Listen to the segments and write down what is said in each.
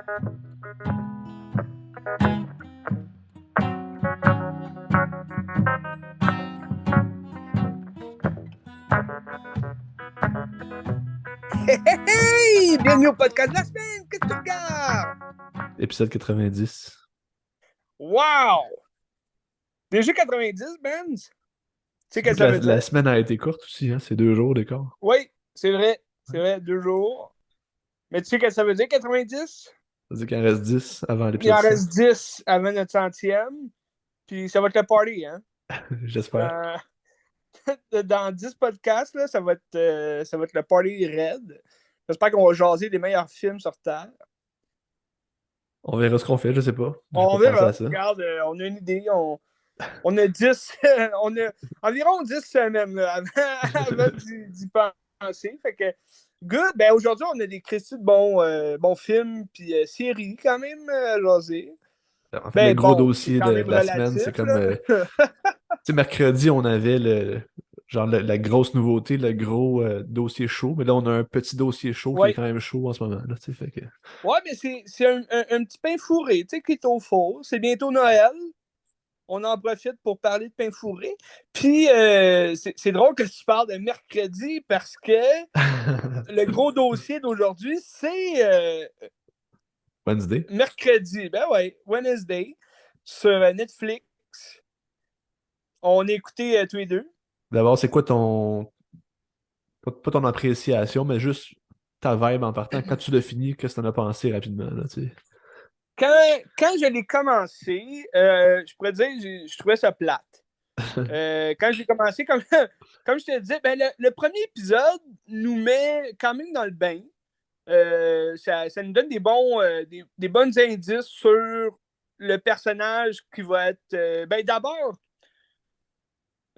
Hey, hey, hey! Bienvenue au podcast de la semaine! Qu'est-ce que tu regardes? Épisode 90. Wow! Déjà 90, Benz? Tu sais ce Surtout que que ça veut la dire? semaine a été courte aussi, hein? C'est 2 jours d'écart. Oui, c'est vrai. Ouais. C'est vrai, 2 jours. Mais tu sais ce que ça veut dire, 90? Ça veut dire qu'il en reste 10 avant Il l'épisode en 100. reste 10 avant notre centième. Puis ça va être le party, hein? J'espère. Dans, dans 10 podcasts, là, ça va être le party red. J'espère qu'on va jaser des meilleurs films sur Terre. On verra ce qu'on fait, je sais pas. J'ai pas On pensé verra. à ça. Regarde, on a une idée. On a 10, on a environ 10 semaines là, avant d'y penser. Fait que, good. Ben, aujourd'hui, on a des critiques de bons films puis séries quand même, jaser. En fait, le Ben, gros bon, c'est dossier quand de même la semaine, c'est relatif, comme... là. Tu sais, mercredi, on avait la grosse nouveauté, le gros dossier chaud. Mais là, on a un petit dossier chaud qui est Ouais. quand même chaud en ce moment. Là, tu sais, fait que... Ouais, mais c'est un petit pain fourré, tu sais, qui est au four. C'est bientôt Noël. On en profite pour parler de pain fourré. Puis, c'est drôle que tu parles de mercredi parce que le gros dossier d'aujourd'hui, c'est Bonne idée. mercredi, ben ouais, Wednesday, sur Netflix. On a écouté tous les deux. D'abord, c'est quoi ton... Pas ton appréciation, mais juste ta vibe en partant. Quand tu l'as fini, qu'est-ce que t'en as pensé rapidement, là, tu sais? Quand je l'ai commencé, je pourrais dire, je trouvais ça plate. Quand j'ai commencé, comme je te disais, ben le premier épisode nous met quand même dans le bain. Ça nous donne des bons indices sur le personnage qui va être. Ben d'abord,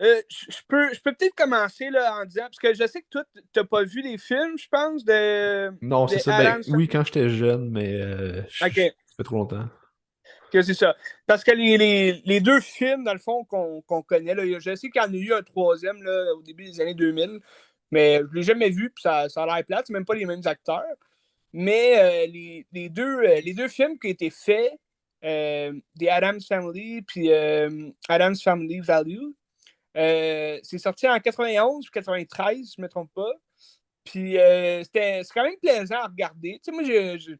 je peux peut-être commencer là, en disant, parce que je sais que toi, tu n'as pas vu les films, je pense, Non, c'est de ça. Ben Adam oui, quand Sandler. j'étais jeune, mais OK, ça fait trop longtemps. que c'est ça. Parce que les deux films, dans le fond, qu'on connaît, là, je sais qu'il y en a eu un troisième là, au début des années 2000, mais je ne l'ai jamais vu, puis ça a l'air plate, c'est même pas les mêmes acteurs. Mais les deux films qui ont été faits, des Adams Family puis Adams Family Value, c'est sorti en 91 ou 93, si je ne me trompe pas. Puis c'est quand même plaisant à regarder. Tu sais, moi, je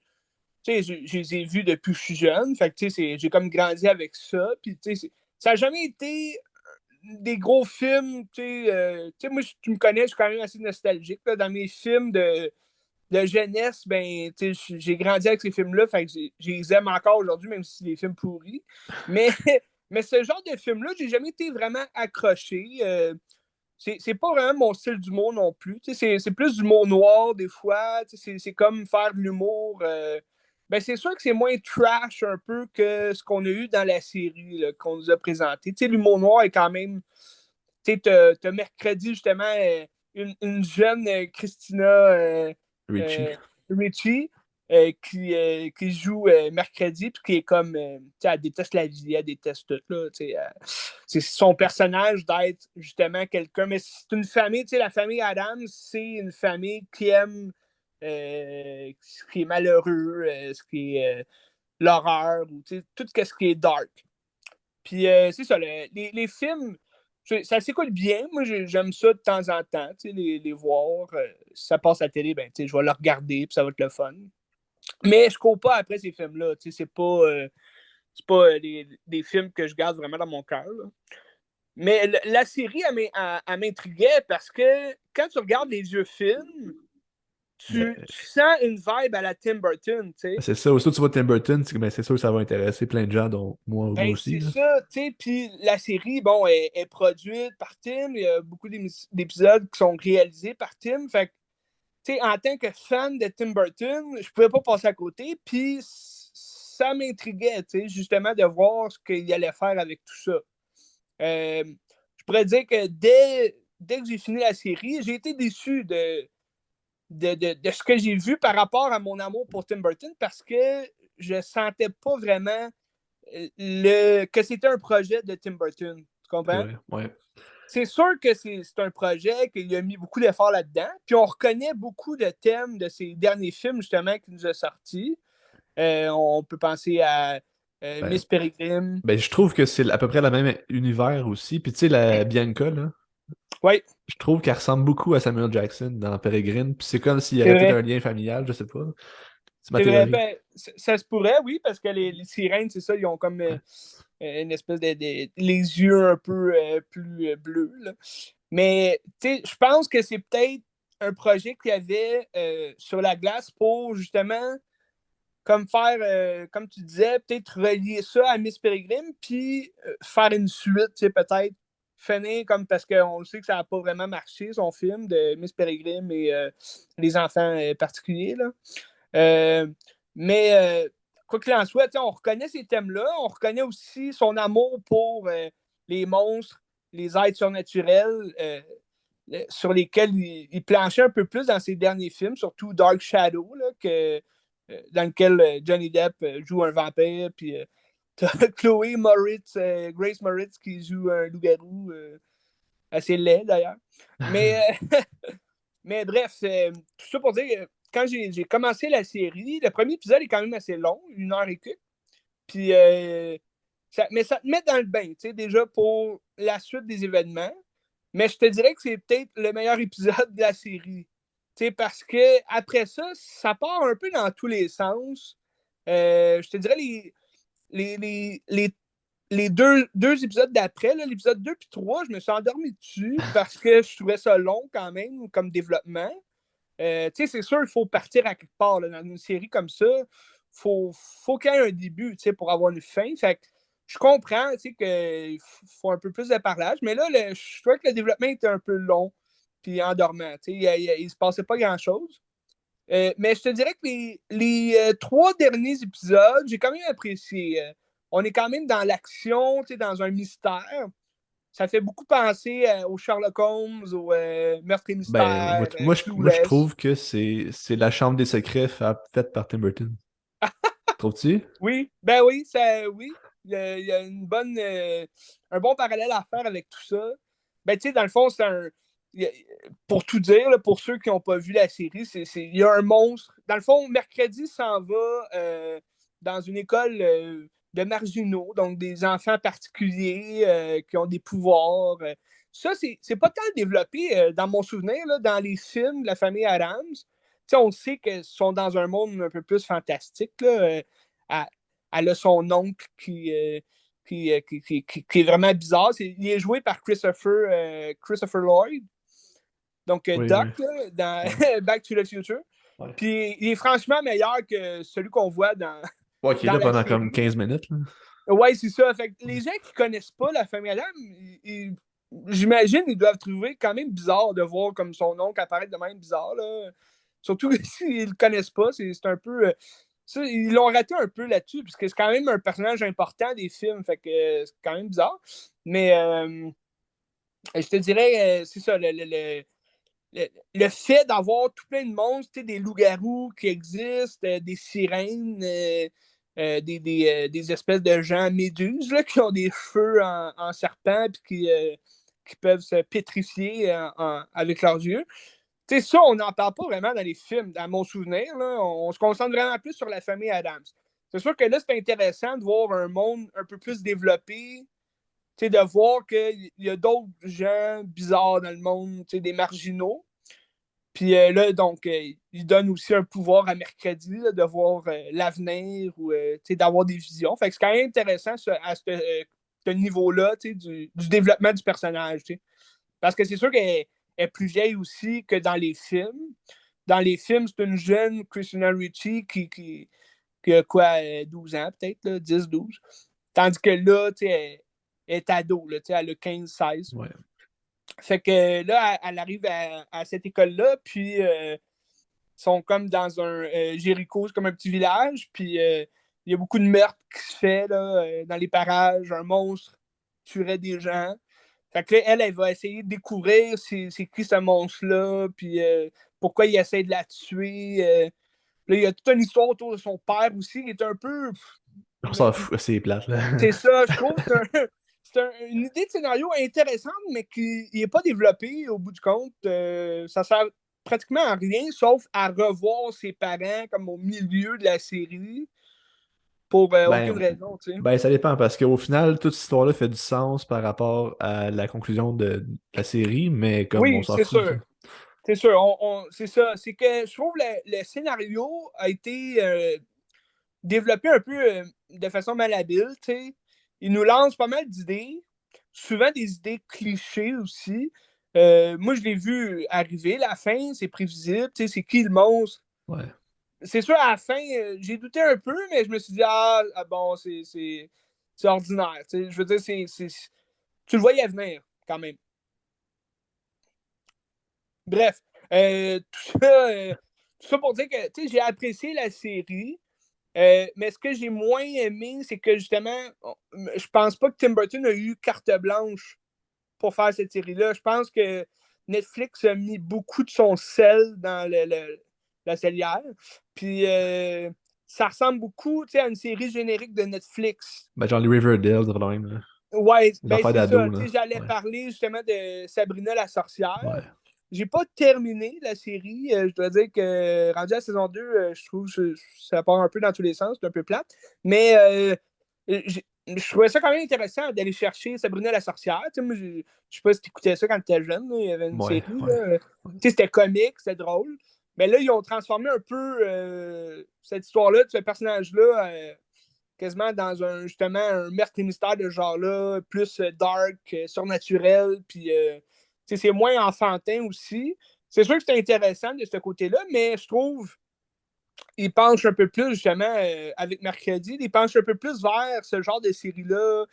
les ai vus depuis que je suis jeune. Fait que, tu sais, j'ai comme grandi avec ça. Puis, tu sais, ça n'a jamais été des gros films. Tu sais, moi, tu me connais, je suis quand même assez nostalgique. Là, dans mes films de jeunesse, ben, tu sais, j'ai grandi avec ces films-là. Fait que je les aime encore aujourd'hui, même si c'est des films pourris. Mais, mais ce genre de film-là, j'ai jamais été vraiment accroché. C'est pas vraiment mon style d'humour non plus. C'est plus d'humour noir des fois. C'est comme faire de l'humour. Ben c'est sûr que c'est moins trash un peu que ce qu'on a eu dans la série là, qu'on nous a présenté. L'humour noir est quand même. T'as mercredi justement une jeune Christina Richie. euh, Ricci qui joue mercredi puis qui est comme elle déteste la vie, elle déteste tout là, c'est son personnage d'être justement quelqu'un, mais c'est une famille, la famille Adams, c'est une famille qui aime ce qui est malheureux, ce qui est l'horreur, ou tout ce qui est dark. Puis c'est ça, les films, ça s'écoute bien. Moi, j'aime ça de temps en temps, les voir. Si ça passe à la télé, ben, je vais le regarder, puis ça va être le fun. Mais je cours pas après ces films-là. C'est pas des films que je garde vraiment dans mon cœur. Là. Mais la série, elle m'intriguait parce que quand tu regardes les vieux films, tu Ben, sens une vibe à la Tim Burton, tu sais. c'est ça. Aussitôt que tu vois Tim Burton, c'est sûr que ça va intéresser plein de gens, dont moi Ben, aussi, c'est là. ça, tu sais. Puis la série, bon, est produite par Tim. Il y a beaucoup d'épisodes qui sont réalisés par Tim. Fait que, tu sais, en tant que fan de Tim Burton, je pouvais pas passer à côté. Puis ça m'intriguait, tu sais, justement, de voir ce qu'il allait faire avec tout ça. Je pourrais dire que dès que j'ai fini la série, j'ai été déçu de ce que j'ai vu par rapport à mon amour pour Tim Burton parce que je sentais pas vraiment que c'était un projet de Tim Burton. Tu comprends? Ouais, ouais. C'est sûr que c'est un projet qu'il a mis beaucoup d'efforts là-dedans. Puis on reconnaît beaucoup de thèmes de ses derniers films, justement, qu'il nous a sortis. On peut penser à Ben, Miss Peregrine. ben, je trouve que c'est à peu près le même univers aussi. Puis tu sais, la Bianca, là, Oui, je trouve qu'elle ressemble beaucoup à Samuel Jackson dans Peregrine. Puis c'est comme s'il y c'est aurait peut-être vrai. un lien familial, je sais pas. C'est ma C'est vrai. théorie. Ben, ça se pourrait, oui, parce que les sirènes, c'est ça, ils ont comme Ouais. une espèce les yeux un peu plus bleus, là. Mais, tu sais, je pense que c'est peut-être un projet qu'il y avait sur la glace pour justement, comme faire, comme tu disais, peut-être relier ça à Miss Peregrine, puis faire une suite, tu sais, peut-être finir comme parce qu'on le sait que ça n'a pas vraiment marché, son film de Miss Peregrine et les enfants particuliers, là. Euh, mais quoi qu'il en soit, on reconnaît ces thèmes-là. On reconnaît aussi son amour pour les monstres, les êtres surnaturels, sur lesquels il planchait un peu plus dans ses derniers films, surtout Dark Shadow, là, dans lequel Johnny Depp joue un vampire, puis t'as Chloé Moritz, Grace Moritz qui joue un loup-garou assez laid d'ailleurs. Mais mais bref, tout ça pour dire, quand j'ai commencé la série, le premier épisode est quand même assez long, 1 heure et quelques. Puis, mais ça te met dans le bain, tu sais, déjà pour la suite des événements. Mais je te dirais que c'est peut-être le meilleur épisode de la série. Tu sais, parce que après ça, ça part un peu dans tous les sens. Je te dirais les, les, les, les deux épisodes d'après, l'épisode 2 puis 3, je me suis endormi dessus parce que je trouvais ça long quand même comme développement. Tu sais, c'est sûr, il faut partir à quelque part. Là, dans une série comme ça, faut qu'il y ait un début, tu sais, pour avoir une fin. Fait que je comprends, tu sais, qu'il faut un peu plus de parlage, mais là, je trouvais que le développement était un peu long puis endormant. Tu sais, il se passait pas grand-chose. Mais je te dirais que les 3 derniers épisodes, j'ai quand même apprécié. On est quand même dans l'action, tu sais, dans un mystère. Ça fait beaucoup penser au Sherlock Holmes, au Meurtre et Ben, Mystère, moi, je Clueless. trouve que c'est la Chambre des secrets faite par Tim Burton. Trouves-tu? Oui, ben oui, oui. Il y a un bon parallèle à faire avec tout ça. Ben, tu sais, dans le fond, pour tout dire, là, pour ceux qui n'ont pas vu la série, il y a un monstre. Dans le fond, mercredi s'en va dans une école de marginaux, donc des enfants particuliers qui ont des pouvoirs. Ça, c'est pas tant développé dans mon souvenir, là, dans les films de la famille Adams. Tu sais, on sait qu'ils sont dans un monde un peu plus fantastique, là. Elle, elle a son oncle qui est vraiment bizarre. Il est joué par Christopher Lloyd, donc Oui, Doc, oui. là, dans Ouais. Back to the Future. Ouais. Puis il est franchement meilleur que celui qu'on voit dans, Ouais, qui est dans là la pendant comme série. 15 minutes, là. Ouais, c'est ça. Fait que Ouais. les gens qui connaissent pas la famille Adam, j'imagine ils doivent trouver quand même bizarre de voir comme son oncle apparaître de même bizarre, là. Surtout s'ils le connaissent pas, c'est un peu. Ça, ils l'ont raté un peu là-dessus, parce que c'est quand même un personnage important des films, fait que c'est quand même bizarre. Mais je te dirais, c'est ça, le fait d'avoir tout plein de monstres, des loups-garous qui existent, des sirènes, des espèces de gens méduses là, qui ont des cheveux en serpent et qui peuvent se pétrifier avec leurs yeux. Tu sais, ça, on n'en parle pas vraiment dans les films, dans mon souvenir. Là, on se concentre vraiment plus sur la famille Adams. C'est sûr que là, c'est intéressant de voir un monde un peu plus développé, tu sais, de voir qu'il y a d'autres gens bizarres dans le monde, tu sais, des marginaux. Puis là, donc, il donne aussi un pouvoir à Mercredi là, de voir l'avenir ou d'avoir des visions. Fait que c'est quand même intéressant à ce niveau-là du développement du personnage. T'sais. Parce que c'est sûr qu'elle est plus vieille aussi que dans les films. Dans les films, c'est une jeune Christina Ricci qui a quoi, 12 ans peut-être, 10-12. Tandis que là, elle est ado, là, elle a 15-16. Ouais. Fait que là, elle arrive à cette école-là, puis sont comme dans un Jéricho, c'est comme un petit village, puis il y a beaucoup de meurtres qui se fait là, dans les parages, un monstre tuerait des gens. Fait que là, elle va essayer de découvrir c'est qui ce monstre-là, puis pourquoi il essaie de la tuer. Là, il y a toute une histoire autour de son père aussi, qui est un peu. On s'en fout, c'est plate, là. C'est ça, je trouve. Une idée de scénario intéressante, mais qui n'est pas développée au bout du compte. Ça sert pratiquement rien, sauf à revoir ses parents comme au milieu de la série pour aucune Ben, raison, tu sais. ben, ça dépend parce qu'au final, toute cette histoire-là fait du sens par rapport à la conclusion de la série, mais comme on Oui, s'en c'est fout, ça. sûr. C'est sûr. C'est ça. C'est que je trouve que le scénario a été développé un peu de façon malhabile, tu sais. Il nous lance pas mal d'idées, souvent des idées clichés aussi. Moi, je l'ai vu arriver, la fin, c'est prévisible, tu sais, c'est qui le monstre? Ouais. C'est sûr, à la fin, j'ai douté un peu, mais je me suis dit, bon, c'est ordinaire. Tu sais. Je veux dire, tu le voyais venir, quand même. Bref, tout ça pour dire que tu sais, j'ai apprécié la série, mais ce que j'ai moins aimé, c'est que justement, je pense pas que Tim Burton a eu carte blanche pour faire cette série-là. Je pense que Netflix a mis beaucoup de son sel dans la salière. Puis ça ressemble beaucoup à une série générique de Netflix. Ben, genre les Riverdale, de même, là. Ouais, Les ben affaires c'est ça. d'ado, là. J'allais Ouais. parler justement de Sabrina la sorcière. Ouais. J'ai pas terminé la série. Je dois dire que rendu à la saison 2, je trouve que ça part un peu dans tous les sens, c'est un peu plate. Mais je trouvais ça quand même intéressant d'aller chercher Sabrina la sorcière. Tu sais, moi, je sais pas si tu écoutais ça quand tu étais jeune. Là, il y avait une Ouais. série. Ouais. Là. Tu sais, c'était comique, c'était drôle. Mais là, ils ont transformé un peu cette histoire-là, de ce personnage-là, quasiment dans justement un meurtre et mystère de ce genre-là, plus dark, surnaturel, puis c'est moins enfantin aussi. C'est sûr que c'est intéressant de ce côté-là, mais je trouve il penche un peu plus, justement, avec Mercredi, il penche un peu plus vers ce genre de série-là,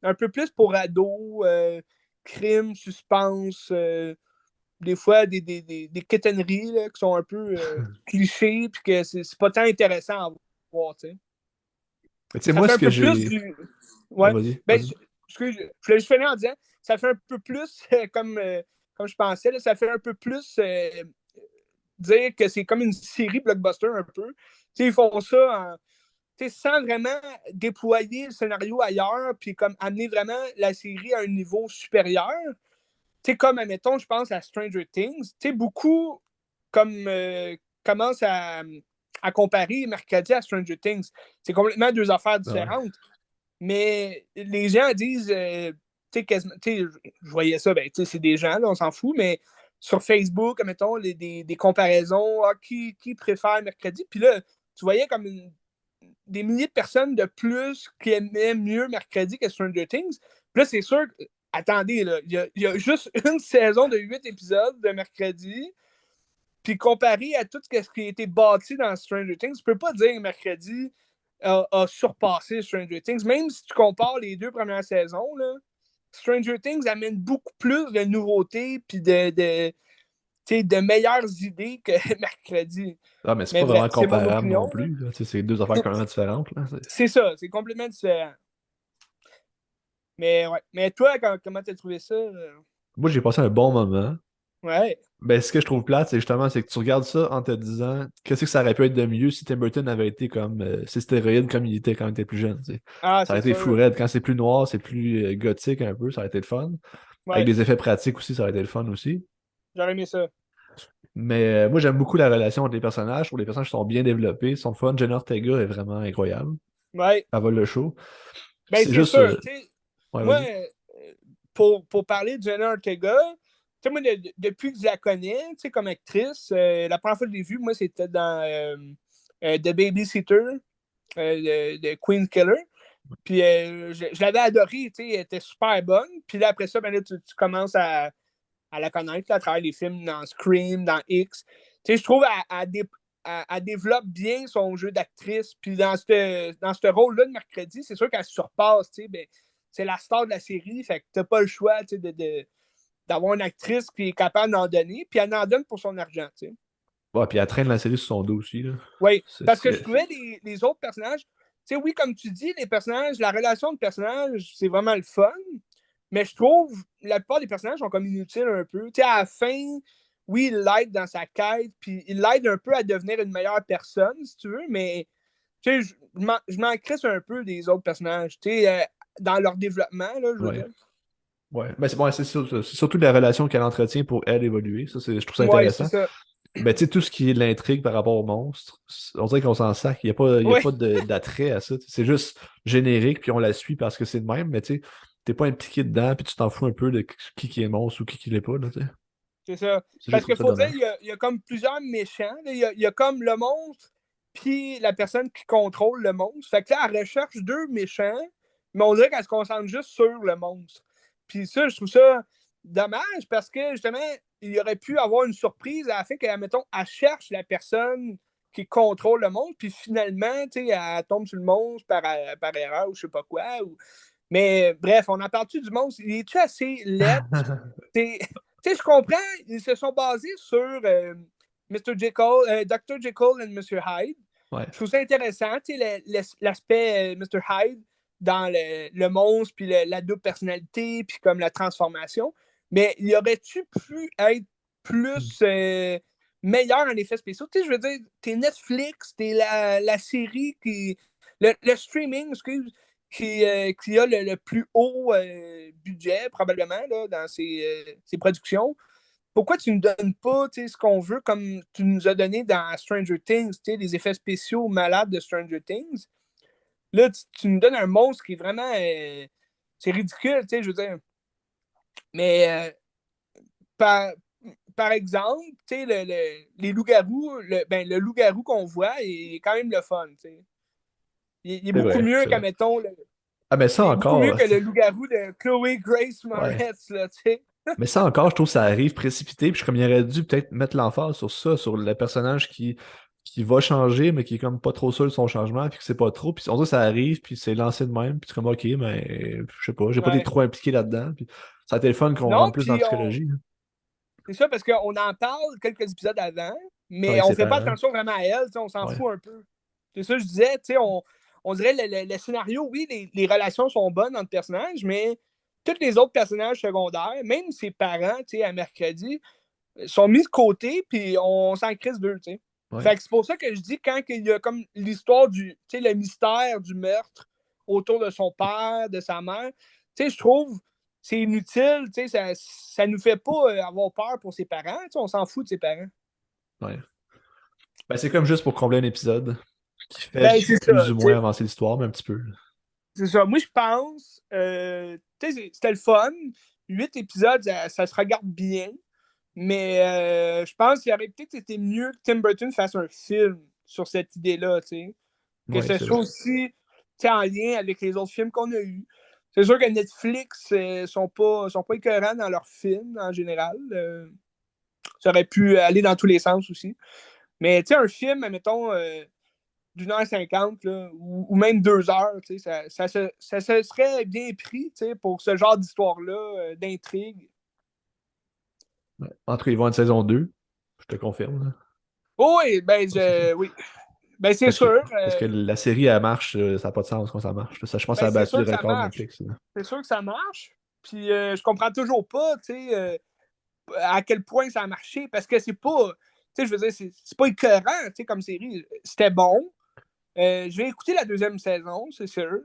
un peu plus pour ados, crime, suspense, des fois des quétaineries là, qui sont un peu clichés, puis que c'est pas tant intéressant à voir, tu sais. Mais tu sais, Ça moi, fait ce un que peu plus j'ai. du. Ouais, Ouais. vas-y, Ben, vas-y. excuse, je voulais juste finir en disant, ça fait un peu plus, comme je pensais, là, ça fait un peu plus dire que c'est comme une série blockbuster un peu. T'sais, ils font ça sans vraiment déployer le scénario ailleurs, puis comme amener vraiment la série à un niveau supérieur. Comme, admettons, je pense à Stranger Things, beaucoup comme commencent à comparer Mercredi à Stranger Things. C'est complètement deux affaires Ah ouais. différentes. Mais les gens disent, je voyais ça, ben, c'est des gens, là, on s'en fout, mais sur Facebook, mettons, des comparaisons, qui préfère Mercredi, puis là, tu voyais comme des milliers de personnes de plus qui aimaient mieux Mercredi que Stranger Things. Puis là, c'est sûr, attendez, là, il y a juste une saison de 8 épisodes de Mercredi, puis comparé à tout ce qui a été bâti dans Stranger Things, tu peux pas dire que Mercredi a surpassé Stranger Things. Même si tu compares les deux premières saisons, là, Stranger Things amène beaucoup plus de nouveautés puis de meilleures idées que Mercredi. Ah, mais c'est Mais pas bref, vraiment c'est mon comparable non opinion. Là. plus, là. Tu sais, c'est deux affaires complètement différentes, là. C'est ça, c'est complètement différent. Mais ouais. Mais toi, comment t'as trouvé ça? Moi, j'ai passé un bon moment. Ouais. Ben, ce que je trouve plate, c'est justement, c'est que tu regardes ça en te disant qu'est-ce que ça aurait pu être de mieux si Tim Burton avait été comme ces stéroïdes comme il était quand il était plus jeune, tu sais. Ah, Ça aurait c'est été fou sûr. raide. Quand c'est plus noir, c'est plus gothique un peu, ça aurait été le fun. Avec Ouais. des effets pratiques aussi, ça aurait été le fun aussi. J'aurais aimé ça. Mais moi, j'aime beaucoup la relation entre les personnages. Je trouve que les personnages sont bien développés, sont fun. Jenna Ortega est vraiment incroyable. Ouais. Elle vole le show. Puis Ben, c'est c'est juste. sûr. Tu sais, Ouais, moi, vas-y. pour parler de Jenna Ortega, tu sais, moi, depuis que je la connais, tu sais, comme actrice, la première fois que je l'ai vue, moi, c'était dans The Babysitter de Queen Killer. Puis je l'avais adorée, tu sais, elle était super bonne. Puis là, après ça, ben là, tu commences à la connaître là, à travers les films dans Scream, dans X. Tu sais, je trouve qu'elle développe bien son jeu d'actrice. Puis dans ce rôle-là de Mercredi, c'est sûr qu'elle surpasse, tu sais, ben, c'est la star de la série, fait que t'as pas le choix, tu sais, d'avoir une actrice qui est capable d'en donner, puis elle en donne pour son argent, tu sais. Ouais, puis elle traîne la série sur son dos aussi, là. Oui, C'est parce ce que je que- trouvais les autres personnages, tu sais, oui, comme tu dis, les personnages, la relation de personnages, c'est vraiment le fun, mais je trouve la plupart des personnages sont comme inutiles un peu. Tu sais, à la fin, oui, il l'aide dans sa quête, puis il l'aide un peu à devenir une meilleure personne, si tu veux, mais tu sais, je m'en crisse un peu des autres personnages, tu sais, dans leur développement, là, je veux Ouais. dire. Ouais. Ben, c'est surtout la relation qu'elle entretient pour elle évoluer. Ça, je trouve ça Ouais, c'est intéressant. ça. Ben, tu sais, tout ce qui est de l'intrigue par rapport au monstre, on dirait qu'on s'en sac. Il y a Oui, pas d'attrait à ça. C'est juste générique, puis on la suit parce que c'est de même, mais tu sais, t'es pas impliqué dedans, puis tu t'en fous un peu de qui est monstre ou qui l'est pas, là, tu sais. c'est ça. Ça, je Parce trouve qu'il ça faut dire, dommage. il y a comme plusieurs méchants. Là. Il y a comme le monstre, puis la personne qui contrôle le monstre. Fait que là, elle recherche deux méchants, mais on dirait qu'elle se concentre juste sur le monstre. Puis ça, je trouve ça dommage parce que justement, il aurait pu avoir une surprise à la fin qu'elle, mettons, elle cherche la personne qui contrôle le monstre, puis finalement, tu sais, elle tombe sur le monstre par erreur ou je sais pas quoi. Mais bref, on a parlé du monstre. Il est-tu assez laid? Tu sais, je comprends, ils se sont basés sur Mr. Jekyll, Dr. Jekyll et Mr. Hyde. Ouais. Je trouve ça intéressant, tu sais, l'aspect Mr. Hyde dans le monstre, puis la double personnalité, puis comme la transformation. Mais il aurait-tu pu être plus meilleur en effets spéciaux? Tu sais, je veux dire, t'es Netflix, t'es la série le streaming, excuse, qui a le plus haut budget, probablement, là, dans ses productions. Pourquoi tu ne donnes pas ce qu'on veut, comme tu nous as donné dans Stranger Things, les effets spéciaux malades de Stranger Things? Là, tu nous donnes un monstre qui est vraiment. C'est ridicule, je veux dire. Mais par, par exemple, les loups-garous, le loup-garou qu'on voit est quand même le fun. Il est C'est beaucoup vrai, mieux c'est vrai. qu'admettons, Ah, mais ça il est beaucoup mieux encore, que le loup-garou de Chloé Grace ouais. Moretz, là, tu sais. Mais ça encore, je trouve que ça arrive précipité. Puis je suis comme il aurait dû peut-être mettre l'emphase sur ça, sur le personnage qui va changer, mais qui est comme pas trop sûr de son changement, puis que c'est pas trop. Puis on dirait que ça arrive, puis c'est lancé de même, puis c'est comme ok, mais je sais pas, j'ai pas été Ouais. trop impliqué là-dedans. Puis ça a été le fun qu'on Non, rentre plus dans la puis psychologie, hein. c'est ça parce qu'on en parle quelques épisodes avant, mais Avec on ses fait pas parents. attention vraiment à elle, on s'en Ouais. fout un peu. C'est ça que je disais, on dirait le scénario, oui, les relations sont bonnes entre personnages, mais tous les autres personnages secondaires, même ses parents, à mercredi, sont mis de côté, puis on s'en crisse d'eux, tu sais. Ouais. Fait que c'est pour ça que je dis, quand il y a comme l'histoire le mystère du meurtre autour de son père, de sa mère, je trouve c'est inutile, ça nous fait pas avoir peur pour ses parents, on s'en fout de ses parents. Ouais. Ben, c'est comme juste pour combler un épisode qui fait Ben, c'est ça, plus ou moins avancer l'histoire, mais un petit peu. c'est ça. Moi, je pense, c'était le fun. 8 épisodes, ça se regarde bien. Mais je pense qu'il aurait peut-être été mieux que Tim Burton fasse un film sur cette idée-là, tu sais. Que Ouais, ce c'est soit vrai. aussi en lien avec les autres films qu'on a eus. C'est sûr que Netflix sont pas écœurants dans leurs films en général. Ça aurait pu aller dans tous les sens aussi. Mais tu sais, un film, mettons, d'1h50 là, ou même 2 heures, tu sais, ça se serait bien pris tu sais, pour ce genre d'histoire-là, d'intrigue. Ouais. Entre ils vont une saison 2 je te confirme, là. Oh, oui, ben, Ça, c'est sûr. oui. Ben, c'est Parce que, sûr. parce que la série, elle marche, ça n'a pas de sens quand ça marche. Ça, je pense que ça Ben, a c'est battu sûr des que ça records de marche. Netflix, là. C'est sûr que ça marche. Puis je comprends toujours pas, tu sais, à quel point ça a marché. Parce que c'est pas, tu sais, je veux dire, c'est pas écœurant, tu sais, comme série. C'était bon. Je vais écouter la deuxième saison, c'est sûr.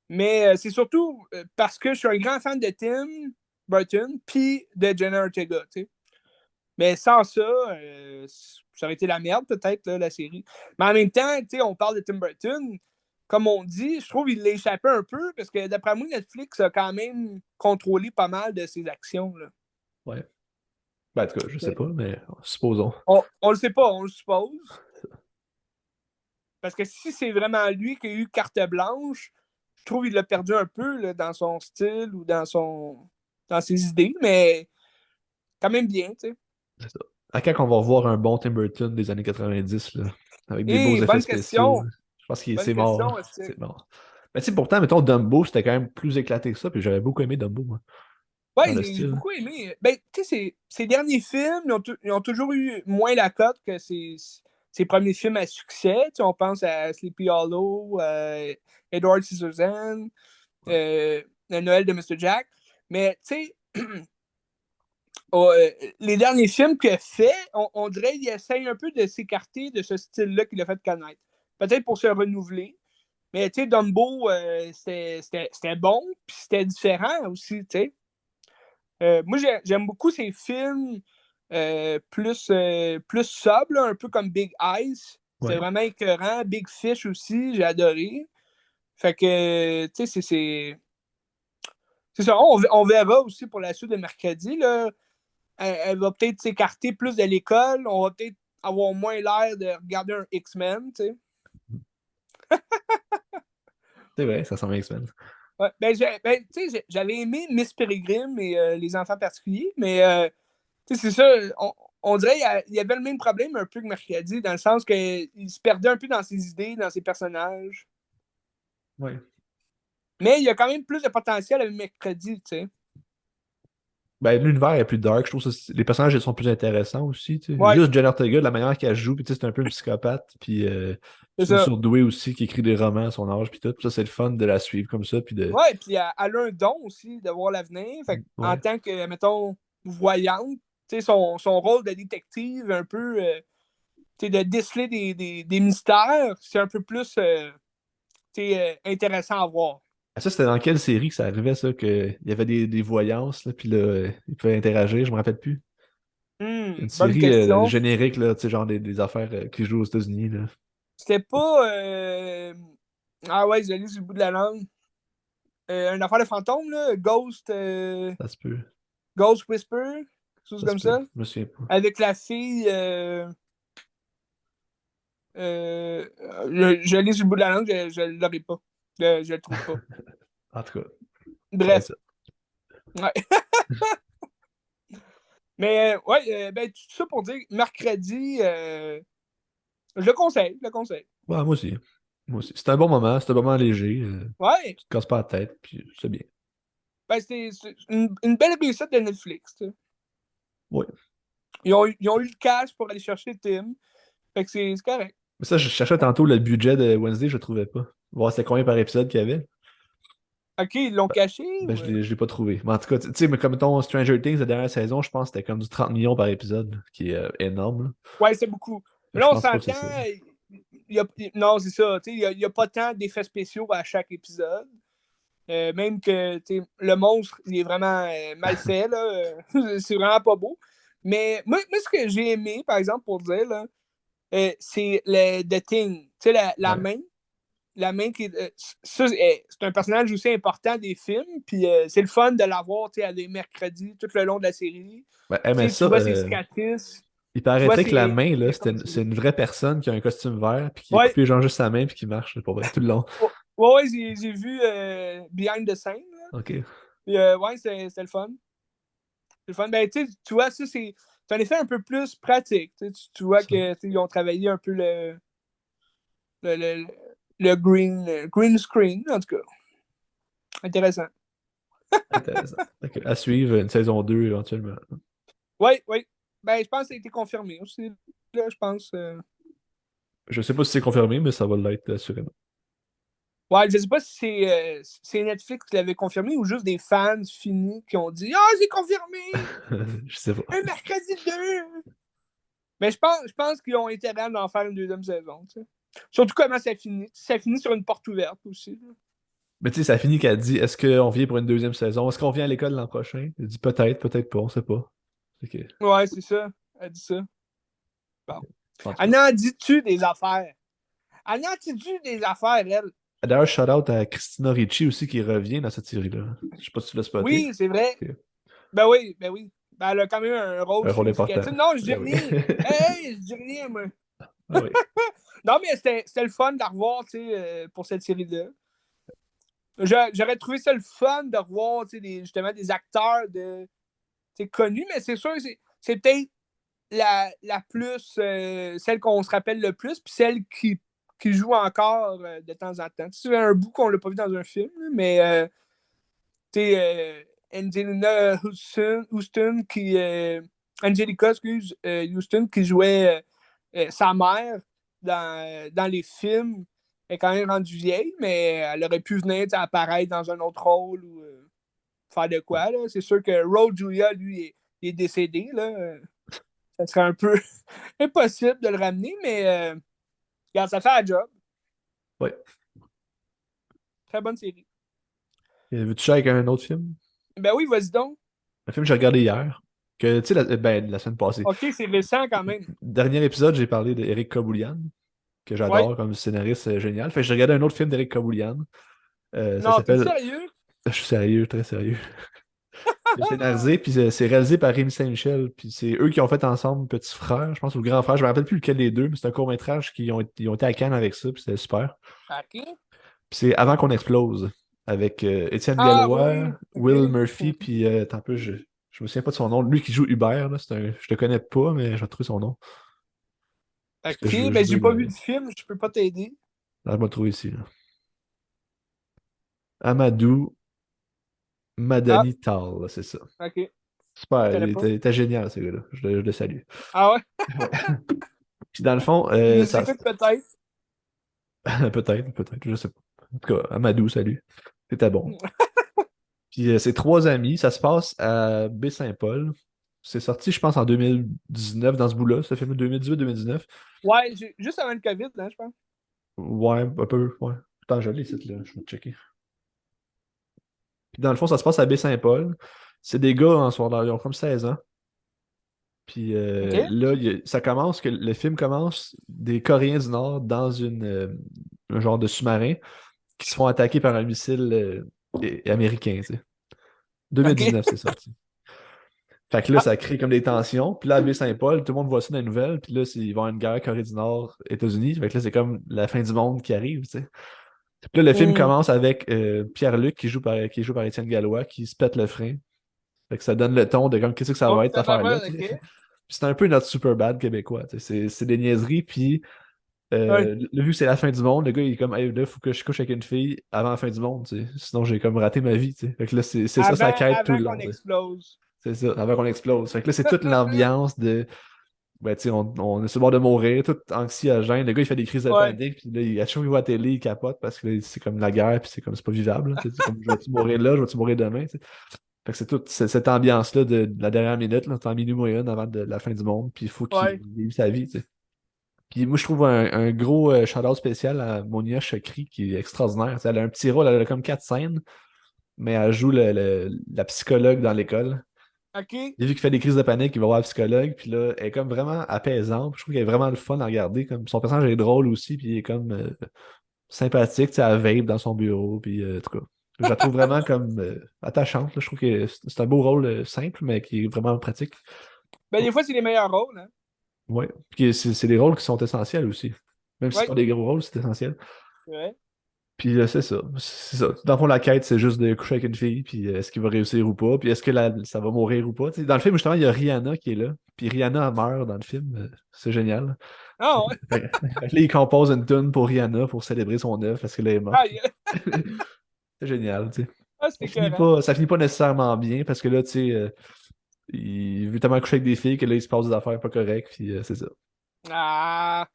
Mais c'est surtout parce que je suis un grand fan de Tim Burton puis de Jenna Ortega, tu sais. Mais sans ça, ça aurait été la merde, peut-être, là, la série. Mais en même temps, tu sais, on parle de Tim Burton. Comme on dit, je trouve qu'il l'a échappé un peu parce que d'après moi, Netflix a quand même contrôlé pas mal de ses actions. Là. Ouais. Ben, en tout cas, je sais pas, mais supposons. On le sait pas, on le suppose. Parce que si c'est vraiment lui qui a eu carte blanche, je trouve qu'il l'a perdu un peu là, dans son style ou dans ses idées, mais quand même bien, tu sais. C'est ça. À quand on va revoir un bon Tim Burton des années 90, là, avec des beaux Et effets bonne spéciaux? question. Je pense que Bonne c'est mort. question, est-ce C'est mort. Mais tu sais, pourtant, mettons, Dumbo, c'était quand même plus éclaté que ça, puis j'avais beaucoup aimé Dumbo, moi, dans Ouais, le j'ai style. beaucoup aimé. Ben, tu sais, ses derniers films, ils ont toujours eu moins la cote que ses premiers films à succès. Tu sais, on pense à Sleepy Hollow, Edward Scissorhands, Ouais. Le Noël de Mr. Jack. Mais, tu sais, oh, les derniers films qu'il a fait, on dirait qu'il essaye un peu de s'écarter de ce style-là qu'il a fait connaître. Peut-être pour se renouveler. Mais, tu sais, Dumbo, c'était bon, puis c'était différent aussi, tu sais. Moi, j'aime beaucoup ces films plus sobre, là, un peu comme Big Eyes. C'était Ouais. vraiment écœurant. Big Fish aussi, j'ai adoré. Fait que, tu sais, c'est ça. On verra aussi pour la suite de mercredi. Là. Elle va peut-être s'écarter plus de l'école. On va peut-être avoir moins l'air de regarder un X-Men, tu sais. C'est vrai, ça semble X-Men. Ouais, tu sais, j'avais aimé Miss Peregrine et les enfants particuliers, mais tu sais, c'est ça. On dirait qu'il y avait le même problème un peu que mercredi, dans le sens qu'il se perdait un peu dans ses idées, dans ses personnages. Ouais. Mais il y a quand même plus de potentiel avec mercredi, tu sais. Ben, l'univers est plus dark. Je trouve que les personnages ils sont plus intéressants aussi. Tu sais. Ouais, Juste Jen Ortega, la manière qu'elle joue, puis tu sais, c'est un peu une psychopathe. Puis c'est c'est une ça. surdouée aussi qui écrit des romans à son âge. Puis tout. Puis ça, c'est le fun de la suivre comme ça. Puis de. Ouais, puis elle a un don aussi de voir l'avenir. Fait en Ouais. tant que, mettons, voyante, tu sais, son rôle de détective, un peu, tu sais, de déceler des mystères, c'est un peu plus, tu sais, intéressant à voir. Ah, ça, c'était dans quelle série que ça arrivait, ça, qu'il y avait des voyances, là, puis là, ils pouvaient interagir, je me rappelle plus. Une Bonne série question. générique, là, tu sais, genre des affaires qui jouent aux États-Unis, là. C'était pas. Ah ouais, je l'ai sur le bout de la langue. Une affaire de fantôme, là. Ça se peut. Ghost Whisper, quelque chose Ça se comme peut. ça. Je me souviens pas. Avec la fille. Je l'ai sur le bout de la langue, je ne l'aurai pas. Je le trouve pas. En tout cas, ça va être Bref. ça. Ouais. Mais ouais, ben, tout ça pour dire, mercredi, je le conseille, je le conseille. Ouais, moi aussi. Moi aussi. C'est un bon moment, c'est un moment léger. Ouais, Tu te casses pas la tête, puis c'est bien. ben, c'est une belle réussite de Netflix. Tu sais. Ouais. Ils ont eu le cash pour aller chercher Tim. Fait que c'est correct. Mais ça, je cherchais tantôt le budget de Wednesday, je le trouvais pas. Voir c'était combien par épisode qu'il y avait. OK, ils l'ont caché Ben, ou. je l'ai pas trouvé. Mais en tout cas, tu sais, mais comme ton Stranger Things, la dernière saison, je pense que c'était comme du 30 millions par épisode, là, qui est énorme, là. Ouais, c'est beaucoup. Fait Mais que je là, on pense pas que c'est s'entend. ça. Non, c'est ça. Il n'y a pas tant d'effets spéciaux à chaque épisode. Même que le monstre, il est vraiment mal fait. Là. C'est vraiment pas beau. Mais moi, ce que j'ai aimé, par exemple, pour dire, là, c'est le The Thing. Tu sais, la Ouais. main. La main qui ça, c'est un personnage aussi important des films. Puis c'est le fun de l'avoir à les mercredis tout le long de la série. Ben, mais Tu ça, vois ses cicatrices. il Tu vois paraîtrait que la ses. main, là, Comme c'est une vraie personne qui a un costume vert, puis qui écoute Ouais, les gens juste sa main, puis qui marche, c'est pour vrai, tout le long. ouais, ouais, j'ai vu Behind the Scene. Là. OK. Puis, ouais, c'est le fun. C'est le fun. Ben, tu vois, ça, c'est un effet un peu plus pratique. Tu vois Ça. que ils ont travaillé un peu le, le, le green screen, en tout cas. Intéressant. Intéressant. Fait que à suivre une saison 2 éventuellement. Oui, oui. Ben, je pense que ça a été confirmé aussi. Là, je pense. Je sais pas si c'est confirmé, mais ça va l'être assurément. Ouais, je sais pas si c'est Netflix qui l'avait confirmé ou juste des fans finis qui ont dit Ah, c'est confirmé! Je sais pas. Un mercredi 2! Mais je pense qu'ils ont intérêt d'en faire une deuxième saison. Tu sais. Surtout comment ça finit. Ça finit sur une porte ouverte aussi. Là. Mais tu sais, ça finit qu'elle dit est-ce qu'on vient pour une deuxième saison? Est-ce qu'on vient à l'école l'an prochain? Elle dit peut-être, peut-être pas, on sait pas. Fait que, Ouais, c'est ça. Elle dit ça. Bon. en tout Elle cas. en dit-tu des affaires? Elle en dit-tu des affaires, elle? D'ailleurs, shout-out à Christina Ricci aussi qui revient dans cette série-là. Je sais pas si tu l'as spoté. Oui, c'est vrai. Ok. Ben oui, ben oui. Ben, elle a quand même un rôle Un rôle important. significatif. Non, je dis Ben oui. rien. Hey, je dis rien, moi. Ah oui. Non, mais c'était le fun de la revoir, tu sais, pour cette série-là. J'aurais trouvé ça le fun de revoir, tu sais, justement, des acteurs connus, mais c'est sûr, c'est peut-être la plus, celle qu'on se rappelle le plus, puis celle qui joue encore de temps en temps. C'est un bout qu'on l'a pas vu dans un film, mais tu sais, Angelina Houston qui. Angelica, excuse, Houston qui jouait sa mère dans les films. Elle est quand même rendue vieille, mais elle aurait pu venir apparaître dans un autre rôle ou faire de quoi. Là. C'est sûr que Raul Julia, lui, est décédé. Là. Ça serait un peu impossible de le ramener, mais regarde, ça fait un job. Ouais. Très bonne série. Veux-tu checker avec un autre film? Ben oui, vas-y donc. Un film que j'ai regardé hier. Que, tu sais, la semaine passée. Ok, c'est récent quand même. Dernier épisode, j'ai parlé d'Éric Kaboulian, que Ouais. j'adore comme scénariste génial. Fait que j'ai regardé un autre film d'Éric Kaboulian. Ça Non, t'es s'appelle. sérieux? Je suis sérieux, très sérieux. C'est scénarisé, puis c'est réalisé par Rémi Saint-Michel. Puis c'est eux qui ont fait ensemble Petit Frère, je pense, ou Grand Frère. Je me rappelle plus lequel des deux, mais c'est un court-métrage ils ont été à Cannes avec ça, puis c'était super. Ok. Puis c'est Avant qu'on explose, avec Étienne Ah Gallois, oui, Will ok. Murphy, puis attends un peu, je me souviens pas de son nom. Lui qui joue Hubert, là, je le connais pas, mais je vais trouver son nom. Parce que Ok, je ben j'ai veux pas vu de film, je peux pas t'aider. Là, je vais le trouver ici, là. Amadou Ah, Madani Tal, c'est ça. ok. Je Super, connais pas. il était génial, ce gars-là. Je le salue. Ah ouais? Ouais. Puis dans le fond, Je les écoute peut-être. peut-être, je sais pas. En tout cas, Amadou, salut. C'était bon. Puis c'est trois amis, ça se passe à Baie-Saint-Paul. C'est sorti, je pense, en 2019, dans ce bout-là, ce film 2018-2019. Ouais, juste avant le COVID, là, je pense. Ouais, un peu, ouais. Attends, je l'ai, cette là, je vais checker. Puis dans le fond, ça se passe à Baie-Saint-Paul. C'est des gars en soir, ils ont comme 16 ans. Puis Ok, là, ça commence, que le film commence des Coréens du Nord dans un genre de sous-marin qui se font attaquer par un missile américain, tu sais. ok. 2019, c'est sorti. Fait que là, Ah, ça crée comme des tensions. Puis là, à Baie-Saint-Paul, tout le monde voit ça dans les nouvelles. Puis là, il va y avoir une guerre Corée du Nord, États-Unis. Fait que là, c'est comme la fin du monde qui arrive, tu sais. Puis là, le film hmm. commence avec Pierre-Luc qui joue par Étienne Gallois qui se pète le frein. Fait que ça donne le ton de comme qu'est-ce que ça Oh, va être cette t'as la affaire-là, voix, tu sais. ok. Puis c'est un peu notre Superbad québécois, tu sais. C'est des niaiseries, puis Ouais. le vu que c'est la fin du monde, le gars il est comme hey, là, faut que je couche avec une fille avant la fin du monde, tu sais. Sinon j'ai comme raté ma vie, tu sais. Fait que là, c'est ça sa quête tout Avant le qu'on long, tu sais. explose. C'est ça, avant qu'on explose. Fait que là, c'est toute l'ambiance de ben, tu sais, on est sur le bord de mourir, tout anxiogène. Le gars, il fait des crises de Ouais, panique, puis là, à chaque fois qu'il voit la télé, il capote parce que là, c'est comme la guerre, puis c'est comme c'est pas vivable, là, tu sais. C'est comme je vais-tu mourir là, je vais-tu mourir demain, tu sais. Fait que c'est toute cette ambiance-là de la dernière minute, là, en minuit moyenne avant la fin du monde, puis il faut qu'il ouais. vive sa vie, tu sais. Puis moi, je trouve un gros shout-out spécial à Monia Chokri qui est extraordinaire. Tu sais, elle a un petit rôle, elle a comme quatre scènes, mais elle joue la psychologue dans l'école. Ok. Et vu qu'il fait des crises de panique, il va voir la psychologue, puis là, elle est comme vraiment apaisante. Je trouve qu'elle est vraiment le fun à regarder. Comme, son personnage est drôle aussi, puis il est comme sympathique, tu sais, elle vape dans son bureau, puis en tout cas. Je la trouve vraiment comme attachante, là. Je trouve que c'est un beau rôle simple, mais qui est vraiment pratique. Ben, des fois, c'est les meilleurs rôles, hein. Ouais. Puis c'est des rôles qui sont essentiels aussi. Même si c'est Ouais, pas des gros rôles, c'est essentiel. c'est vrai. Puis c'est ça. C'est ça. Dans le fond, la quête, c'est juste de coucher avec une fille, puis est-ce qu'il va réussir ou pas, puis est-ce que ça va mourir ou pas. Tu sais, dans le film, justement, il y a Rihanna qui est là, puis Rihanna elle meurt dans le film. C'est génial. Ah, ouais. Fait que là, il compose une tune pour Rihanna pour célébrer son œuvre parce qu'elle est morte. Aïe. C'est génial, tu sais. Ah, c'est écœurant. Ça finit pas nécessairement bien parce que là, tu sais, il veut tellement coucher avec des filles que là, il se passe des affaires pas correctes, puis c'est ça. Ah,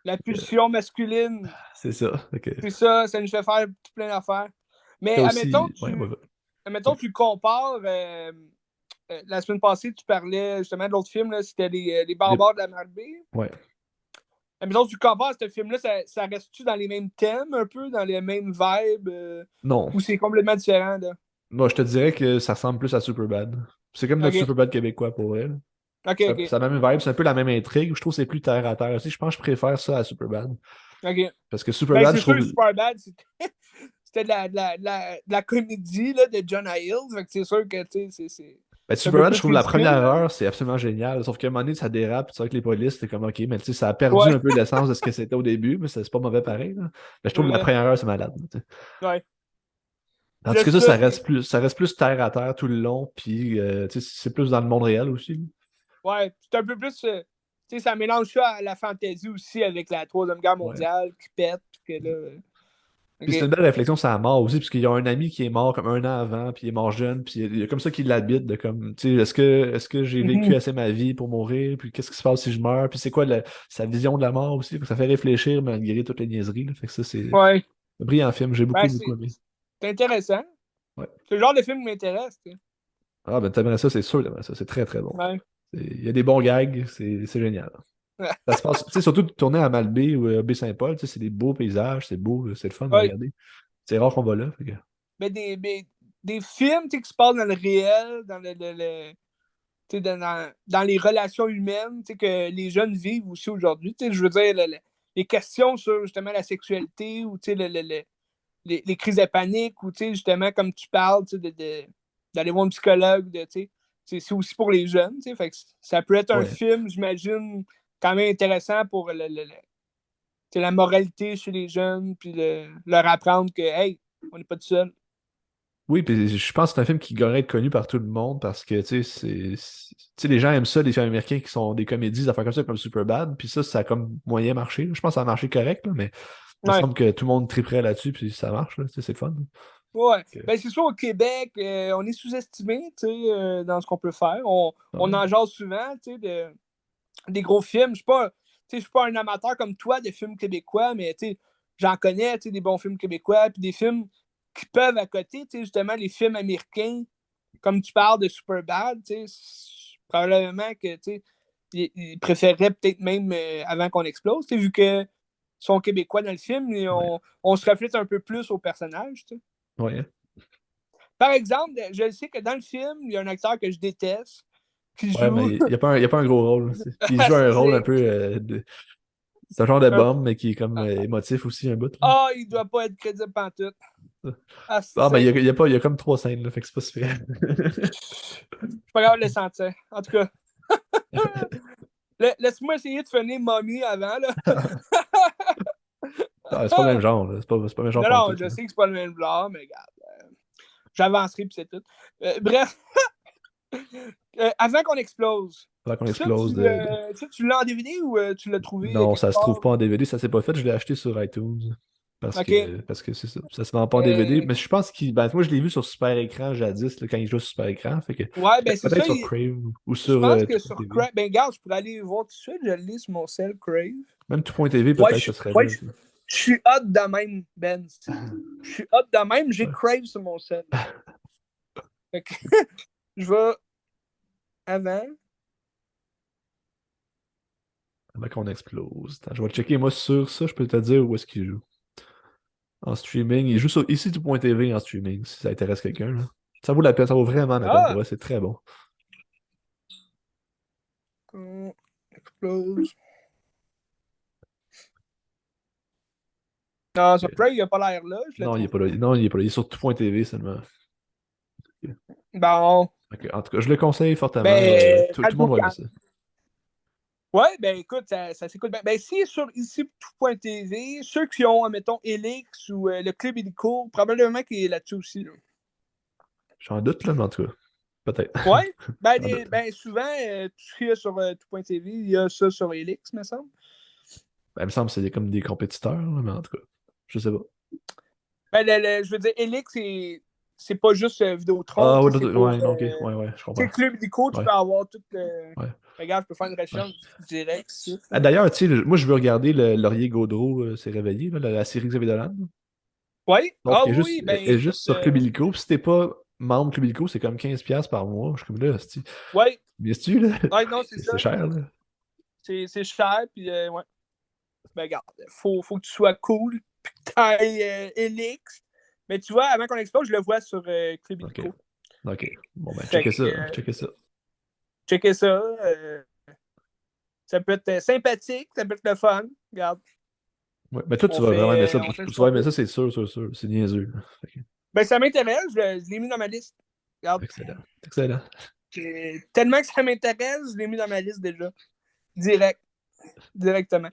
la Fait que, pulsion masculine. c'est ça. Fait que, C'est ça, ça nous fait faire tout plein d'affaires. Mais t'as aussi. Ouais, ouais, admettons, tu compares. La semaine passée, tu parlais justement de l'autre film, là, c'était les ouais. Barbares de la Malbaie. Ouais. Admettons, tu compares ce film-là, ça reste-tu dans les mêmes thèmes, un peu, dans les mêmes vibes, Non. ou c'est complètement différent, là? Moi, je te dirais que ça ressemble plus à Superbad. C'est comme notre Ok, Superbad québécois pour vrai, là. ok, ok, C'est la même vibe, c'est un peu la même intrigue. Je trouve que c'est plus terre à terre aussi. Je pense que je préfère ça à Superbad. ok. Parce que Ben, Superbad, c'est je sûr, trouve. Superbad, c'était de la comédie là, de John Hill. Fait que c'est sûr que, tu sais, Ben, c'est un peu Superbad, je plus trouve la ridicule, première là. heure, c'est absolument génial. Sauf qu'à un moment donné, ça dérape. Tu vois, avec les polices, c'est comme OK, mais tu sais, ça a perdu Ouais, un peu l'essence de ce que c'était au début, mais c'est pas mauvais pareil, là. Mais je c'est trouve que la vrai. première heure, c'est malade, tu sais. Ouais. Puis Tandis là, que c'est ça ça, reste plus terre à terre tout le long, puis tu sais, c'est plus dans le monde réel aussi. ouais, c'est un peu plus. Tu sais, ça mélange ça à la fantasy aussi avec la Troisième Guerre Ouais. mondiale qui pète, puis que là. Puis c'est Ok. une belle réflexion sur la mort aussi, parce qu'il y a un ami qui est mort comme un an avant, puis il est mort jeune, puis il y a comme ça qui l'habite, de comme, tu sais, est-ce que j'ai vécu Mhm. assez ma vie pour mourir, puis qu'est-ce qui se passe si je meurs, puis c'est quoi sa vision de la mort aussi, ça fait réfléchir malgré toutes les niaiseries, là. Fait que ça, c'est Ouais. un brillant film, j'ai Ben, beaucoup, beaucoup aimé. c'est intéressant. Ouais. C'est le genre de film qui m'intéresse, tu sais. Ah, ben t'aimerais ça, c'est sûr, t'aimerais ça, c'est très, très bon. Ouais. Il y a des bons gags, c'est génial. Ça se passe, tu sais, surtout de tourner à Malbaie ou à Baie-Saint-Paul, tu sais, c'est des beaux paysages, c'est beau, c'est le fun à Ouais. regarder. C'est rare qu'on va là, fait que. Mais des films, tu sais, qui se passent dans le réel, dans dans les relations humaines que les jeunes vivent aussi aujourd'hui. Je veux dire, les questions sur justement la sexualité ou les crises de panique ou justement, comme tu parles, d'aller voir un psychologue, c'est aussi pour les jeunes. Fait que ça peut être un Ouais. film, j'imagine, quand même intéressant pour la moralité chez les jeunes, puis leur apprendre que, hey, on n'est pas tout seul. Oui, puis je pense que c'est un film qui devrait être connu par tout le monde parce que, tu sais, les gens aiment ça, les films américains qui sont des comédies, des affaires comme ça, comme Superbad, puis ça a comme moyen marché. Je pense que ça a marché correct, là, mais il me Ouais. semble que tout le monde triperait là-dessus, puis ça marche, là, tu sais, c'est le fun. Ouais. Ok. Ben, c'est sûr, au Québec, on est sous-estimé, dans ce qu'on peut faire. Ah On ouais. en jase souvent, des gros films. Je suis pas un amateur comme toi de films québécois, mais j'en connais, des bons films québécois, puis des films qui peuvent à côté, justement, les films américains, comme tu parles de Superbad, probablement que, ils préféreraient peut-être même avant qu'on explose, vu que sont québécois dans le film, et Ouais. on se reflète un peu plus au personnage, Ouais. Par exemple, je sais que dans le film, il y a un acteur que je déteste qui Ouais, mais joue. il y a pas un gros rôle. Puis il joue un rôle un peu c'est un genre de bombe, mais qui est comme émotif aussi, un bout, là. Il doit pas être crédible pantoute. Ah, Ah, mais c'est. il y a comme 3 scènes, là, fait que c'est pas super. Je suis pas grave de le sentir. En tout cas, laisse-moi essayer de finir Mommy avant, là. Ah, c'est pas le même genre, là. C'est pas le même genre Non, non, pantoute, je là. sais que c'est pas le même genre, mais regarde, j'avancerai puis c'est tout. Bref, avant qu'on explose, Avant qu'on ça, explose de- tu l'as en DVD ou tu l'as trouvé Non, quelque ça se trouve part? pas en DVD, ça s'est pas fait, je l'ai acheté sur iTunes. OK. Parce que c'est ça. Ça se vend pas en DVD. Euh, Mais je pense qu'il. Ben, moi, je l'ai vu sur Super Écran jadis, là, quand il jouait sur Super Écran. Fait que ouais, ben c'est peut-être ça. sur Crave ou Je sur pense que Tout.tv. sur Crave. Ben, regarde, je pourrais aller voir tout de suite. Je l'ai sur mon cell Crave. Même Tout.tv, Ouais, peut-être, ça serait ouais, bien aussi. je suis hot de même, Ben. Je suis hot de même, j'ai Ouais. Crave sur mon cell. Fait que je vais avant. Avant qu'on explose. Attends, je vais le checker, moi, sur ça, je peux te dire où est-ce qu'il joue. En streaming. Il joue sur ici Tout.tv en streaming, si ça intéresse quelqu'un, là. Ça vaut la peine, ça vaut vraiment la peine pour Ah! vrai, c'est très bon. Explose. Non, sur Ok. Crave, il a pas l'air là. Je le Non, il est trouve pas là. pas. Non, il est pas là. Il est sur Tout.tv seulement. Ok. Bon. Ok. En tout cas, je le conseille fortement. Tout le monde Radio va aimer Can. ça. Ouais, ben écoute, ça s'écoute bien. Ben, si sur ici tout.tv, ceux qui ont, admettons, Elix ou le Club Illico, probablement qu'il est là-dessus aussi. Là. J'en doute, là, mais en tout cas, peut-être. Ouais, J'en doute. ben souvent, tout ce qu'il y a sur tout.tv, il y a ça sur Elix, me semble. Ben, il me semble que c'est comme des compétiteurs, là, mais en tout cas, je sais pas. Ben, je veux dire, Elix, c'est pas juste Vidéotron, Ah, ouais, c'est pour. ouais, non, ok. Ouais, ouais, je Tu comprends. sais, Club Illico, tu Ouais, peux avoir tout. ouais, Regarde, je peux faire une ouais. recherche directe. Ah, d'ailleurs, tu sais, moi, je veux regarder le Laurier Gaudreau s'est réveillé, là, la série Xavier Dolan. Oui, Sauf qu'oui, ben elle est écoute, juste sur Club Illico. Puis si t'es pas membre Club Illico, c'est comme 15$ par mois. Je suis comme là, oui, bien tu là? ouais, non, c'est C'est ça. cher, là. C'est cher, puis ouais. Ben regarde, faut que tu sois cool, puis que t'ailles Elix. Mais tu vois, avant qu'on explose, je le vois sur Club Ok. Illico. Ok. Bon, ben, Fait checker que, ça. Checker ça. checker ça. Ça peut être sympathique, ça peut être le fun. Regarde, Ouais. Mais toi, tu vas vraiment aimer ça. on fait Tu ce vas qu'on aimer peut. ça, c'est sûr, sûr, sûr. C'est niaiseux. Fait que, Ben, ça m'intéresse, je l'ai mis dans ma liste. Regarde, excellent. Excellent. tellement que ça m'intéresse, je l'ai mis dans ma liste déjà. Direct, directement.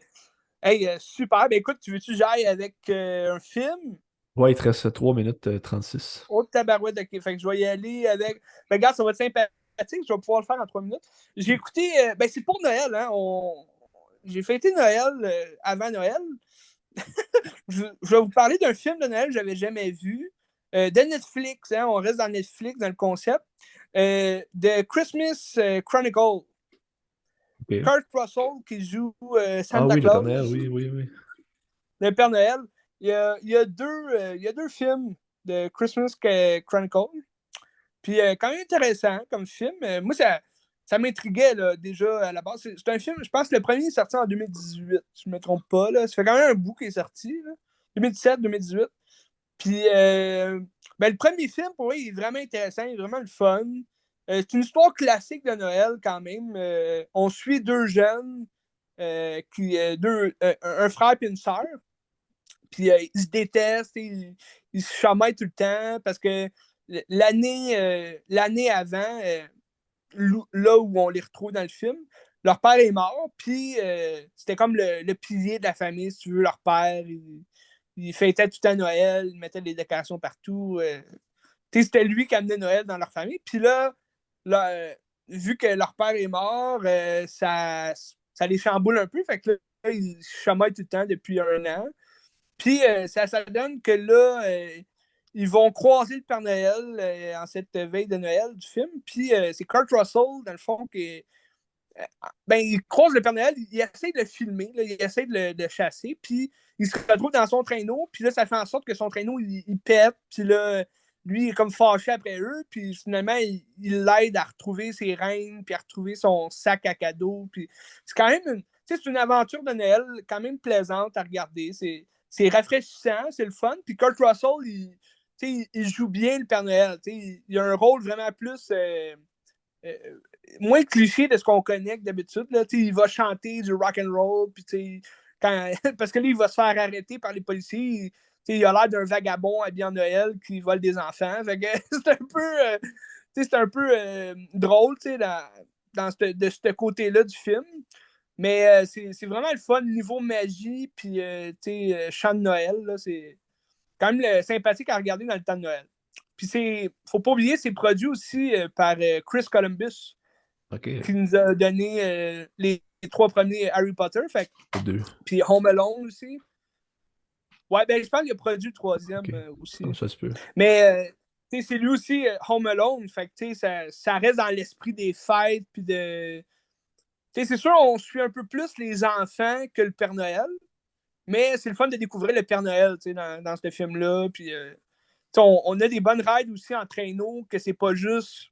Hey, super. Ben écoute, tu veux-tu que j'aille avec un film? Ouais, il te reste 3 minutes 36. Autre tabarouette, ok. Fait que je vais y aller avec. Ben, regarde, ça va être sympathique. Je vais pouvoir le faire en 3 minutes. J'ai écouté. Ben, c'est pour Noël, hein. J'ai fêté Noël avant Noël. Je vais vous parler d'un film de Noël que j'avais jamais vu. De Netflix, hein. On reste dans Netflix, dans le concept. The Christmas Chronicle. Ok. Kurt Russell qui joue Ah Santa oui, le Père Noël, Claus, oui, oui, oui. le Père Noël. Il y a deux films de Christmas Chronicle. Puis quand même intéressant comme film. Moi, ça m'intriguait là, déjà à la base. C'est un film, je pense que le premier est sorti en 2018, si je ne me trompe pas. Là. Ça fait quand même un bout qui est sorti. Là. 2017, 2018. Puis ben, le premier film, pour moi, il est vraiment intéressant, il est vraiment le fun. C'est une histoire classique de Noël quand même. On suit deux jeunes, un frère et une sœur. Puis ils se détestent, ils se chamaillent tout le temps parce que l'année avant, là où on les retrouve dans le film, leur père est mort, puis c'était comme le pilier de la famille, si tu veux, leur père. Il fêtait tout à Noël, il mettait des décorations partout. C'était lui qui amenait Noël dans leur famille. Puis là vu que leur père est mort, ça les chamboule un peu. Fait que là, ils se chamaillent tout le temps depuis un an. Puis ça donne que là, ils vont croiser le Père Noël en cette veille de Noël du film. Puis c'est Kurt Russell, dans le fond, ben, il croise le Père Noël, il essaie de le filmer, là, il essaie de le chasser, puis il se retrouve dans son traîneau, puis là, ça fait en sorte que son traîneau, il pète, puis là, lui, il est comme fâché après eux, puis finalement, il l'aide à retrouver ses reines, puis à retrouver son sac à cadeaux, puis c'est quand même c'est une aventure de Noël quand même plaisante à regarder, c'est rafraîchissant, c'est le fun, puis Kurt Russell, il joue bien le Père Noël, il a un rôle vraiment plus... euh, moins cliché de ce qu'on connaît que d'habitude. Là. Il va chanter du rock and roll, puis parce que là, il va se faire arrêter par les policiers. Il a l'air d'un vagabond habillé en Noël qui vole des enfants. C'est un peu drôle de ce côté-là du film. Mais c'est vraiment le fun niveau magie, puis chant de Noël. C'est quand même sympathique à regarder dans le temps de Noël. Puis faut pas oublier, c'est produit aussi par Chris Columbus, Ok, qui nous a donné les trois premiers Harry Potter. deux. Puis Home Alone aussi. Ouais, ben je pense qu'il a produit le troisième Ok, aussi. comme ça se peut. Mais c'est lui aussi Home Alone. Fait que ça reste dans l'esprit des fêtes. Puis c'est sûr, on suit un peu plus les enfants que le Père Noël. Mais c'est le fun de découvrir le Père Noël dans ce film-là. Puis on a des bonnes rides aussi en traîneau, que c'est pas juste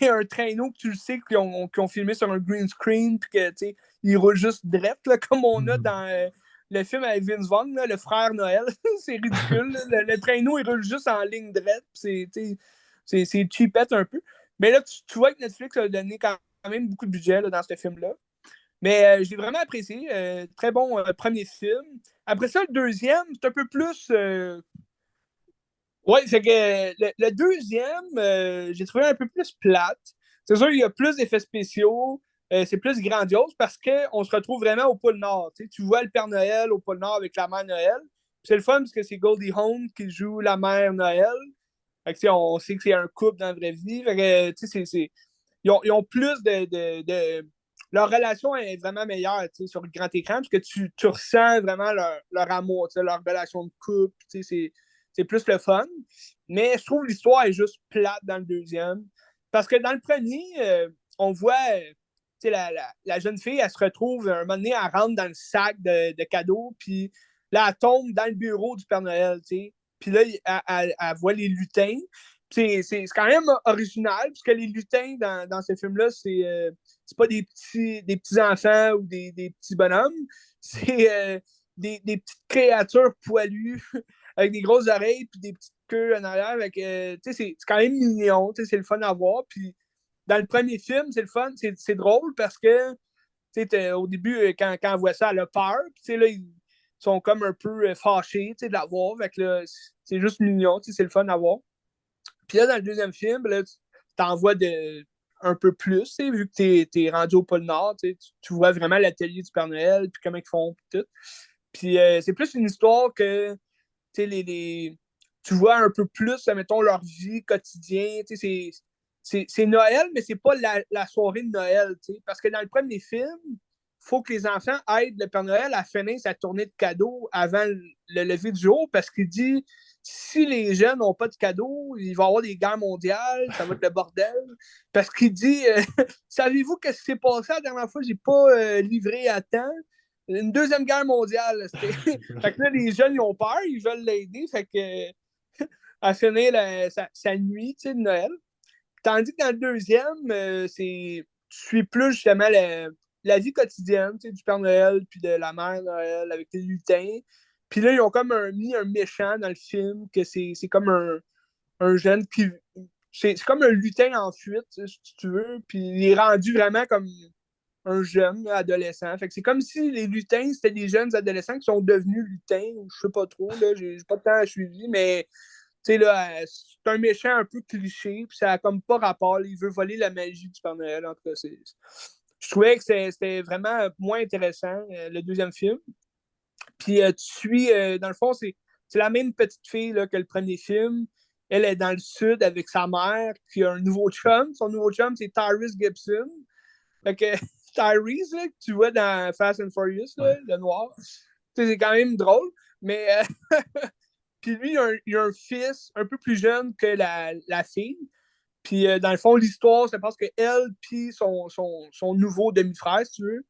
un traîneau que tu le sais qu'ils ont filmé sur un green screen, puis que il roule juste drette, là, comme on a dans le film avec Vince Vaughn, là, le frère Noël. C'est ridicule. Le traîneau, il roule juste en ligne drette. C'est cheapette un peu. Mais là, tu vois que Netflix a donné quand même beaucoup de budget là, dans ce film-là. Mais je l'ai vraiment apprécié. Très bon premier film. Après ça, le deuxième, c'est un peu plus ouais, c'est que le deuxième, j'ai trouvé un peu plus plate. C'est sûr, il y a plus d'effets spéciaux, c'est plus grandiose parce qu'on se retrouve vraiment au pôle Nord. Tu vois le Père Noël au pôle Nord avec la mère Noël. C'est le fun parce que c'est Goldie Hawn qui joue la mère Noël. Fait que, on sait que c'est un couple dans la vraie vie. Fait que, ils ont plus de. Leur relation est vraiment meilleure sur le grand écran parce que tu ressens vraiment leur amour, leur relation de couple. C'est plus le fun. Mais je trouve que l'histoire est juste plate dans le deuxième. Parce que dans le premier, on voit la jeune fille, elle se retrouve un moment donné, elle rentre dans le sac de cadeaux, puis là, elle tombe dans le bureau du Père Noël. Puis là, elle voit les lutins. C'est quand même original, puisque les lutins dans ce film-là, c'est pas des petits enfants ou des petits bonhommes. C'est des petites créatures poilues avec des grosses oreilles puis des petites queues en arrière. C'est quand même mignon, c'est le fun à voir. Puis dans le premier film, c'est le fun, c'est drôle parce que au début, quand on voit ça, elle a peur. Puis là, ils sont comme un peu fâchés de la voir. C'est juste mignon, c'est le fun à voir. Puis là, dans le deuxième film, là, tu t'en vois un peu plus, vu que t'es rendu au pôle Nord, tu vois vraiment l'atelier du Père Noël, puis comment ils font, puis tout. Puis c'est plus une histoire que tu vois un peu plus, mettons, leur vie quotidienne. C'est Noël, mais c'est pas la soirée de Noël. Parce que dans le premier film, il faut que les enfants aident le Père Noël à finir sa tournée de cadeaux avant le lever du jour, parce qu'il dit si les jeunes n'ont pas de cadeaux, il va y avoir des guerres mondiales, ça va être le bordel. Parce qu'il dit savez-vous qu'est-ce qui s'est passé la dernière fois? J'ai pas livré à temps. Une deuxième guerre mondiale. Fait que là, les jeunes, ils ont peur, ils veulent l'aider. Fait que, à finir sa nuit de Noël. Tandis que dans le deuxième, tu suis plus justement la vie quotidienne du Père Noël puis de la Mère Noël avec les lutins. Puis là, ils ont comme mis un méchant dans le film, que c'est comme un jeune c'est comme un lutin en fuite, si tu veux, puis il est rendu vraiment comme un jeune adolescent. Fait que c'est comme si les lutins, c'était des jeunes adolescents qui sont devenus lutins, ou je sais pas trop, là, j'ai pas de temps à suivre, mais tu sais, là, c'est un méchant un peu cliché, puis ça a comme pas rapport, il veut voler la magie du Père Noël, en tout cas, je trouvais que c'était vraiment moins intéressant, le deuxième film. Puis tu suis, dans le fond, c'est la même petite fille là, que le premier film. Elle est dans le sud avec sa mère, qui a un nouveau chum. Son nouveau chum, c'est Tyrese Gibson. Fait que Tyrese, là, que tu vois dans Fast and Furious, là, Ouais. le noir, c'est quand même drôle. Mais puis lui, il a un fils un peu plus jeune que la fille. Puis dans le fond, l'histoire, c'est parce qu'elle puis son nouveau demi-frère, si tu veux,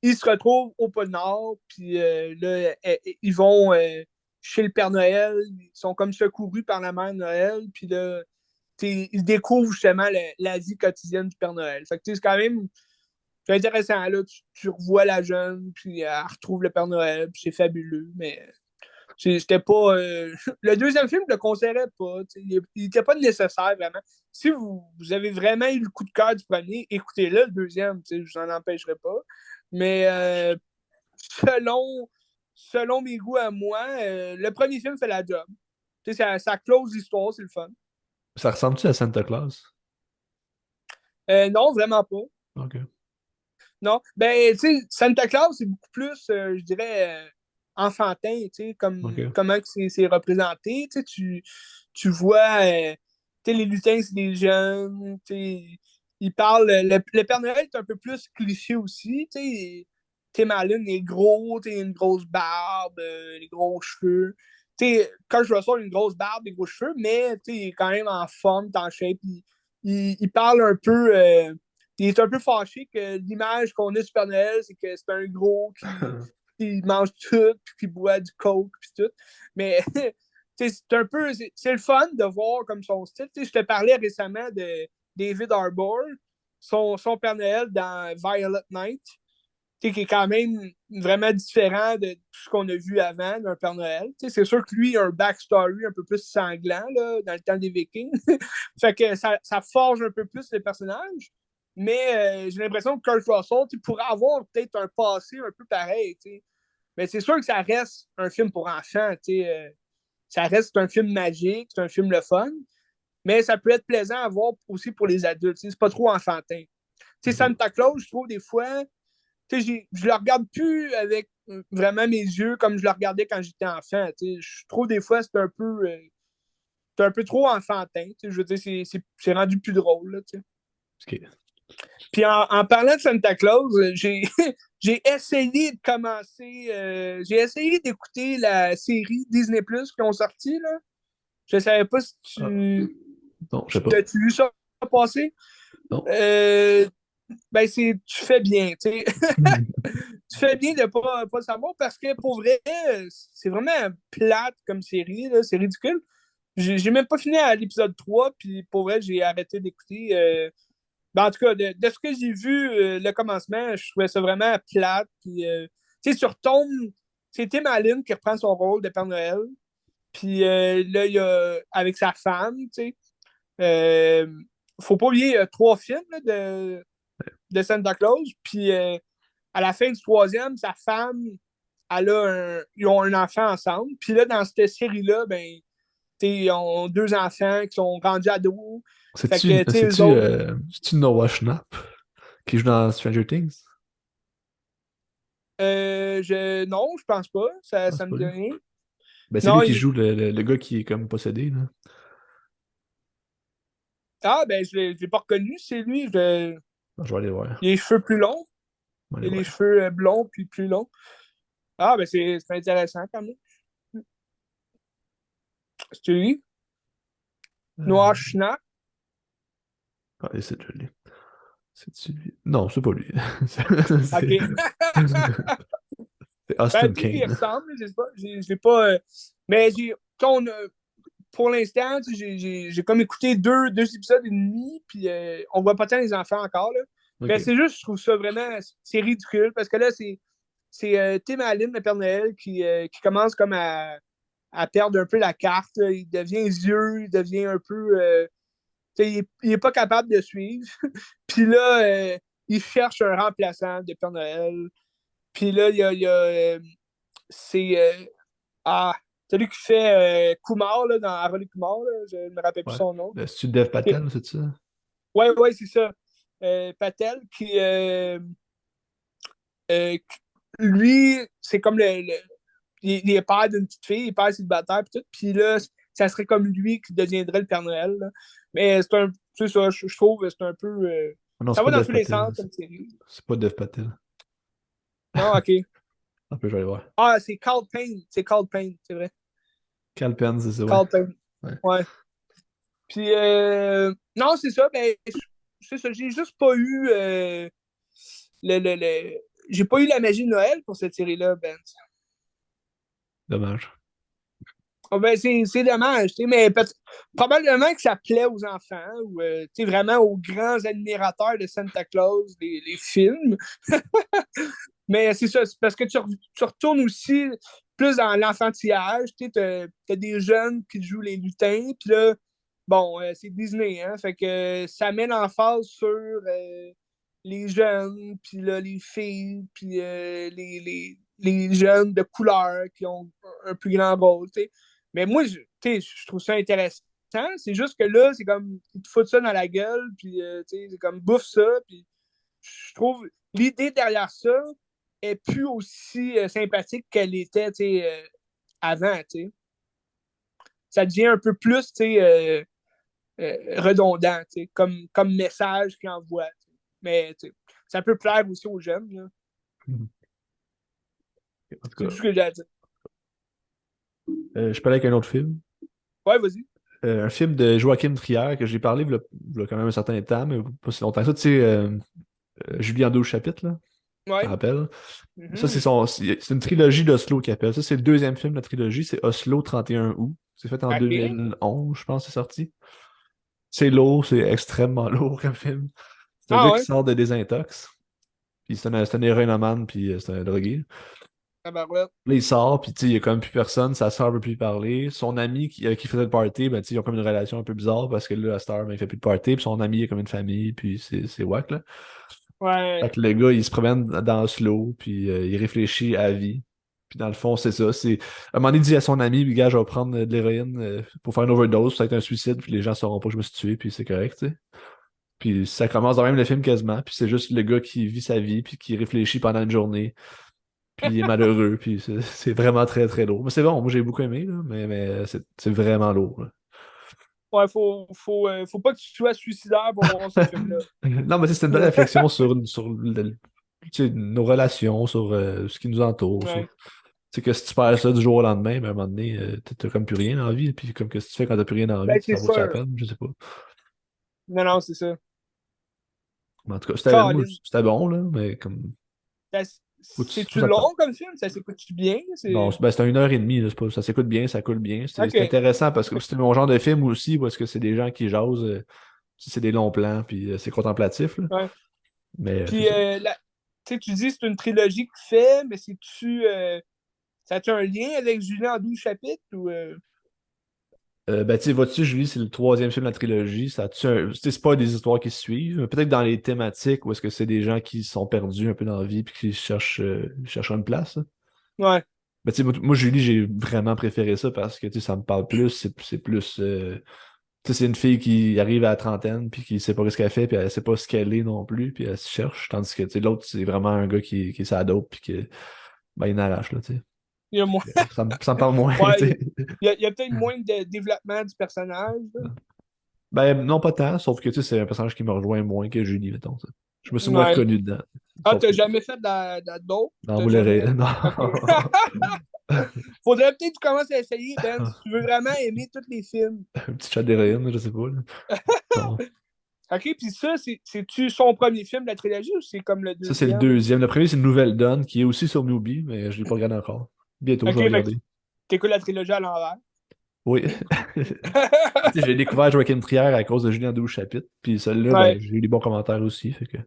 ils se retrouvent au pôle Nord, puis là, ils vont chez le Père Noël, ils sont comme secourus par la Mère Noël, puis là, ils découvrent justement la vie quotidienne du Père Noël. Fait que c'est quand même c'est intéressant, là, tu revois la jeune, puis elle retrouve le Père Noël, puis c'est fabuleux, mais c'était pas. Le deuxième film, je le conseillerais pas. Il n'était pas nécessaire, vraiment. Si vous avez vraiment eu le coup de cœur du premier, écoutez-le, le deuxième, je vous en empêcherai pas. Mais selon, selon mes goûts à moi, le premier film fait la job. Ça close l'histoire, c'est le fun. Ça ressemble-tu à Santa Claus? Non, vraiment pas. Ok. Non. Ben, tu sais, Santa Claus, c'est beaucoup plus, je dirais, enfantin, tu sais, Ok. comment c'est représenté. Tu vois, tu sais, les lutins, c'est des jeunes, tu sais, ils parlent. Le Père Noël est un peu plus cliché aussi, tu sais. Tim Allen est gros, tu sais, une grosse barbe, les gros cheveux. Tu sais, quand je Russell a une grosse barbe, des gros cheveux, mais tu sais, il est quand même en forme, en shape. Il parle un peu. Il est un peu fâché que l'image qu'on a du Père Noël, c'est que c'est un gros qui mange tout, puis qui boit du coke, puis tout. Mais c'est un peu, c'est le fun de voir comme son style. Je te parlais récemment de David Harbour, son Père Noël dans Violet Night, qui est quand même vraiment différent de tout ce qu'on a vu avant d'un Père Noël. C'est sûr que lui a un backstory un peu plus sanglant là, dans le temps des Vikings. Fait que ça forge un peu plus le personnage. Mais j'ai l'impression que Kurt Russell pourrait avoir peut-être un passé un peu pareil. T'sais. Mais c'est sûr que ça reste un film pour enfants. Ça reste un film magique, c'est un film le fun. Mais ça peut être plaisant à voir aussi pour les adultes. C'est pas trop enfantin. Ok. Santa Claus, je trouve des fois, je le regarde plus avec vraiment mes yeux comme je le regardais quand j'étais enfant. Je trouve des fois c'est un peu trop enfantin. Je veux dire, c'est rendu plus drôle. Là, Ok. puis en parlant de Santa Claus, j'ai essayé de commencer, j'ai essayé d'écouter la série Disney Plus qui ont sorti. Là. Je savais pas si Ah, non, je sais pas. t'as-tu vu ça passer. Non. Euh, ben tu fais bien, tu sais. Tu fais bien de pas le savoir parce que pour vrai, c'est vraiment plate comme série, là, c'est ridicule. J'ai même pas fini à l'épisode 3 puis pour vrai, j'ai arrêté d'écouter. Ben, en tout cas, de ce que j'ai vu, le commencement, je trouvais ça vraiment plate. Puis, tu sais, tu retombes, c'est Tim Allen qui reprend son rôle de Père Noël. Puis là, il y a, avec sa femme, tu sais. Euh, Faut pas oublier, il y a 3 films là, de Santa Claus. Puis à la fin du troisième, sa femme, ils ont un enfant ensemble. Puis là, dans cette série-là, ben, ils ont 2 enfants qui sont rendus ados. Fait C'est-tu que, tu sais, eux c'est-tu autres, c'est-tu Noah Schnapp qui joue dans Stranger Things? non, je pense pas. Ah, Ça c'est me pas dit lui. rien. Ben, c'est Non, lui qui joue le gars qui est comme possédé, là. ben, je l'ai pas reconnu, c'est lui. Ah, je vais aller voir. Il a les cheveux plus longs. Je vais aller Il a les voir. cheveux blonds puis plus longs. Ah, ben, c'est intéressant quand même. C'est lui. Euh, Noir Schnapp. ah, essaie de le C'est-tu lui? Non, c'est pas lui. OK. C'est c'est Ben, Austin tu sais, il Kane. ressemble, je sais pas. J'ai pas. Mais pour l'instant, tu sais, j'ai comme écouté deux épisodes et demi, puis on voit pas tant les enfants encore, là. Mais Ok. c'est juste, je trouve ça vraiment, c'est ridicule, parce que là, c'est Tim Allen, le Père Noël, qui commence comme à perdre un peu la carte, là. Il devient vieux, il devient un peu. Il est pas capable de suivre. Puis là, il cherche un remplaçant de Père Noël. Puis là, c'est celui qui fait Kumar là, dans Harold Kumar, là, je ne me rappelle plus Ouais. son nom. C'est-tu Dev Patel, c'est ça? Ouais, ouais, c'est ça. Patel, euh, lui, c'est comme il est père d'une petite fille, il est père célibataire, puis tout. Puis là, ça serait comme lui qui deviendrait le Père Noël. Là. Mais c'est ça, je trouve, c'est un peu. Non, Ça c'est va pas dans Dev tous les Patel. sens comme série. C'est pas Dev Patel. Non, ok. Un peu, je vais aller voir. Ah, c'est Carl Payne. C'est Carl Payne, c'est vrai. Cal Penn, c'est ça, ouais. Carl Payne. Ouais. Ouais. Puis, non, c'est ça. Ben, c'est ça. J'ai juste pas eu j'ai pas eu la magie de Noël pour cette série-là, Ben. Dommage. Oh, ben, c'est dommage, mais probablement que ça plaît aux enfants ou vraiment aux grands admirateurs de Santa Claus, les films. Mais c'est ça, c'est parce que tu retournes aussi plus dans l'enfantillage. Tu as des jeunes qui jouent les lutins, puis là, bon, c'est Disney, hein, fait que ça met l'emphase sur les jeunes, puis là, les filles, puis les jeunes de couleur qui ont un plus grand rôle, tu sais. Mais moi, je trouve ça intéressant. C'est juste que là, c'est comme, ils te foutent ça dans la gueule, puis c'est comme bouffe ça, puis je trouve l'idée derrière ça est plus aussi sympathique qu'elle était avant. T'sais. Ça devient un peu plus redondant comme message qu'il envoie. T'sais. Mais ça peut plaire aussi aux jeunes. Là. Mhm. En tout C'est cas, tout ce que j'ai à dire. je parlais avec un autre film. Ouais, vas-y. Un film de Joachim Trier que j'ai parlé il y a quand même un certain temps, mais pas si longtemps que ça. Tu sais, Julie en 12 chapitres, là. Tu te Ouais. rappelles? Ça, Mm-hmm. c'est une trilogie d'Oslo qu'il appelle. Ça, c'est le deuxième film de la trilogie. C'est Oslo 31 août. C'est fait en OK. 2011, je pense, c'est sorti. C'est lourd, c'est extrêmement lourd comme film. C'est un Ah gars qui ouais. sort de désintox. Puis c'est un héroïnomane, puis c'est un drogué. Tabarouette. Là, il sort, puis tu sais, il y a comme plus personne, sa sœur veut plus lui parler. Son ami qui faisait le party, ben, tu sais, ils ont comme une relation un peu bizarre parce que là, à cette heure, ben, il fait plus de party, puis son ami est comme une famille, puis c'est wack, là. Fait Ouais. que le gars, il se promène dans Oslo, puis il réfléchit à la vie. Puis dans le fond, c'est ça. À un moment donné, il dit à son ami, gars, je vais prendre de l'héroïne pour faire une overdose, ça va être un suicide, puis les gens sauront pas que je me suis tué, puis c'est correct, tu sais. Puis ça commence dans même le film quasiment, puis c'est juste le gars qui vit sa vie, puis qui réfléchit pendant une journée, puis il est malheureux, puis c'est vraiment très très lourd. Mais c'est bon, moi j'ai beaucoup aimé, là, mais c'est vraiment lourd, là. Ouais, faut pas que tu sois suicidaire pour voir ce film-là. Non, mais tu sais, c'est une belle réflexion sur tu sais, nos relations, sur ce qui nous entoure, sur Ouais. tu sais que si tu perds ça du jour au lendemain, ben, à un moment donné, t'as comme plus rien dans la vie, puis comme que si tu fais quand t'as plus rien dans la vie, Ben, ça c'est vaut-tu la sûr. peine, je sais pas. Non, non, c'est ça. Mais en tout cas, moi, Colin. c'était bon, là, mais comme. Faut C'est-tu ça long comme film? Ça s'écoute-tu bien? Non, C'est... ben, c'est 1 heure et demie, là, ça s'écoute bien, ça coule bien. C'est OK. intéressant parce que c'est mon genre de film aussi, parce que c'est des gens qui jasent, c'est des longs plans, puis c'est contemplatif, là. Ouais. Mais c'est Puis, ça. tu dis que c'est une trilogie que fait, mais ça a-tu un lien avec Julien en 12 chapitres? Ou, Ben, tu sais, vois-tu, Julie, c'est le troisième film de la trilogie. Tu sais, c'est pas des histoires qui se suivent. Mais peut-être dans les thématiques où est-ce que c'est des gens qui sont perdus un peu dans la vie puis qui cherchent une place, là. Ouais. Ben, tu sais, moi, Julie, j'ai vraiment préféré ça parce que, tu sais, ça me parle plus. C'est plus. Tu sais, c'est une fille qui arrive à la trentaine puis qui sait pas ce qu'elle fait puis elle sait pas ce qu'elle est non plus puis elle se cherche. Tandis que, tu sais, l'autre, c'est vraiment un gars qui s'adopte puis qui, ben, il n'arrache, là, tu sais. Il y a moins... Ça me parle moins, tu ouais, sais. il y a peut-être moins de développement du personnage. Là. Ben, non, pas tant, sauf que tu sais, c'est un personnage qui me rejoint moins que Julie, mettons. Ça. Je me suis moins Ouais. reconnu dedans. Ah, Sauf t'as que jamais fait d'autres? dans T'as Mouleray, jamais. non. OK. Faudrait peut-être que tu commences à essayer, Ben, si tu veux vraiment aimer tous les films. Un petit chat d'héroïne, je sais pas, là. Non. OK, puis ça, c'est-tu son premier film de la trilogie ou c'est comme le Ça, c'est le deuxième? deuxième. Le premier, c'est une Nouvelle Donne qui est aussi sur Mubi, mais je l'ai pas regardé encore. Bientôt, OK, je vais fait que regarder. t'écoutes la trilogie à l'envers. Oui. Tu sais, j'ai découvert Joachim Trier à cause de Julien 12 chapitres. Puis celui-là, ben, Ouais, j'ai eu des bons commentaires aussi. Fait que,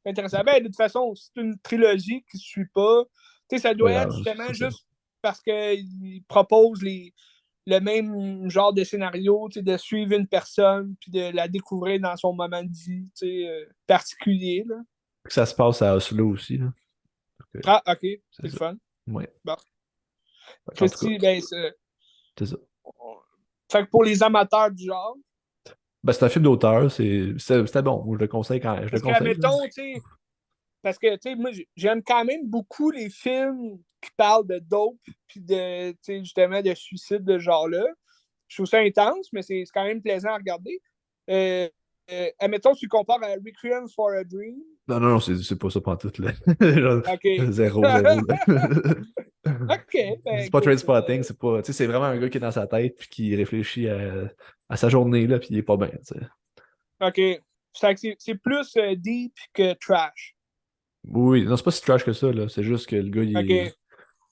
intéressant. Ben, de toute façon, c'est une trilogie qui ne suit pas. Tu sais, ça pas doit être grave, justement c'est ça. juste parce qu'il propose le même genre de scénario, de suivre une personne puis de la découvrir dans son moment de vie particulier. Là. Ça se passe à Oslo aussi, là. Donc, Ah, ok, c'est c'est le ça. fun. Ouais. Bon. En tout cas, Christy, ben, c'est ça. fait que pour les amateurs du genre, Ben, c'est un film d'auteur, c'était bon. Je le conseille je le parce que, conseille, là. admettons, tu sais, parce que, tu sais, moi, j'aime quand même beaucoup les films qui parlent de dope, puis de, tu sais, justement, de suicide de ce genre-là. Je trouve ça intense, mais c'est quand même plaisant à regarder. Euh, admettons, tu compares à Requiem for a Dream. Non, non, non, c'est pas ça pantoute, là. Genre, OK. zéro, zéro, là. OK, ben C'est pas écoute. Trainspotting, c'est pas. Tu sais, c'est vraiment un gars qui est dans sa tête puis qui réfléchit à sa journée, là, puis il est pas bien, tu sais. OK. C'est plus deep que trash. Oui, non, c'est pas si trash que ça, là. C'est juste que le gars, OK.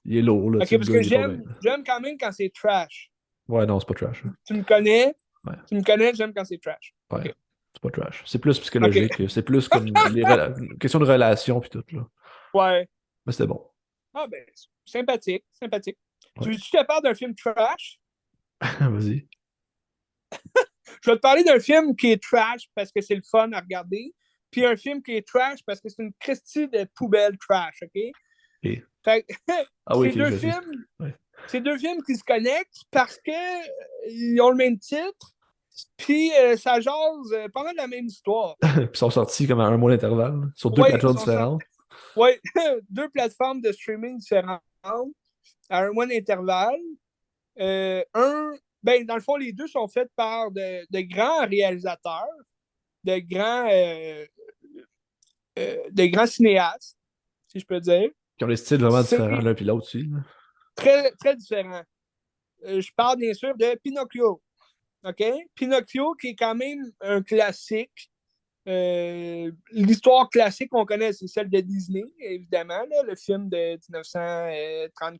il est lourd, là, tu OK, sais, le parce gars, que il est pas bien. j'aime quand même quand c'est trash. Ouais, non, c'est pas trash, là. Tu me connais, Ouais, tu me connais, j'aime quand c'est trash. ouais, OK. c'est pas trash. C'est plus OK. psychologique, c'est plus comme une question de relation puis tout, là. Ouais. Mais c'était bon. Ah ben, sympathique, sympathique. Ouais. Tu te parles d'un film trash? Vas-y. Je vais te parler d'un film qui est trash parce que c'est le fun à regarder, puis un film qui est trash parce que c'est une Christie de poubelle trash, OK? Ok. Fait que, Ah oui, c'est ok, deux je sais. films, Ouais. c'est deux films qui se connectent parce que ils ont le même titre, puis ça jase pas mal la même histoire. Puis ils sont sortis comme à un mois d'intervalle, là, sur deux Oui, ils plateformes sont sortis. différentes. Ouais, deux plateformes de streaming différentes à un mois d'intervalle. Un, ben, dans le fond, les deux sont faits par de grands réalisateurs, de grands, euh, de grands cinéastes, si je peux dire. Qui ont des styles vraiment C'est différents l'un puis l'autre aussi, là. très, très différent. Je parle bien sûr de Pinocchio. OK? Pinocchio, qui est quand même un classique. L'histoire classique qu'on connaît, c'est celle de Disney, évidemment, là, le film de 1930.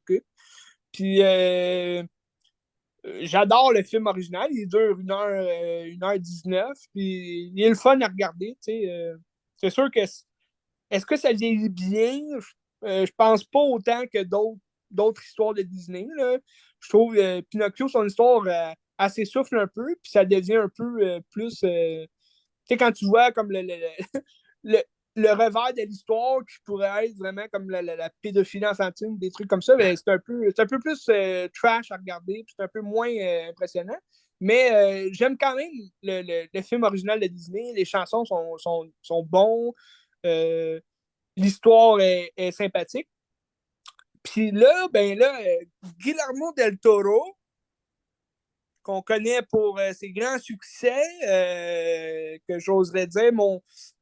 Puis j'adore le film original. Il dure 1h19. Puis il est le fun à regarder. C'est sûr que est-ce que ça vieillit bien? Je pense pas autant que d'autres histoires de Disney. Là. Je trouve Pinocchio, son histoire assez souffle un peu, puis ça devient un peu plus. Tu sais, quand tu vois comme le, le revers de l'histoire qui pourrait être vraiment comme la pédophilie infantile, des trucs comme ça, ben, c'est un peu plus trash à regarder, puis c'est un peu moins impressionnant. Mais j'aime quand même le film original de Disney. Les chansons sont bons. Euh, L'histoire est sympathique. Puis là, ben là, Guillermo del Toro, qu'on connaît pour ses grands succès, que j'oserais dire,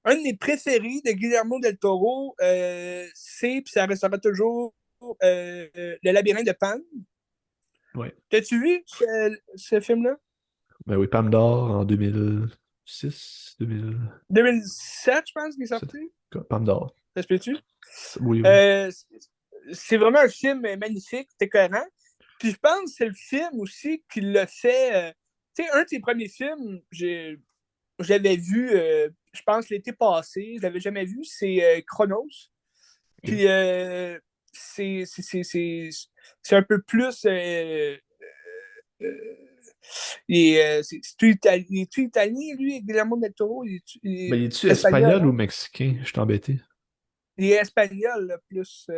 un de mes préférés de Guillermo del Toro, c'est, puis ça restera toujours, Le Labyrinthe de Pan. Ouais. T'as-tu vu ce film-là? Ben oui, Pam d'Or en 2006, 2007. 2007, je pense qu'il est sorti. Pam d'Or. Ça se peut-tu? Oui, oui. Euh, c'est vraiment un film magnifique, c'est cohérent. Puis je pense que c'est le film aussi qui l'a fait. Tu sais, un de ses premiers films, je l'avais vu, je pense, l'été passé. Je l'avais jamais vu, c'est Chronos. Ok. Puis c'est un peu plus. Euh, il est-tu italien, lui, Guillermo del Toro? Il Ben, est es-tu espagnol, espagnol ou hein? mexicain? Je suis embêté. Il est espagnol, là, plus.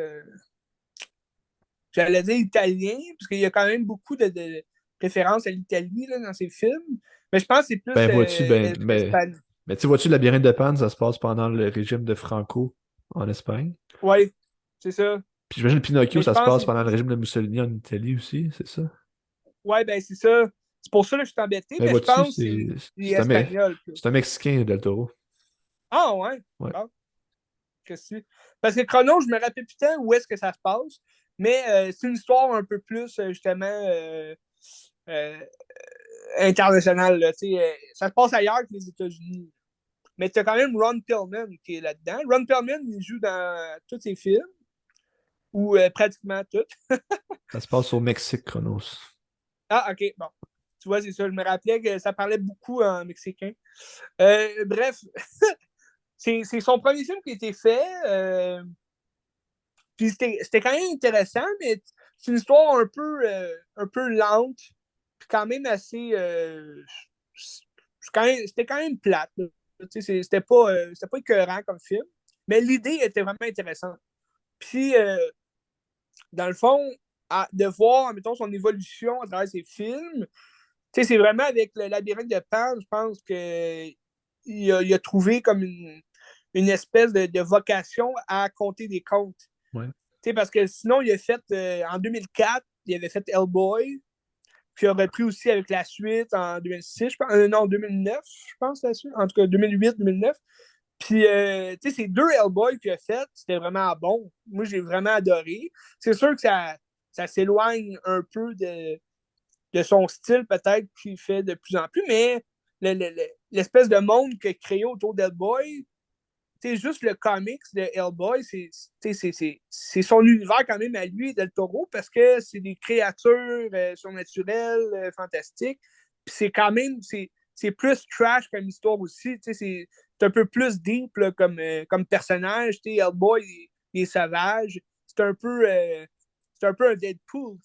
J'allais dire italien, parce qu'il y a quand même beaucoup de références à l'Italie là, dans ses films. Mais je pense que c'est plus Ben, vois-tu, espagnol. ben, tu vois-tu, le labyrinthe de Pan, ça se passe pendant le régime de Franco en Espagne. Oui, c'est ça. Puis j'imagine Pinocchio, Mais je ça se pense passe que pendant le régime de Mussolini en Italie aussi, c'est ça? ouais, ben c'est ça. C'est pour ça que je suis embêté, Ben, mais je vois-tu, pense qu'il est c'est un, espagnol. c'est un Mexicain, Del Toro. Ah ouais? Ouais. Bon, qu'est-ce que c'est? Parce que Chrono, je me rappelle plus tant où est-ce que ça se passe. Mais c'est une histoire un peu plus, justement, euh, internationale. Là, ça se passe ailleurs que les États-Unis. Mais tu as quand même Ron Perlman qui est là-dedans. Ron Perlman, il joue dans tous ses films, ou pratiquement tous. Ça se passe au Mexique, Chronos. Ah, ok, bon. Tu vois, c'est ça. Je me rappelais que ça parlait beaucoup en mexicain. Bref, c'est son premier film qui a été fait. Puis c'était quand même intéressant, mais c'est une histoire un peu lente. puis quand même assez. C'était quand même plate. Là. C'était pas écœurant comme film, mais l'idée était vraiment intéressante. Puis, dans le fond, de voir, mettons, son évolution à travers ses films, c'est vraiment avec le labyrinthe de Pan, je pense que il a trouvé comme une espèce de vocation à compter des contes. Ouais. Parce que sinon, il a fait, en 2004, il avait fait Hellboy, puis il a repris aussi avec la suite en 2006, je pense, non, 2009, je pense, la suite, en tout cas 2008-2009. Puis, ces deux Hellboy qu'il a fait, c'était vraiment bon. Moi, j'ai vraiment adoré. C'est sûr que ça s'éloigne un peu de son style, peut-être, qu'il fait de plus en plus, mais l'espèce de monde qu'il a créé autour d'Hellboy, juste le comics de Hellboy, c'est son univers quand même à lui, Del Toro, parce que c'est des créatures surnaturelles, fantastiques. Puis c'est quand même, c'est plus trash comme histoire aussi. C'est un peu plus deep là, comme personnage. Hellboy, il est sauvage. C'est un peu un Deadpool.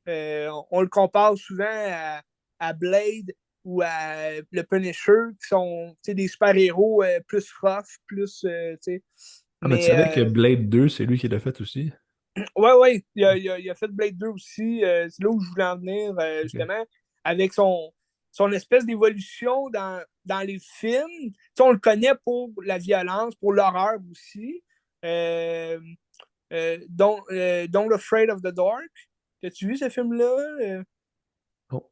On le compare souvent à Blade ou à le Punisher, qui sont des super-héros plus rough, plus. Ah, mais tu Mais savais que Blade 2, c'est lui qui l'a fait aussi? ouais, il a fait Blade 2 aussi. C'est là où je voulais en venir, Ok. justement, avec son espèce d'évolution dans les films. On le connaît pour la violence, pour l'horreur aussi. Euh, Don't Afraid of the Dark. As-tu vu ce film-là? Bon.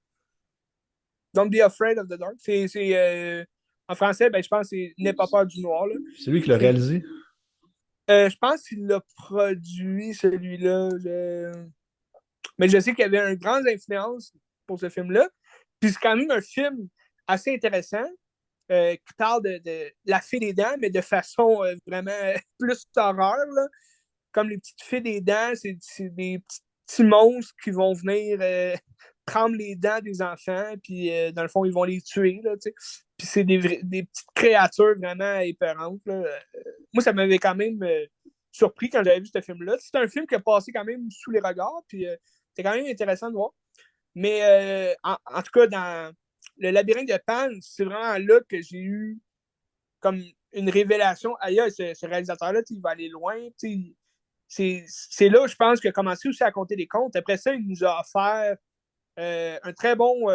Don't Be Afraid of the Dark. En français, ben, je pense que c'est N'aie pas peur du noir. Là. C'est lui qui l'a réalisé? Je pense qu'il l'a produit, celui-là. Mais je sais qu'il y avait une grande influence pour ce film-là. Puis c'est quand même un film assez intéressant qui parle de la fée des dents, mais de façon vraiment plus horreur. Là. Comme les petites fées des dents, c'est des petits monstres qui vont venir prendre les dents des enfants, puis dans le fond, ils vont les tuer. Là, puis c'est des petites créatures vraiment épeurantes. Là. Moi, ça m'avait quand même surpris quand j'avais vu ce film-là. C'est un film qui a passé quand même sous les regards, puis c'est quand même intéressant de voir. Mais en tout cas, dans le labyrinthe de Pan, c'est vraiment là que j'ai eu comme une révélation. Aïe, ce réalisateur-là, il va aller loin. C'est là, je pense, qu'il a commencé aussi à compter des comptes. Après ça, il nous a offert un très bon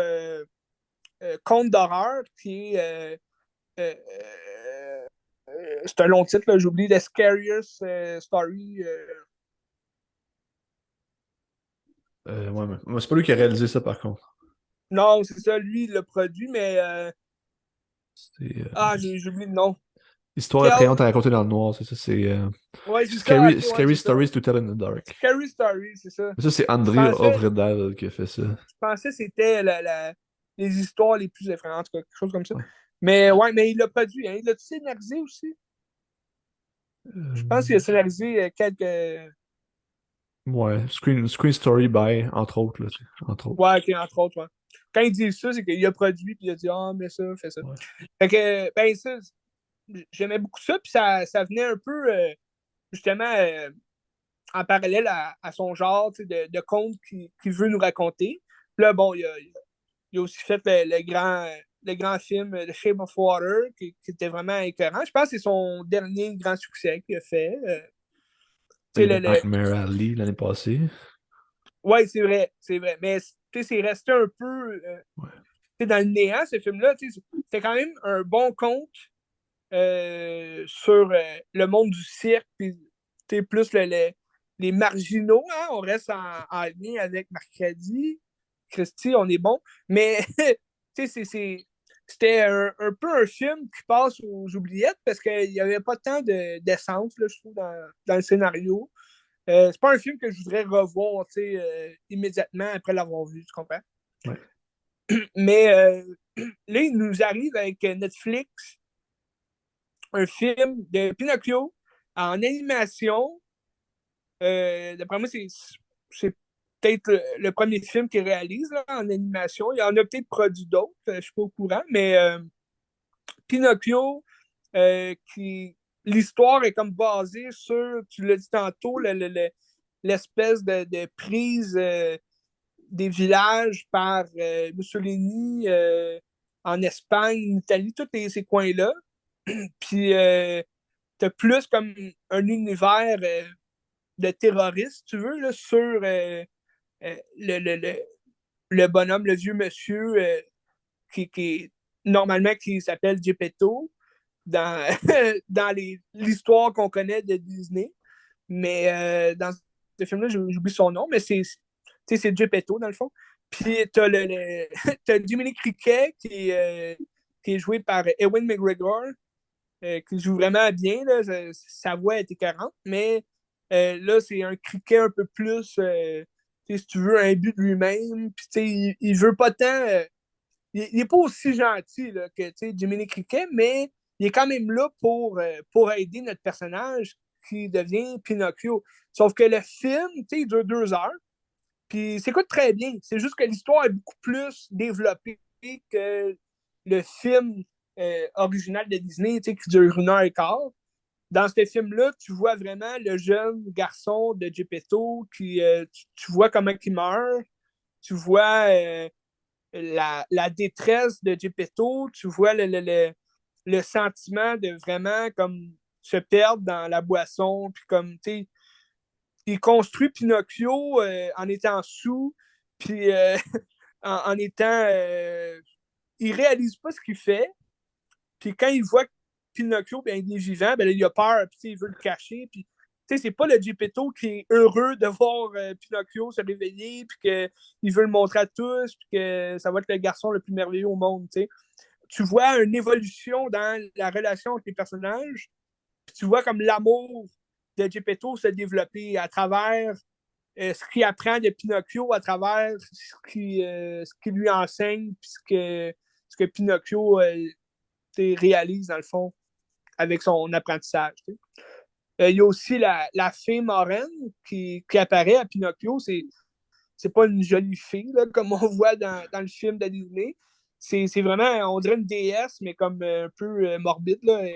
conte d'horreur qui est. C'est un long titre, j'oublie, The Scariest Story. Ouais, mais c'est pas lui qui a réalisé ça, par contre. Non, c'est ça, lui, il l'a produit, mais. C'est J'ai oublié le nom. Histoire Quel. effrayante à raconter dans le noir, c'est ça. C'est Ouais, c'est ça, Scary, ok, ouais, Scary c'est ça. Stories to Tell in the Dark. Scary Story, c'est ça. Mais ça, c'est Je André pensais, Ovredal qui a fait ça. je pensais que c'était les histoires les plus effrayantes, quelque chose comme ça. Ouais. Mais ouais, mais il l'a produit, hein. Il l'a scénarisé aussi. Je pense qu'il a scénarisé quelques. Ouais, Screen Story by, entre autres, là, tu sais, entre autres. Ouais, ok, entre autres, ouais. Quand il dit ça, c'est qu'il a produit, puis il a dit, ah, mais ça, fais ça. Ouais. Fait que, ben, ça, j'aimais beaucoup ça, puis ça venait un peu, justement, en parallèle à son genre, tu sais, de conte qu'il veut nous raconter. Puis là, bon, il a aussi fait le grand film The Shape of Water, qui était vraiment écœurant. Je pense que c'est son dernier grand succès qu'il a fait. Il Tu y sais, avait Nightmare Alley l'année passée. ouais, c'est vrai, c'est vrai. Mais c'est resté un peu Ouais. dans le néant, ce film-là. C'était quand même un bon conte sur le monde du cirque, puis plus les marginaux. Hein? On reste en lien avec Marcadi. Christy, on est bon. Mais c'était un peu un film qui passe aux oubliettes parce qu'il n'y avait pas tant d'essence, là, je trouve, dans le scénario. C'est pas un film que je voudrais revoir immédiatement après l'avoir vu, tu comprends? Ouais. Mais là, il nous arrive avec Netflix un film de Pinocchio en animation. D'après moi, c'est peut-être le premier film qu'il réalise là, en animation. Il en a peut-être produit d'autres, je ne suis pas au courant, mais Pinocchio, l'histoire est comme basée sur, tu l'as dit tantôt, l'espèce de prise des villages par Mussolini en Espagne, en Italie, tous ces coins-là. Puis t'as plus comme un univers de terroristes, si tu veux, là, sur le bonhomme, le vieux monsieur qui normalement qui s'appelle Geppetto dans, dans l'histoire qu'on connaît de Disney. Mais dans ce film-là, j'oublie son nom, mais c'est Geppetto dans le fond. Puis t'as t'as Dominic Riquet qui est joué par Ewan McGregor, qui joue vraiment bien. Là, sa voix est écœurante, mais là, c'est un criquet un peu plus, si tu veux, un but de lui-même. Puis, il veut pas tant. Il est pas aussi gentil là, que Jiminy Cricket, mais il est quand même là pour aider notre personnage qui devient Pinocchio. Sauf que le film, il dure 2 heures, puis s'écoute très bien. C'est juste que l'histoire est beaucoup plus développée que le film original de Disney, qui dure 1 heure et quart. Dans ce film-là, tu vois vraiment le jeune garçon de Geppetto tu vois comment il meurt, tu vois la détresse de Geppetto, tu vois le sentiment de vraiment comme se perdre dans la boisson, puis comme, tu sais, il construit Pinocchio en étant sous, puis en étant... il réalise pas ce qu'il fait, puis quand il voit Pinocchio, ben, il est vivant, ben là, il a peur, puis il veut le cacher, puis c'est pas le Geppetto qui est heureux de voir Pinocchio se réveiller, puis qu'il veut le montrer à tous, puis que ça va être le garçon le plus merveilleux au monde. T'sais. Tu vois une évolution dans la relation entre les personnages, puis tu vois comme l'amour de Geppetto se développer à travers ce qu'il apprend de Pinocchio, à travers ce qu'il lui enseigne, puis ce que Pinocchio réalise dans le fond avec son apprentissage. Il y a aussi la fée marraine qui apparaît à Pinocchio. C'est pas une jolie fille, là, comme on voit dans le film de Disney. C'est vraiment, on dirait une déesse, mais comme un peu morbide. Là.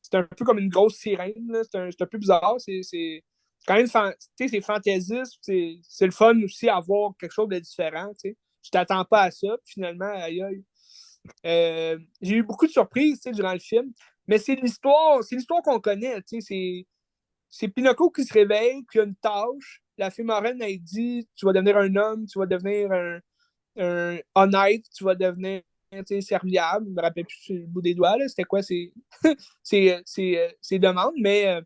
C'est un peu comme une grosse sirène. Là. C'est un peu bizarre. C'est quand même c'est fantaisiste. C'est le fun aussi à voir quelque chose de différent. T'sais. Tu t'attends pas à ça. Puis finalement, aïe, aïe. J'ai eu beaucoup de surprises durant le film. Mais c'est l'histoire qu'on connaît. C'est Pinocchio qui se réveille, qui a une tâche. La fée marraine, elle dit tu vas devenir un homme, tu vas devenir un honnête, tu vas devenir serviable. Je me rappelle plus sur le bout des doigts, c'était quoi ses demandes. Mais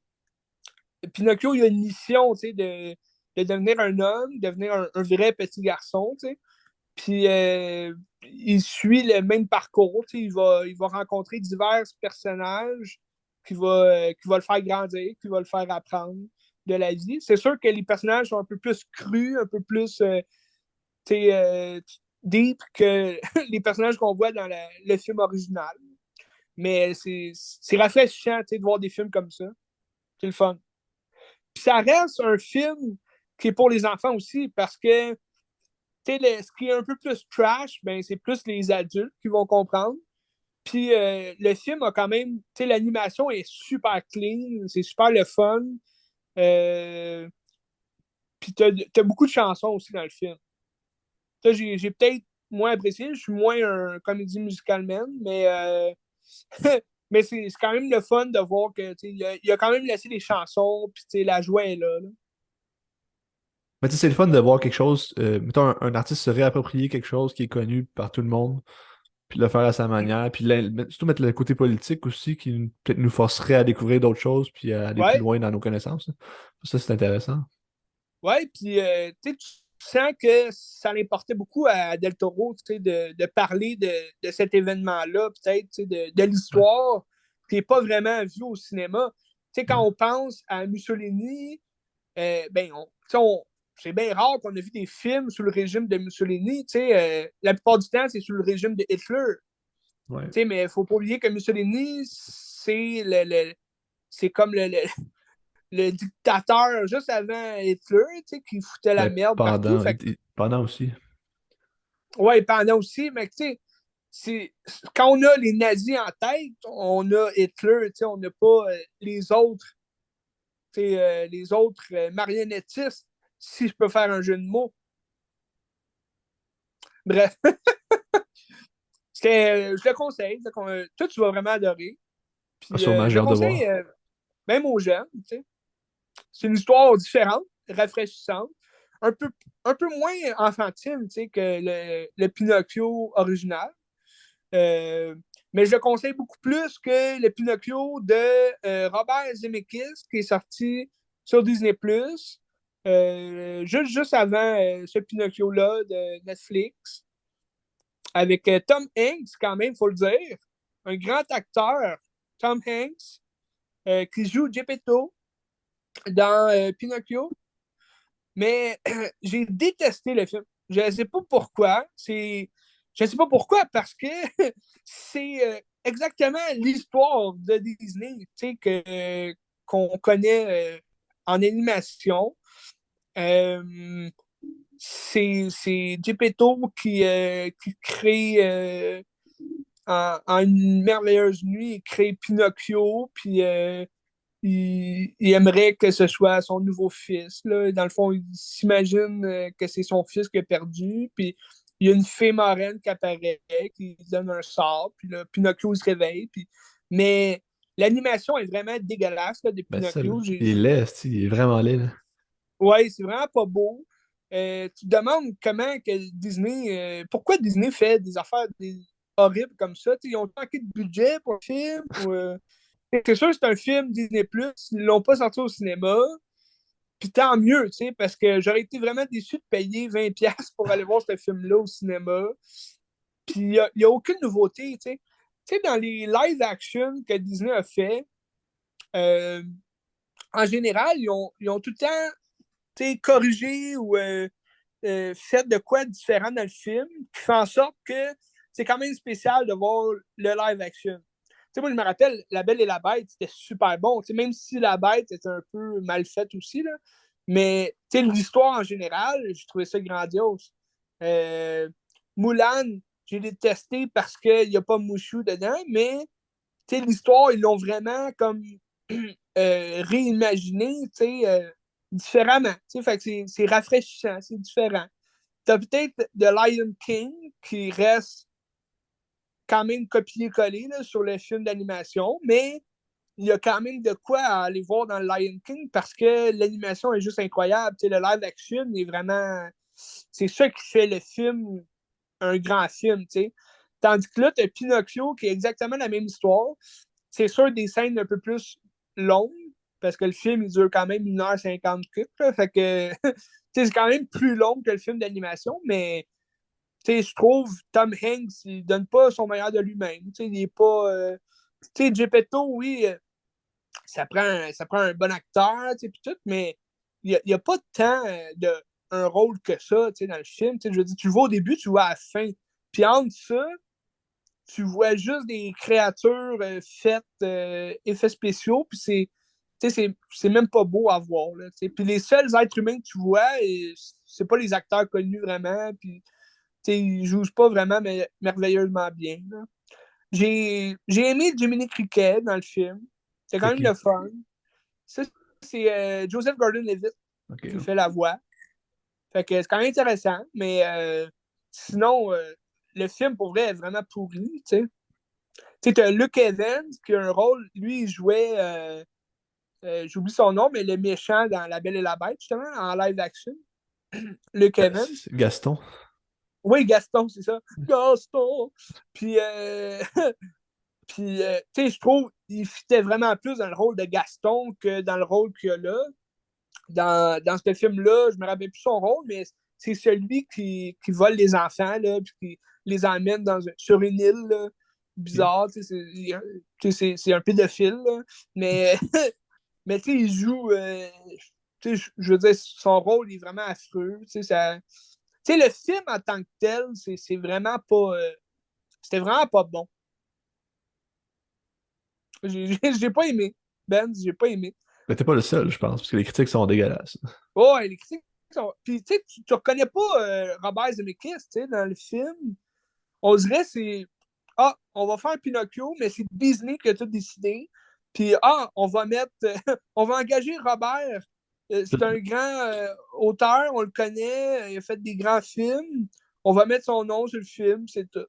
Pinocchio, il a une mission de devenir un homme, devenir un vrai petit garçon. Puis il suit le même parcours. Il va rencontrer divers personnages qui va le faire grandir, qui va le faire apprendre de la vie. C'est sûr que les personnages sont un peu plus crus, un peu plus euh, deep que les personnages qu'on voit dans le film original. Mais c'est rafraîchissant de voir des films comme ça. C'est le fun. Puis ça reste un film qui est pour les enfants aussi parce que ce qui est un peu plus trash, ben, c'est plus les adultes qui vont comprendre. Puis le film a quand même, l'animation est super clean, c'est super le fun. Euh, Puis t'as beaucoup de chansons aussi dans le film. J'ai peut-être moins apprécié, je suis moins un comédie musical man, mais, mais c'est quand même le fun de voir que il a quand même laissé les chansons, puis la joie est là. Mais tu sais, c'est le fun de voir quelque chose, mettons, un artiste se réapproprier quelque chose qui est connu par tout le monde, puis le faire à sa manière, puis surtout mettre le côté politique aussi, qui peut-être nous forcerait à découvrir d'autres choses, puis à aller plus Ouais, loin dans nos connaissances. Là. Ça, c'est intéressant. ouais, puis tu sens que ça l'importait beaucoup à Del Toro, de parler de cet événement-là, peut-être, de Ouais. l'histoire qui n'est pas vraiment vue au cinéma. Quand Ouais. on pense à Mussolini, ben, c'est bien rare qu'on ait vu des films sous le régime de Mussolini. La plupart du temps, c'est sous le régime de Hitler. Ouais. Mais il ne faut pas oublier que Mussolini, c'est comme le dictateur juste avant Hitler, qui foutait la Ben, merde partout. Fait pendant aussi. ouais, pendant aussi, mais tu sais, quand on a les nazis en tête, on a Hitler, on n'a pas les autres marionnettistes, si je peux faire un jeu de mots. Bref, je le conseille. Toi, tu vas vraiment adorer. Ah, Puis sûrement, je j'ai le hâte de conseille voir. même aux jeunes. Tu sais. C'est une histoire différente, rafraîchissante, un peu, un peu moins enfantine tu sais, que le Pinocchio original. Euh, mais je le conseille beaucoup plus que le Pinocchio de Robert Zemeckis qui est sorti sur Disney+. Juste avant ce Pinocchio-là de Netflix, avec Tom Hanks, quand même, il faut le dire. Un grand acteur, Tom Hanks, qui joue Geppetto dans Pinocchio. Mais j'ai détesté le film. Je ne sais pas pourquoi. Je ne sais pas pourquoi, parce que c'est exactement l'histoire de Disney qu'on connaît en animation. Euh, c'est Geppetto qui crée en une merveilleuse nuit, il crée Pinocchio, puis il aimerait que ce soit son nouveau fils. Là. Dans le fond, il s'imagine que c'est son fils qui a perdu. Puis il y a une fée marraine qui apparaît, qui lui donne un sort. Puis là, Pinocchio se réveille. Mais l'animation est vraiment dégueulasse là, de Ben, ça, là. Pinocchio. Il est laid, il est vraiment laid, là. Ouais, c'est vraiment pas beau. Tu te demandes comment que Disney. Pourquoi Disney fait des affaires horribles comme ça? T'sais, ils ont manqué de budget pour le film. C'est sûr que c'est un film Disney+, ils l'ont pas sorti au cinéma, puis tant mieux, tu sais, parce que j'aurais été vraiment déçu de payer 20$ pour aller voir ce film-là au cinéma. Puis il y a aucune nouveauté, tu sais. Tu sais, dans les live-action que Disney a fait, euh, en général, ils ont tout le temps, tu sais, corrigé ou fait de quoi différent dans le film, qui fait en sorte que c'est quand même spécial de voir le live-action. Tu sais, moi, je me rappelle, La Belle et la Bête, c'était super bon. Tu sais, même si La Bête était un peu mal faite aussi, là. Mais tu sais, l'histoire en général, j'ai trouvé ça grandiose. Euh, Moulin, j'ai détesté parce qu'il n'y a pas Mouchou dedans, mais tu sais, l'histoire, ils l'ont vraiment comme réimaginé, tu sais, différemment. Tu sais, fait que c'est rafraîchissant, c'est différent. T'as peut-être The Lion King qui reste quand même copié-collé sur le film d'animation, mais il y a quand même de quoi aller voir dans le Lion King parce que l'animation est juste incroyable. Tu sais, le live action est vraiment. C'est ça qui fait le film un grand film. Tu sais. Tandis que là, tu as Pinocchio qui est exactement la même histoire. C'est sûr des scènes un peu plus longues parce que le film il dure quand même 1h50 fait que c'est quand même plus long que le film d'animation, mais je trouve Tom Hanks, il donne pas son meilleur de lui-même. Il est pas. Geppetto, oui, ça prend un bon acteur, puis tout, mais il n'y a pas tant de un rôle que ça dans le film. Je veux dire, tu le vois au début, tu le vois à la fin. Puis entre ça, tu vois juste des créatures faites effets spéciaux, puis c'est même pas beau à voir. Là, puis les seuls êtres humains que tu vois, c'est pas les acteurs connus vraiment, puis ils jouent pas vraiment merveilleusement bien. Là. J'ai aimé Jiminy Cricket dans le film. C'est quand C'est même le qui? fun. Ça, c'est Joseph Gordon-Levitt Ok. qui fait la voix. Fait que c'est quand même intéressant, mais sinon, le film, pour vrai, est vraiment pourri, tu sais. Tu sais, t'as Luke Evans qui a un rôle, lui, il jouait, j'oublie son nom, mais le méchant dans La Belle et la Bête, justement, en live action. Luke Evans. C'est Gaston. Oui, Gaston, c'est ça. Gaston! Puis, tu sais, je trouve qu'il fitait vraiment plus dans le rôle de Gaston que dans le rôle qu'il y a là. Dans ce film-là, je me rappelle plus son rôle, mais c'est celui qui vole les enfants, là, puis qui les emmène sur une île là, Ok. bizarre. C'est un pédophile, là, mais, mais il joue. Je veux dire, son rôle est vraiment affreux. Le film en tant que tel, c'est vraiment pas. C'était vraiment pas bon. J'ai pas aimé. Ben, j'ai pas aimé. Mais t'es pas le seul, je pense, parce que les critiques sont dégueulasses. Oh, les critiques sont. Puis, tu reconnais pas Robert Zemeckis, dans le film. On dirait c'est. Ah, on va faire Pinocchio, mais c'est Disney qui a tout décidé. Puis, on va mettre. On va engager Robert. C'est un grand auteur, on le connaît, il a fait des grands films. On va mettre son nom sur le film, c'est tout.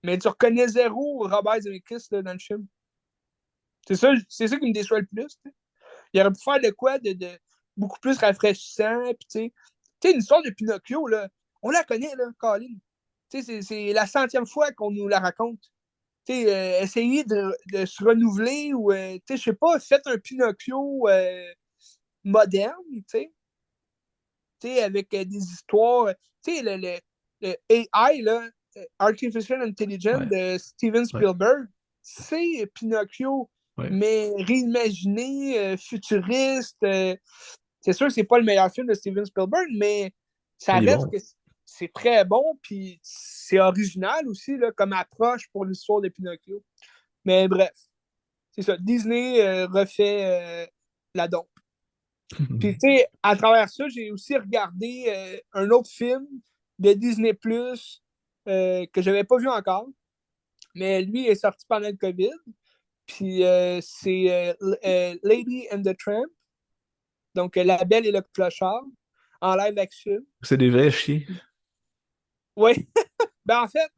Mais tu reconnais zéro Robert Zemeckis là, dans le film. C'est ça qui me déçoit le plus. T'sais. Il aurait pu faire de quoi de beaucoup plus rafraîchissant. Puis, tu sais, une histoire de Pinocchio, là, on la connaît, là, Colin. C'est la centième fois qu'on nous la raconte. Essayer de se renouveler ou, je sais pas, faites un Pinocchio moderne, avec des histoires. Le AI, là, Artificial Intelligence Ouais, de Steven ouais, Spielberg, c'est Pinocchio, ouais. mais réimaginé, futuriste. C'est sûr que c'est pas le meilleur film de Steven Spielberg, mais ça Mais il est reste bon. que c'est très bon, puis c'est original aussi là, comme approche pour l'histoire de Pinocchio. Mais bref, c'est ça. Disney refait la dompe. Puis, tu sais, à travers ça, j'ai aussi regardé un autre film de Disney Plus que je n'avais pas vu encore. Mais lui est sorti pendant le COVID. Puis, c'est Lady and the Tramp. Donc, La Belle et le Clochard en live action. C'est des vrais chiens. Oui. Ben, en fait,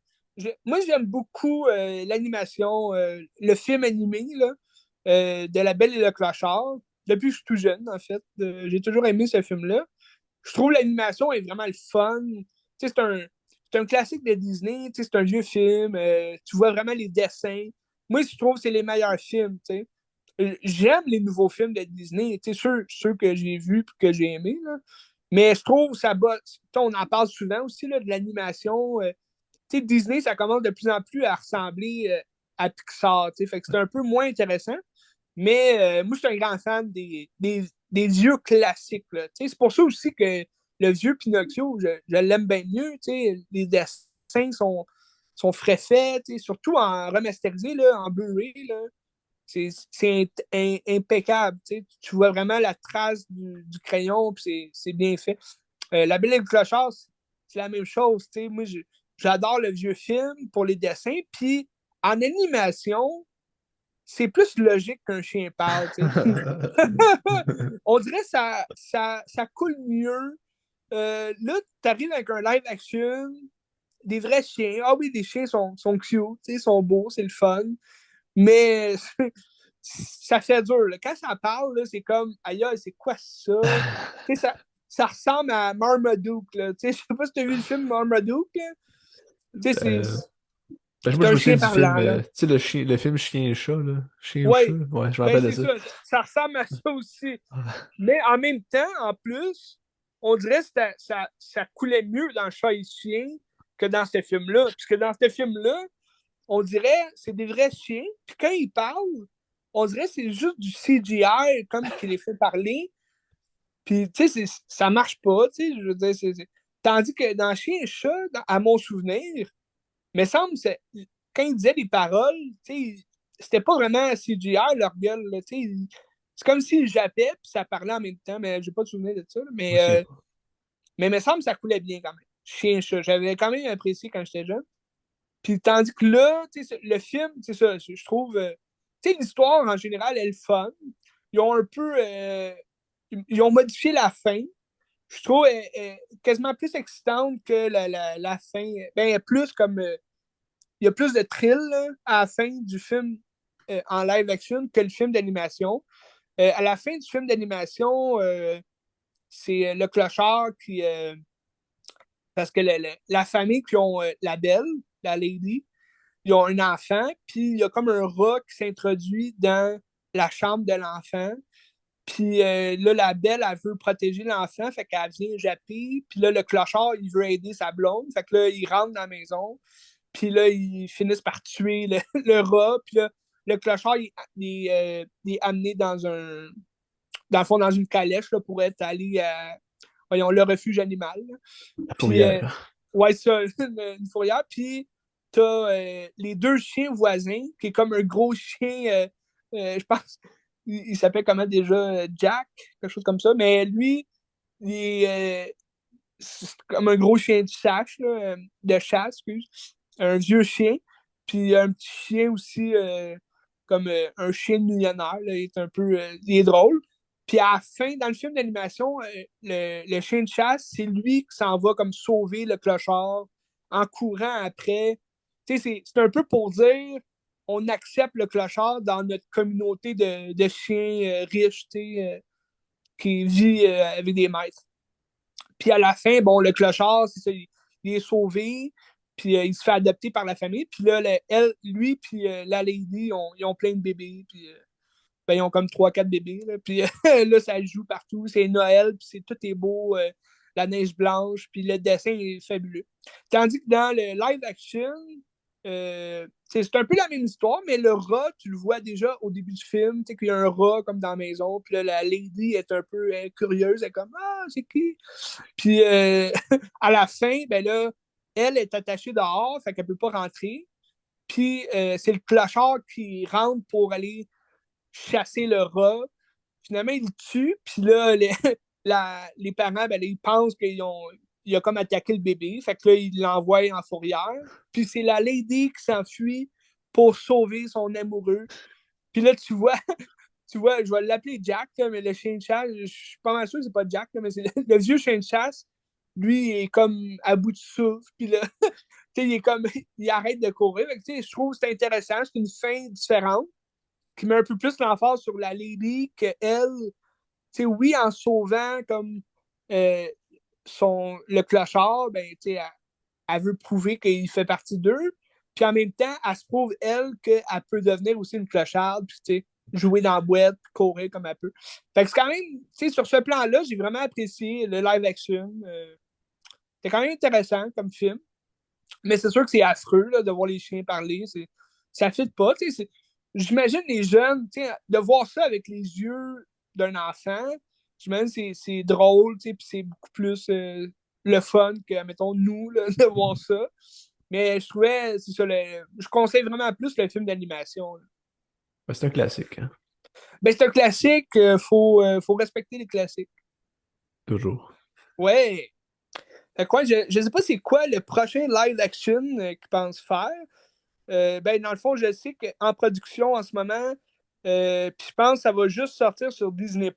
moi, j'aime beaucoup l'animation, le film animé là, de La Belle et le Clochard. Depuis que je suis tout jeune, en fait. J'ai toujours aimé ce film-là. Je trouve l'animation est vraiment le fun. C'est un classique de Disney, c'est un vieux film. Tu vois vraiment les dessins. Moi, je trouve que c'est les meilleurs films. J'aime les nouveaux films de Disney, ceux que j'ai vus et que j'ai aimés. Là. Mais je trouve que ça bat. On en parle souvent aussi là, de l'animation. Disney, ça commence de plus en plus à ressembler à Pixar. Fait que c'est un peu moins intéressant. Mais moi, je suis un grand fan des vieux classiques. Là. C'est pour ça aussi que le vieux Pinocchio, je l'aime bien mieux. Les dessins sont frais faits, surtout en remasterisé, là, en Blu-ray. Là. C'est impeccable. Tu vois vraiment la trace du crayon, puis c'est bien fait. La Belle et le Clochard, c'est la même chose. Moi, j'adore le vieux film pour les dessins. Puis en animation, c'est plus logique qu'un chien parle. On dirait que ça coule mieux. Là, tu arrives avec un live action, des vrais chiens. Ah oui, les chiens sont cute, sont beaux, c'est le fun. Mais ça fait dur. Là. Quand ça parle, là, c'est comme, aïe, c'est quoi ça? Ça ressemble à Marmaduke. Là. Je sais pas si tu as vu le film Marmaduke. C'est Euh, ben, moi, c'est je un me souviens chien du film, parlant. Là. tu sais, le film Chien et chat, là. Chien ou chat, Ouais, ouais, je me ben rappelle de c'est ça. ça. Ça ressemble à ça aussi. Mais en même temps, en plus, on dirait que ça coulait mieux dans Chat et Chien que dans ce film-là. Puisque dans ce film-là, on dirait que c'est des vrais chiens. Puis quand ils parlent, on dirait que c'est juste du CGI, comme qui les fait parler. Puis, tu sais, ça marche pas, tu sais. Je veux dire, Tandis que dans Chien et Chat, à mon souvenir, me semble, quand ils disaient les paroles, tu sais, c'était pas vraiment CGI, leur gueule, là, tu sais. C'est comme s'ils jappaient, puis ça parlait en même temps, mais j'ai pas de souvenir de ça. Là. Moi aussi. Mais me semble que ça coulait bien quand même. Chien, chat. J'avais quand même apprécié quand j'étais jeune. Puis tandis que là, le film, c'est ça, je trouve. L'histoire en général, elle est fun. Ils ont un peu. Ils ont modifié la fin. Je trouve quasiment plus excitante que la fin. Ben, plus comme. Il y a plus de thrill là, à la fin du film en live action que le film d'animation. À la fin du film d'animation, c'est le clochard qui. Parce que la famille qui ont la belle, la lady, ils ont un enfant, puis il y a comme un rat qui s'introduit dans la chambre de l'enfant. Puis là, la belle, elle veut protéger l'enfant, fait qu'elle vient japper. Puis là, le clochard, il veut aider sa blonde. Fait que là, il rentre dans la maison. Puis là, ils finissent par tuer le rat. Puis là, le clochard, il est amené dans le fond, dans une calèche là, pour être allé à, voyons, le refuge animal. Là. La Puis, fourrière. ouais, ça, une fourrière. Puis, t'as les deux chiens voisins, qui est comme un gros chien, je pense, il s'appelle comment déjà, Jack, quelque chose comme ça. Mais lui, il est c'est comme un gros chien de chasse, là, de chasse, excuse. Un vieux chien. Puis un petit chien aussi, comme un chien de millionnaire. Là, il est un peu. Il est drôle. Puis à la fin, dans le film d'animation, le chien de chasse, c'est lui qui s'en va comme sauver le clochard en courant après. Tu sais, c'est un peu pour dire on accepte le clochard dans notre communauté de chiens riches, tu sais, qui vit avec des maîtres. Puis à la fin, bon, le clochard, c'est ça, il est sauvé, puis il se fait adopter par la famille. Puis là, elle, lui, puis la lady, ils ont plein de bébés, puis ben, ils ont comme trois quatre bébés. Là, puis là, ça joue partout. C'est Noël, puis tout est beau, la neige blanche, puis le dessin est fabuleux. Tandis que dans le live action, c'est un peu la même histoire, mais le rat, tu le vois déjà au début du film, tu sais qu'il y a un rat comme dans la maison, puis là, la lady est un peu curieuse, elle est comme Ah, c'est qui? Puis à la fin, ben là, elle est attachée dehors, fait qu'elle peut pas rentrer. Puis c'est le clochard qui rentre pour aller chasser le rat. Finalement, il le tue, puis là, les parents, ben, ils pensent il a comme attaqué le bébé. Fait que là, ils l'envoient en fourrière. Puis c'est la lady qui s'enfuit pour sauver son amoureux. Puis là, tu vois, je vais l'appeler Jack, là, mais le chien de chasse, je suis pas mal sûr que c'est pas Jack, là, mais c'est le vieux chien de chasse. Lui, il est comme à bout de souffle. Puis là, il est comme, il arrête de courir. Fait que, je trouve que c'est intéressant. C'est une fin différente qui met un peu plus l'emphase sur la lady que elle, oui, en sauvant comme euh, le clochard, ben, elle veut prouver qu'il fait partie d'eux. Puis en même temps, elle se prouve, elle, qu'elle peut devenir aussi une clocharde, puis jouer dans la boîte, puis courir comme elle peut. Fait que c'est quand même, sur ce plan-là, j'ai vraiment apprécié le live action. C'est quand même intéressant comme film. Mais c'est sûr que c'est affreux là, de voir les chiens parler. Ça ne fit pas. J'imagine les jeunes, de voir ça avec les yeux d'un enfant, j'imagine que c'est drôle, puis c'est beaucoup plus le fun que, mettons, nous, là, de voir ça. Mais je trouvais, c'est ça, je conseille vraiment plus le film d'animation. Ben, c'est un classique, hein. Ben, c'est un classique, faut respecter les classiques. Toujours. Ouais. Fait quoi, je sais pas c'est quoi le prochain live action qu'ils pensent faire. Ben, dans le fond, je sais qu'en production en ce moment, puis je pense que ça va juste sortir sur Disney+.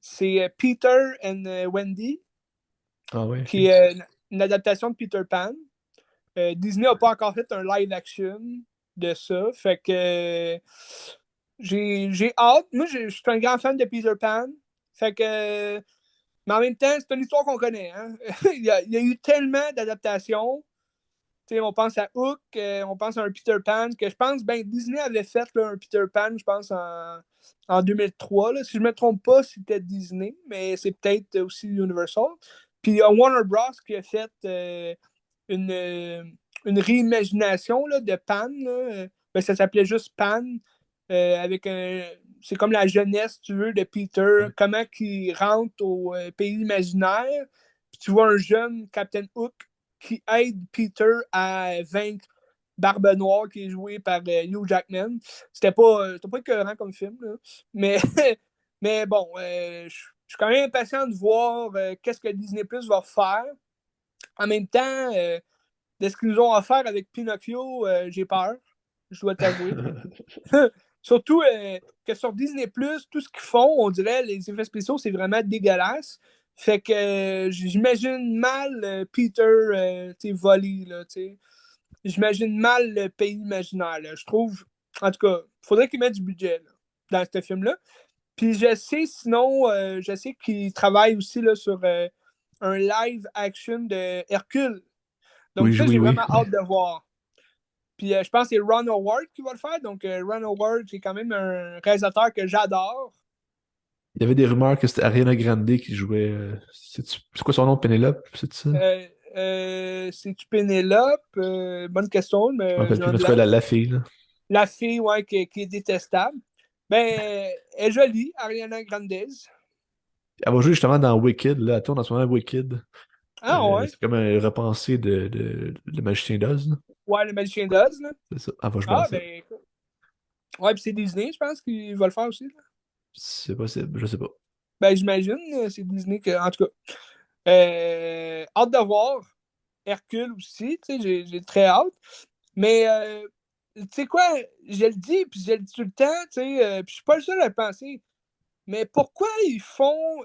C'est Peter and Wendy, Ah ouais, qui ok. est une adaptation de Peter Pan. Disney n'a pas encore fait un live action de ça. Fait que j'ai hâte. Moi, je suis un grand fan de Peter Pan. Fait que, mais en même temps, c'est une histoire qu'on connaît. Hein? Il y a eu tellement d'adaptations. T'sais, on pense à Hook, on pense à un Peter Pan, que je pense, ben, Disney avait fait là, un Peter Pan, je pense, en 2003. Là. Si je ne me trompe pas, c'était Disney, mais c'est peut-être aussi Universal. Puis Warner Bros. Qui a fait une, euh, une réimagination là, de Pan. Là. Ben, ça s'appelait juste Pan, avec un. C'est comme la jeunesse, si tu veux, de Peter, Ouais. comment il rentre au pays imaginaire. Puis tu vois un jeune Captain Hook qui aide Peter à vaincre Barbe Noire, qui est joué par Hugh Jackman. C'était pas écœurant comme film, là. Mais, mais bon, je suis quand même impatient de voir qu'est-ce que Disney Plus va faire. En même temps, de ce qu'ils nous ont offert avec Pinocchio, j'ai peur, je dois t'avouer. Surtout que sur Disney Plus, tout ce qu'ils font, on dirait, les effets spéciaux, c'est vraiment dégueulasse. Fait que j'imagine mal Peter voler, là, t'sais. J'imagine mal le pays imaginaire, là. Je trouve, en tout cas, il faudrait qu'ils mettent du budget là, dans ce film-là. Puis je sais, sinon, je sais qu'ils travaillent aussi là, sur un live action de Hercule. Donc Oui, ça, oui, j'ai oui. vraiment Ouais. hâte de voir. Puis je pense que c'est Ron Howard qui va le faire. Donc Ron Howard, c'est quand même un réalisateur que j'adore. Il y avait des rumeurs que c'était Ariana Grande qui jouait. C'est quoi son nom, Penelope? C'est ça? C'est-tu Pénélope? Bonne question, Je me mais rappelle j'ai plus, un mais en tout cas, blanc. la fille, là. La fille, ouais, qui est détestable. Ben, elle est jolie, Ariana Grande. Elle va jouer justement dans Wicked, là. Elle tourne en ce moment Wicked. Ah ouais? C'est comme un repensé de Le Magicien d'Oz, là. Ouais, le magicien d'Oz, là. C'est ça. Elle va jouer dans Ah, ça. ben, écoute. Ouais, puis c'est Disney, je pense, qu'il va le faire aussi, là. C'est possible, je sais pas. Ben, j'imagine, c'est Disney que, en tout cas. Hâte de voir. Hercule aussi, tu sais, j'ai très hâte. Mais, tu sais quoi, je le dis, puis je le dis tout le temps, tu sais, puis je suis pas le seul à le penser. Mais pourquoi ils font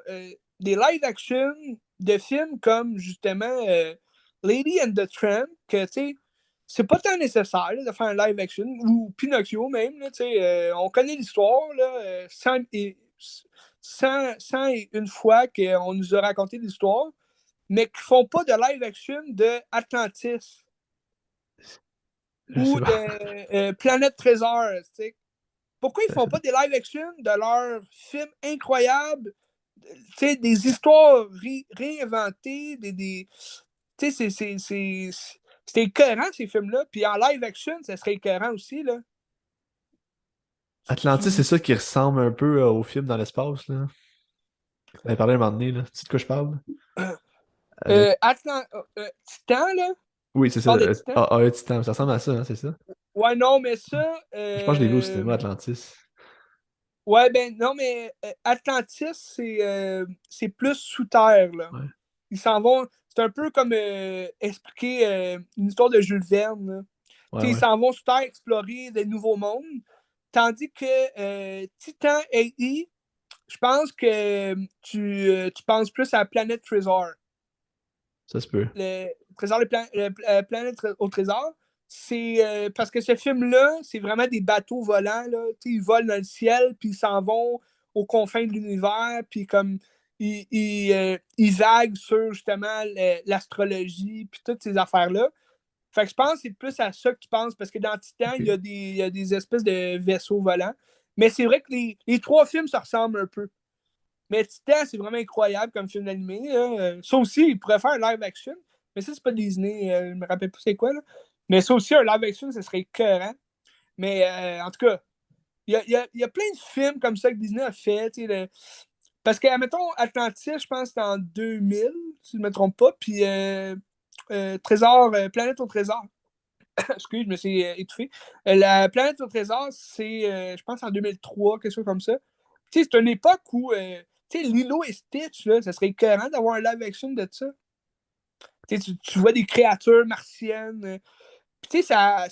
des live-action de films comme, justement, Lady and the Tramp, que, tu sais, c'est pas tant nécessaire là, de faire un live-action, ou Pinocchio même, là, tu sais, on connaît l'histoire, là, sans et une fois qu'on nous a raconté l'histoire, mais qui font pas de live-action de Atlantis Je sais ou pas. de Planète Trésor, tu sais. Pourquoi ils font pas des live-action de leurs films incroyables, tu sais, des histoires réinventées, tu sais, c'est écœurant, ces films-là. Puis en live-action, ça serait écœurant aussi, là. Atlantis, c'est ça qui ressemble un peu au film dans l'espace, là. On avait parlé un moment donné, là. Tu sais de quoi je parle? Avec... Titan, là? Oui, c'est Tu ça. parles de Titan? A Titan. Ça ressemble à ça, hein, c'est ça? Ouais, non, mais ça. Je pense que je l'ai vu au cinéma, Atlantis. Ouais, ben non, mais Atlantis, c'est plus sous terre, là. Ouais, Ils s'en vont. C'est un peu comme expliquer une histoire de Jules Verne, là. ouais, Tu sais, ils ouais. s'en vont sur Terre explorer des nouveaux mondes. Tandis que Titan AI, je pense que tu penses plus à Planète Trésor. Ça se peut. Le Trésor, Planète au Trésor. C'est parce que ce film-là, c'est vraiment des bateaux volants. Là. Ils volent dans le ciel, puis ils s'en vont aux confins de l'univers, puis comme ils vaguent sur justement l'astrologie, puis toutes ces affaires-là. Fait que je pense que c'est plus à ça que tu penses, parce que dans Titan, Ok. il y a des espèces de vaisseaux volants. Mais c'est vrai que les trois films se ressemblent un peu. Mais Titan, c'est vraiment incroyable comme film animé. Ça aussi, il pourrait faire un live action. Mais ça, c'est pas Disney. Je me rappelle plus c'est quoi. Là. Mais ça aussi, un live action, ça serait écœurant. Mais en tout cas, il y a plein de films comme ça que Disney a fait. Parce que, admettons, Atlantis, je pense que c'était en 2000, si je ne me trompe pas. Puis Trésor, Planète au Trésor. Excuse, je me suis étouffé. La Planète au Trésor, c'est, je pense, en 2003, quelque chose comme ça. Tu sais, c'est une époque où, tu sais, Lilo et Stitch, là, ça serait écœurant d'avoir un live action de ça. Tu vois des créatures martiennes. Puis, tu sais, ça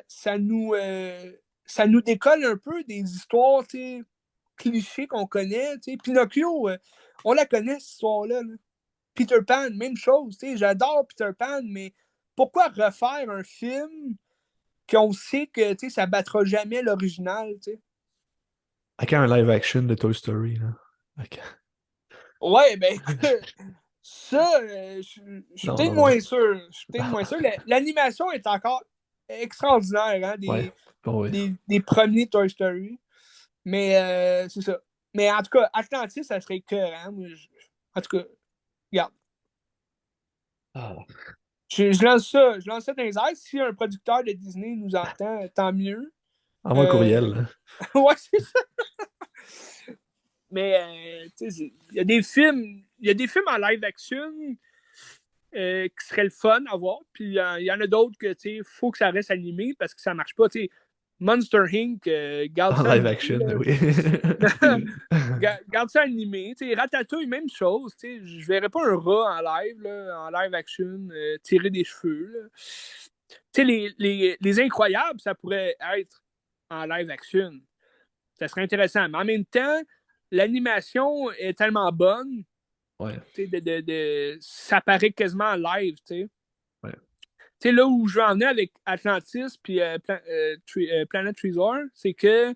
ça nous décolle un peu des histoires, tu sais, clichés qu'on connaît. Tu sais. Pinocchio, on la connaît, cette histoire-là. Là. Peter Pan, même chose. Tu sais, j'adore Peter Pan, mais pourquoi refaire un film qu'on sait que tu sais, ça battra jamais l'original? Tu sais? À un live action de Toy Story, là. Ok. Ouais, ben, ça, je suis Non, peut-être non, non. moins sûr. Je suis peut-être moins sûr. L'animation est encore extraordinaire, hein, Ouais. Bon, oui. des premiers Toy Story. Mais c'est ça. Mais en tout cas, Atlantis, ça serait écœurant. En tout cas, regarde. Ah. Je lance ça dans les airs. Si un producteur de Disney nous entend, tant mieux. Envoie un courriel, Euh, là. ouais, c'est ça. Mais il y a des films en live action qui seraient le fun à voir. Puis il y en a d'autres que il faut que ça reste animé parce que ça marche pas. T'sais, Monster Inc., garde En ça live animé. action, oui. Garde ça animé. T'sais, Ratatouille, même chose. Je verrais pas un rat en live action, tirer des cheveux. Là. Les Incroyables, ça pourrait être en live action. Ça serait intéressant. Mais en même temps, l'animation est tellement bonne, Ouais, ça paraît quasiment en live. ouais. Là où je veux en venir avec Atlantis puis Planet Trésor, c'est que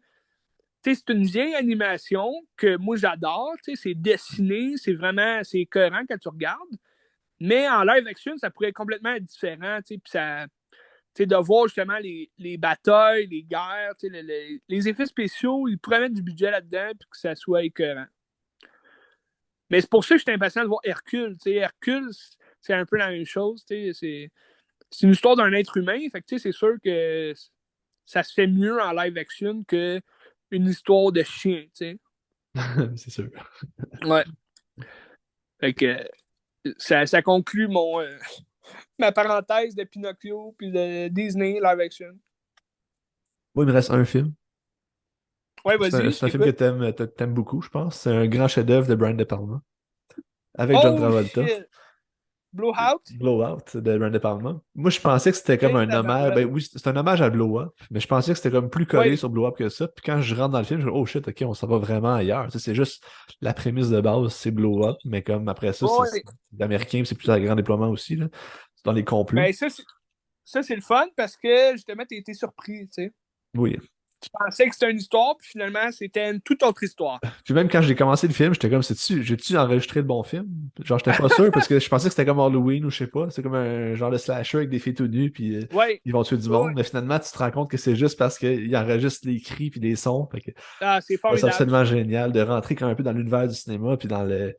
c'est une vieille animation que moi j'adore. C'est dessiné, c'est écœurant quand tu regardes. Mais en live action, ça pourrait être complètement différent. Puis ça, de voir justement les batailles, les guerres, les effets spéciaux, ils pourraient mettre du budget là-dedans puis que ça soit écœurant. Mais c'est pour ça que je suis impatient de voir Hercule. Hercule, c'est un peu la même chose. C'est une histoire d'un être humain. Fait que c'est sûr que ça se fait mieux en live action qu'une histoire de chien. C'est sûr. Ouais. Fait que ça conclut ma parenthèse de Pinocchio puis de Disney live action. Moi, il me reste un film. Ouais, vas-y, je C'est un film que t'écoute. t'aimes beaucoup, je pense. C'est un grand chef-d'œuvre de Brian De Palma. Avec John Oh Travolta. shit! Blowout? Blowout de Brian De Palma. Moi, je pensais que c'était comme Et un hommage. tabarouette. Ben oui, c'est un hommage à Blow Up, mais je pensais que c'était comme plus collé Oui. sur Blow Up que ça. Puis quand je rentre dans le film, je me dis, oh shit, ok, on s'en va vraiment ailleurs. Tu sais, c'est juste la prémisse de base, c'est Blow Up, mais comme après ça, c'est Oui. l'américain, puis c'est plus un grand déploiement aussi, là. C'est dans les complots. Ben, ça, c'est le fun parce que justement, t'as été surpris, tu sais. Oui. Tu pensais que c'était une histoire, puis finalement, c'était une toute autre histoire. Puis même quand j'ai commencé le film, j'étais comme, j'ai-tu enregistré le bon film? Genre, j'étais pas sûr parce que je pensais que c'était comme Halloween ou je sais pas. C'est comme un genre de slasher avec des filles tout nues, puis Oui. ils vont tuer du Oui. monde. Mais finalement, tu te rends compte que c'est juste parce qu'ils enregistrent les cris puis les sons. Fait que Ah, c'est c'est formidable. absolument génial de rentrer quand même un peu dans l'univers du cinéma, puis dans le.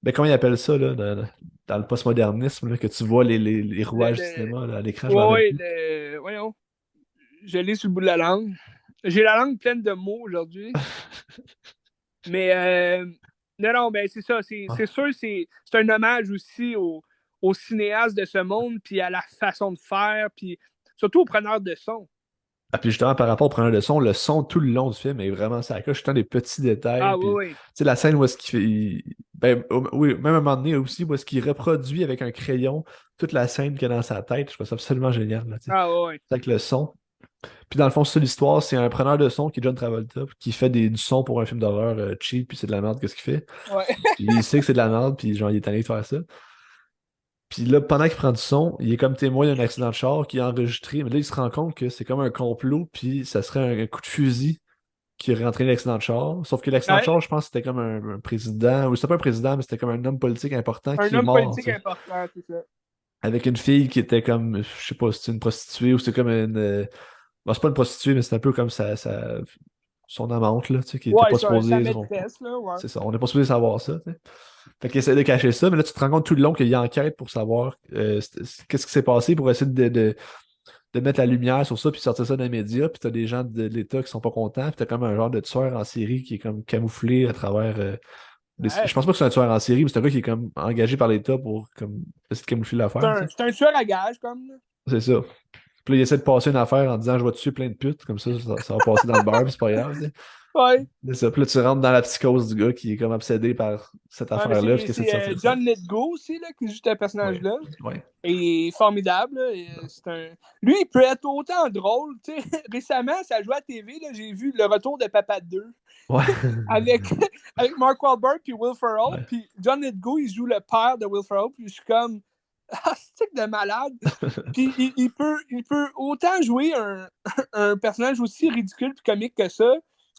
Ben, comment ils appellent ça, là, dans le postmodernisme, là, que tu vois les rouages du cinéma là, à l'écran, je m'en rappelle Oui, plus. voyons, je l'ai sur le bout de la langue. J'ai la langue pleine de mots aujourd'hui. Mais non, non, ben c'est ça. C'est sûr, c'est un hommage aussi aux cinéastes de ce monde, puis à la façon de faire, puis surtout aux preneurs de son. Ah, puis justement, par rapport au preneur de son, le son tout le long du film est vraiment ça coche. Tout le temps des petits détails. Ah oui, Puis, tu oui. sais, la scène où est-ce qu'il fait. Ben, oui, même à un moment donné aussi, où est-ce qu'il reproduit avec un crayon toute la scène qu'il y a dans sa tête. Je trouve ça absolument génial, là, tu sais. Ah oui, oui. C'est avec le son. Puis dans le fond, c'est ça l'histoire, c'est un preneur de son qui est John Travolta, qui fait du son pour un film d'horreur cheap, puis c'est de la merde, qu'est-ce qu'il fait. Ouais. Puis il sait que c'est de la merde, puis genre, il est allé faire ça. Puis là, pendant qu'il prend du son, il est comme témoin d'un accident de char qui est enregistré. Mais là, il se rend compte que c'est comme un complot, puis ça serait un coup de fusil qui aurait entraîné l'accident de char. Sauf que l'accident de Ouais. char, je pense que c'était comme un président, ou c'était pas un président, mais c'était comme un homme politique important Un qui est homme mort, politique tu sais. important, c'est ça. Avec une fille qui était comme, je sais pas si c'est une prostituée ou c'est comme une. Bon, c'est pas une prostituée, mais c'est un peu comme son amante, là, tu sais, qui était Ouais, pas sa supposée. maîtresse, là, ouais. C'est ça, on n'est pas supposé savoir ça, tu sais. Fait qu'il essaie de cacher ça, mais là, tu te rends compte tout le long qu'il y a enquête pour savoir qu'est-ce qui s'est passé pour essayer de mettre la lumière sur ça puis sortir ça dans les médias. Puis t'as des gens de l'État qui sont pas contents. Puis t'as comme un genre de tueur en série qui est comme camouflé à travers. Je Ouais. pense pas que c'est un tueur en série, mais c'est un gars qui est comme engagé par l'État pour comme essayer de camoufler l'affaire, tu sais. C'est un tueur à gages, comme, là. C'est ça. Puis là, il essaie de passer une affaire en disant je vais tuer plein de putes, comme ça va passer dans le beurre, puis c'est pas grave, tu sais. Ouais. C'est ça. Puis là, tu rentres dans la psychose du gars qui est comme obsédé par cette Ouais, mais affaire-là, puis qui essaie de c'est sortir de ça. John Lithgow aussi, là, qui joue ce Ouais. personnage-là. Ouais. Et formidable. Là. Et, lui, il peut être autant drôle. Tu sais. Récemment, ça jouait à la TV. Là, j'ai vu le retour de Papa 2 Ouais. avec, avec Mark Wahlberg puis Will Ferrell. Ouais. Puis John Lithgow, il joue le père de Will Ferrell. Puis je suis comme, ah, c'est de malade. Puis il peut autant jouer un personnage aussi ridicule et comique que ça,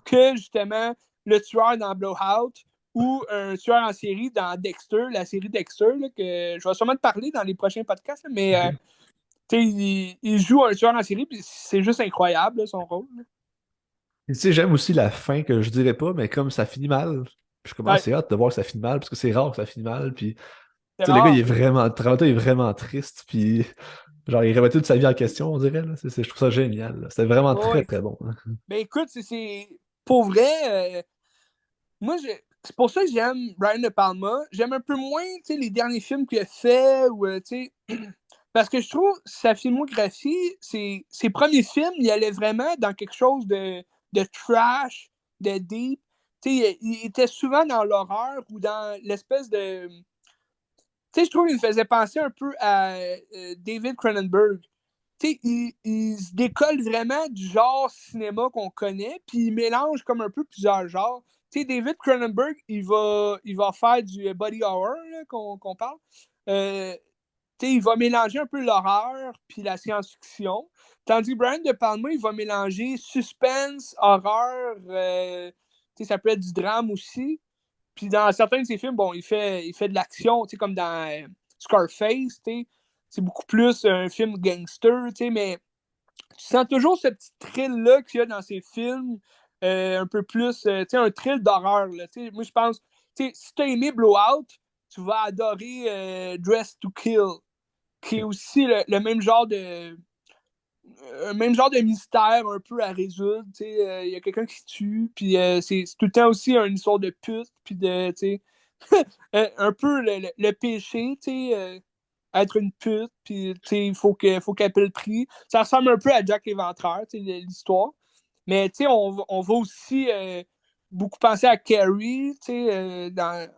que justement le tueur dans Blowout ou un tueur en série dans Dexter, la série Dexter, là, que je vais sûrement te parler dans les prochains podcasts, là, mais Ok. il joue un tueur en série, puis c'est juste incroyable, là, son rôle. Là. Et tu sais, j'aime aussi la fin que je dirais pas, mais comme ça finit mal, je commence, Ouais, c'est hâte de voir que ça finit mal, parce que c'est rare que ça finit mal, puis tu c'est sais, le gars, il est rare. vraiment, Travolta est vraiment triste, puis genre, il remet toute sa vie en question, on dirait, là. Je trouve ça génial, là. C'était vraiment Ouais, très, ouais. très bon, hein. Ben écoute, pour vrai, moi, c'est pour ça que j'aime Brian De Palma. J'aime un peu moins les derniers films qu'il a fait. Ou, parce que je trouve sa filmographie, ses premiers films, il allait vraiment dans quelque chose de trash, de deep. Il était souvent dans l'horreur ou dans l'espèce de. Je trouve qu'il me faisait penser un peu à David Cronenberg. Il se décolle vraiment du genre cinéma qu'on connaît, puis il mélange comme un peu plusieurs genres. David Cronenberg, il va faire du body horror là, qu'on parle. Euh, il va mélanger un peu l'horreur puis la science-fiction. Tandis que Brian De Palma, il va mélanger suspense, horreur, ça peut être du drame aussi. Puis dans certains de ses films, bon, il fait de l'action, comme dans Scarface, c'est beaucoup plus un film gangster, mais tu sens toujours ce petit thrill-là qu'il y a dans ses films, un peu plus, un thrill d'horreur. Là, moi, je pense, si tu as aimé Blowout, tu vas adorer Dress to Kill, qui est Ok. aussi le même genre de mystère un peu à résoudre. Il y a quelqu'un qui se tue, puis c'est tout le temps aussi une histoire de pute, puis un peu le péché, être une pute, puis il faut qu'elle paie le prix. Ça ressemble un peu à Jack l'Éventreur, l'histoire. Mais on va aussi beaucoup penser à Carrie, dans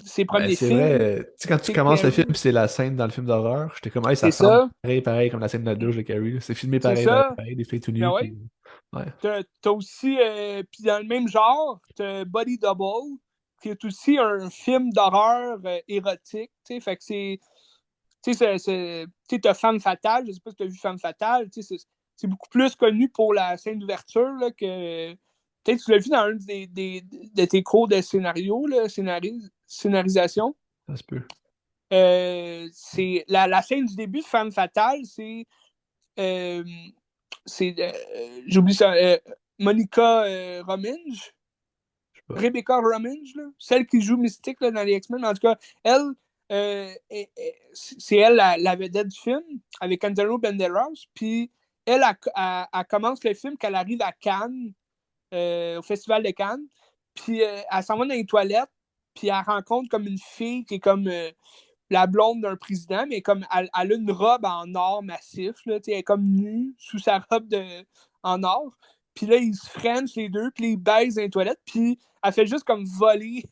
ses Ben, premiers c'est films. vrai, tu sais, quand tu C'est commences le film, Carrie. c'est la scène dans le film d'horreur, j'étais comme, hey, ça C'est ressemble ça. pareil, pareil, comme la scène de la douche de Carrie, là. C'est filmé C'est pareil, pareil, ça. pareil, des filles tout Ben nues, ouais. puis. Ouais, T'as aussi, puis dans le même genre, t'as Body Double, qui est aussi un film d'horreur érotique, tu sais, fait que tu sais, t'as Femme Fatale, je sais pas si t'as vu Femme Fatale, tu sais, c'est beaucoup plus connu pour la scène d'ouverture, là, que, peut-être tu l'as vu dans un de tes cours de scénario, là, scénarisation. ça se peut. C'est la scène du début de Femme Fatale, euh, j'oublie ça, Monica Rominge, Je sais pas. Rebecca Rominge, là, celle qui joue Mystique là, dans les X-Men. En tout cas, elle, c'est elle la vedette du film avec Antonio Banderas. Puis elle, elle commence le film quand elle arrive à Cannes, au Festival de Cannes. Puis elle s'en va dans les toilettes. Puis elle rencontre comme une fille qui est comme la blonde d'un président, mais comme elle a une robe en or massif, là, elle est comme nue sous sa robe en or. Puis là, ils se frenchent les deux, puis ils baisent dans les toilettes, puis elle fait juste comme voler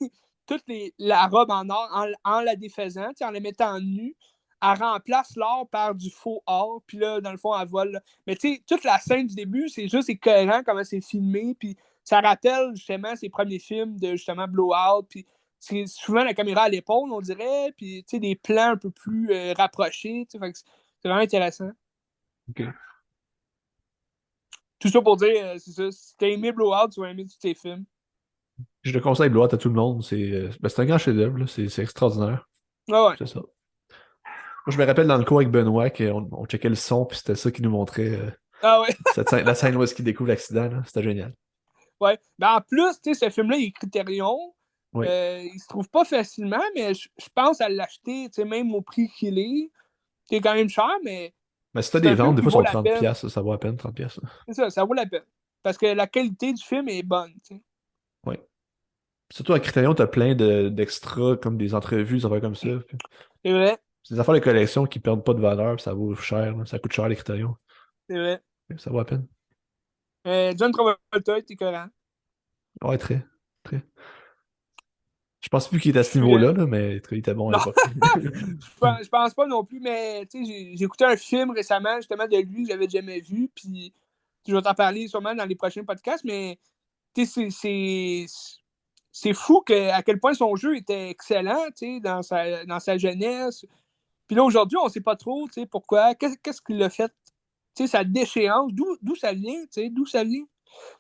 toute la robe en or en la défaisant, en la mettant nue. Elle remplace l'or par du faux or, puis là, dans le fond, elle vole. Là. Mais tu sais, toute la scène du début, c'est juste écœurant comment c'est filmé, puis ça rappelle justement ses premiers films de justement Blowout, puis c'est souvent la caméra à l'épaule, on dirait, puis des plans un peu plus rapprochés. Fait que c'est vraiment intéressant. Ok. Tout ça pour dire, c'est ça, si t'as aimé Blowout, tu vas aimer tous tes films. Je le conseille Blood à tout le monde, c'est un grand chef-d'œuvre, là. C'est extraordinaire. Ah ouais, C'est ça. Moi, je me rappelle dans le cours avec Benoît qu'on checkait le son, puis c'était ça qui nous montrait ah ouais, la scène où est-ce qu'il découvre l'accident, là. C'était génial. ouais. Ben, en plus, ce film-là, il est Criterion. Oui. Il se trouve pas facilement, mais je pense à l'acheter, même au prix qu'il est. C'est quand même cher, mais Mais si t'as c'est des un film ventes, des qui fois, vaut sont la 30 peine. piastres, ça vaut à peine 30 piastres. C'est ça, ça vaut la peine. Parce que la qualité du film est bonne. T'sais. Oui. Surtout à Criterion, t'as plein d'extras, comme des entrevues, des affaires comme ça. C'est vrai, C'est des affaires de collection qui perdent pas de valeur, puis ça vaut cher, là. Ça coûte cher, les Criterion. c'est vrai. Ça vaut à peine. John Travolta est écœurant. Ouais, très. Très. Je pense plus qu'il est à Je ce suis. niveau-là, là, mais il était bon à Non, l'époque. je pense pas non plus, mais j'ai écouté un film récemment justement de lui que j'avais jamais vu, puis je vais t'en parler sûrement dans les prochains podcasts, mais c'est fou à quel point son jeu était excellent dans sa jeunesse. Puis là, aujourd'hui, on sait pas trop pourquoi, qu'est-ce qu'il a fait, sa déchéance, d'où ça vient, d'où ça vient.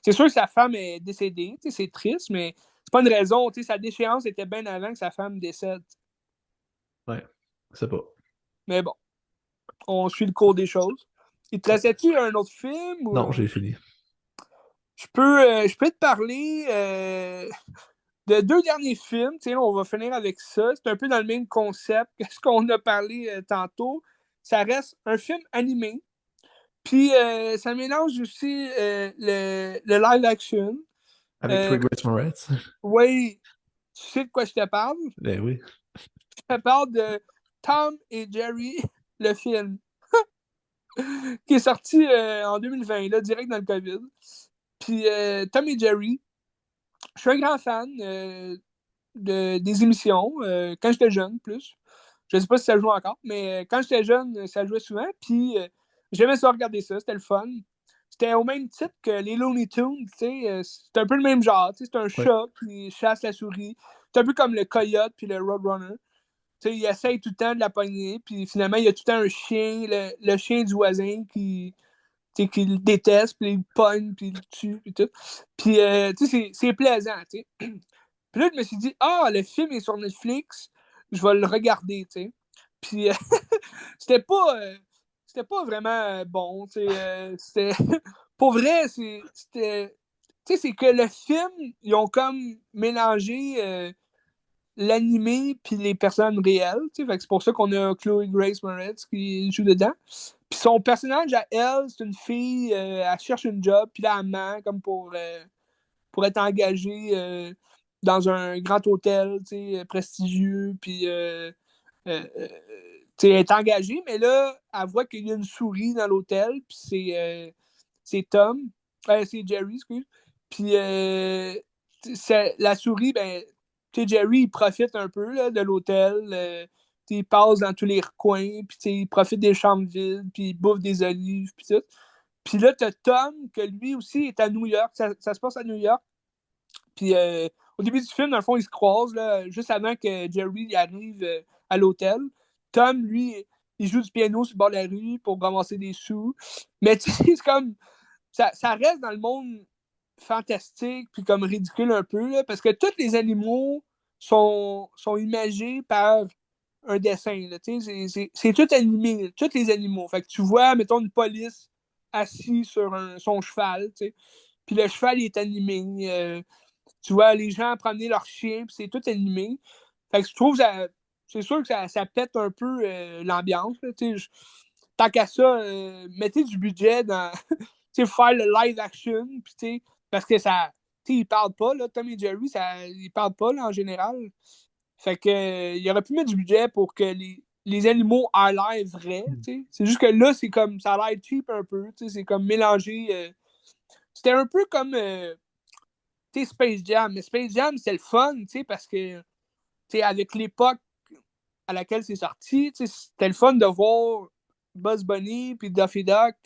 C'est sûr que sa femme est décédée, c'est triste, mais c'est pas une raison, sa déchéance était bien avant que sa femme décède. Ouais, je sais pas. Mais bon. On suit le cours des choses. Il te restait-tu un autre film ou Non, j'ai fini. je peux te parler de deux derniers films. Tiens, on va finir avec ça. C'est un peu dans le même concept que ce qu'on a parlé tantôt. Ça reste un film animé. Puis ça mélange aussi le live action. Avec Euh, Chloé Grace Moretz. oui, tu sais de quoi je te parle? Ben oui. Je te parle de Tom et Jerry, le film, qui est sorti en 2020, là, direct dans le COVID. Puis Tom et Jerry, je suis un grand fan des émissions. Quand j'étais jeune, plus. Je ne sais pas si ça joue encore, mais quand j'étais jeune, ça jouait souvent. Puis j'aimais ça regarder ça, c'était le fun. C'était au même titre que les Looney Tunes, tu sais. C'est un peu le même genre. C'est un Ouais. chat qui chasse la souris. C'est un peu comme le coyote puis le roadrunner. Tu sais, il essaye tout le temps de la pogner, puis finalement, il y a tout le temps un chien, le chien du voisin qui le déteste, puis il le pogne, puis il le tue, puis tout. Puis, c'est plaisant, tu sais. Puis là, je me suis dit, le film est sur Netflix, je vais le regarder, tu sais. Puis, c'était pas, euh, c'était pas vraiment bon, tu sais. C'était, pour vrai, c'était, tu sais, c'est que le film, ils ont comme mélangé l'animé puis les personnes réelles, tu sais. Fait que c'est pour ça qu'on a Chloe Grace Moretz qui joue dedans. Puis son personnage à elle, c'est une fille, elle cherche une job, puis là, elle ment comme pour être engagée dans un grand hôtel, prestigieux, puis elle est engagée, mais là, elle voit qu'il y a une souris dans l'hôtel, puis c'est Tom, c'est Jerry, excuse. Puis la souris, ben, Jerry, il profite un peu là, de l'hôtel. Il passe dans tous les recoins, puis il profite des chambres vides, puis il bouffe des olives, puis tout. Puis là, t'as Tom, que lui aussi est à New York. Ça se passe à New York. Puis au début du film, dans le fond, ils se croisent, là, juste avant que Jerry arrive à l'hôtel. Tom, lui, il joue du piano sur le bord de la rue pour ramasser des sous. Mais tu sais, c'est comme. Ça reste dans le monde fantastique, puis comme ridicule un peu, là, parce que tous les animaux sont imagés par un dessin. Là, c'est tout animé, tous les animaux. Fait que tu vois, mettons, une police assis sur son cheval, puis le cheval il est animé. Tu vois les gens promener leur chien, puis c'est tout animé. Fait que je trouve que c'est sûr que ça pète un peu l'ambiance. Là, tant qu'à ça, mettez du budget dans faire le live action, puis parce que ça. Ils parlent pas, là, Tom et Jerry, ils parlent pas là, en général. Fait que il aurait pu mettre du budget pour que les animaux aient l'air vrais. C'est juste que là, c'est comme ça a l'air cheap un peu. C'est comme mélangé. C'était un peu comme Space Jam. Mais Space Jam, c'est le fun, parce que avec l'époque à laquelle c'est sorti, c'était le fun de voir Bugs Bunny puis Daffy Duck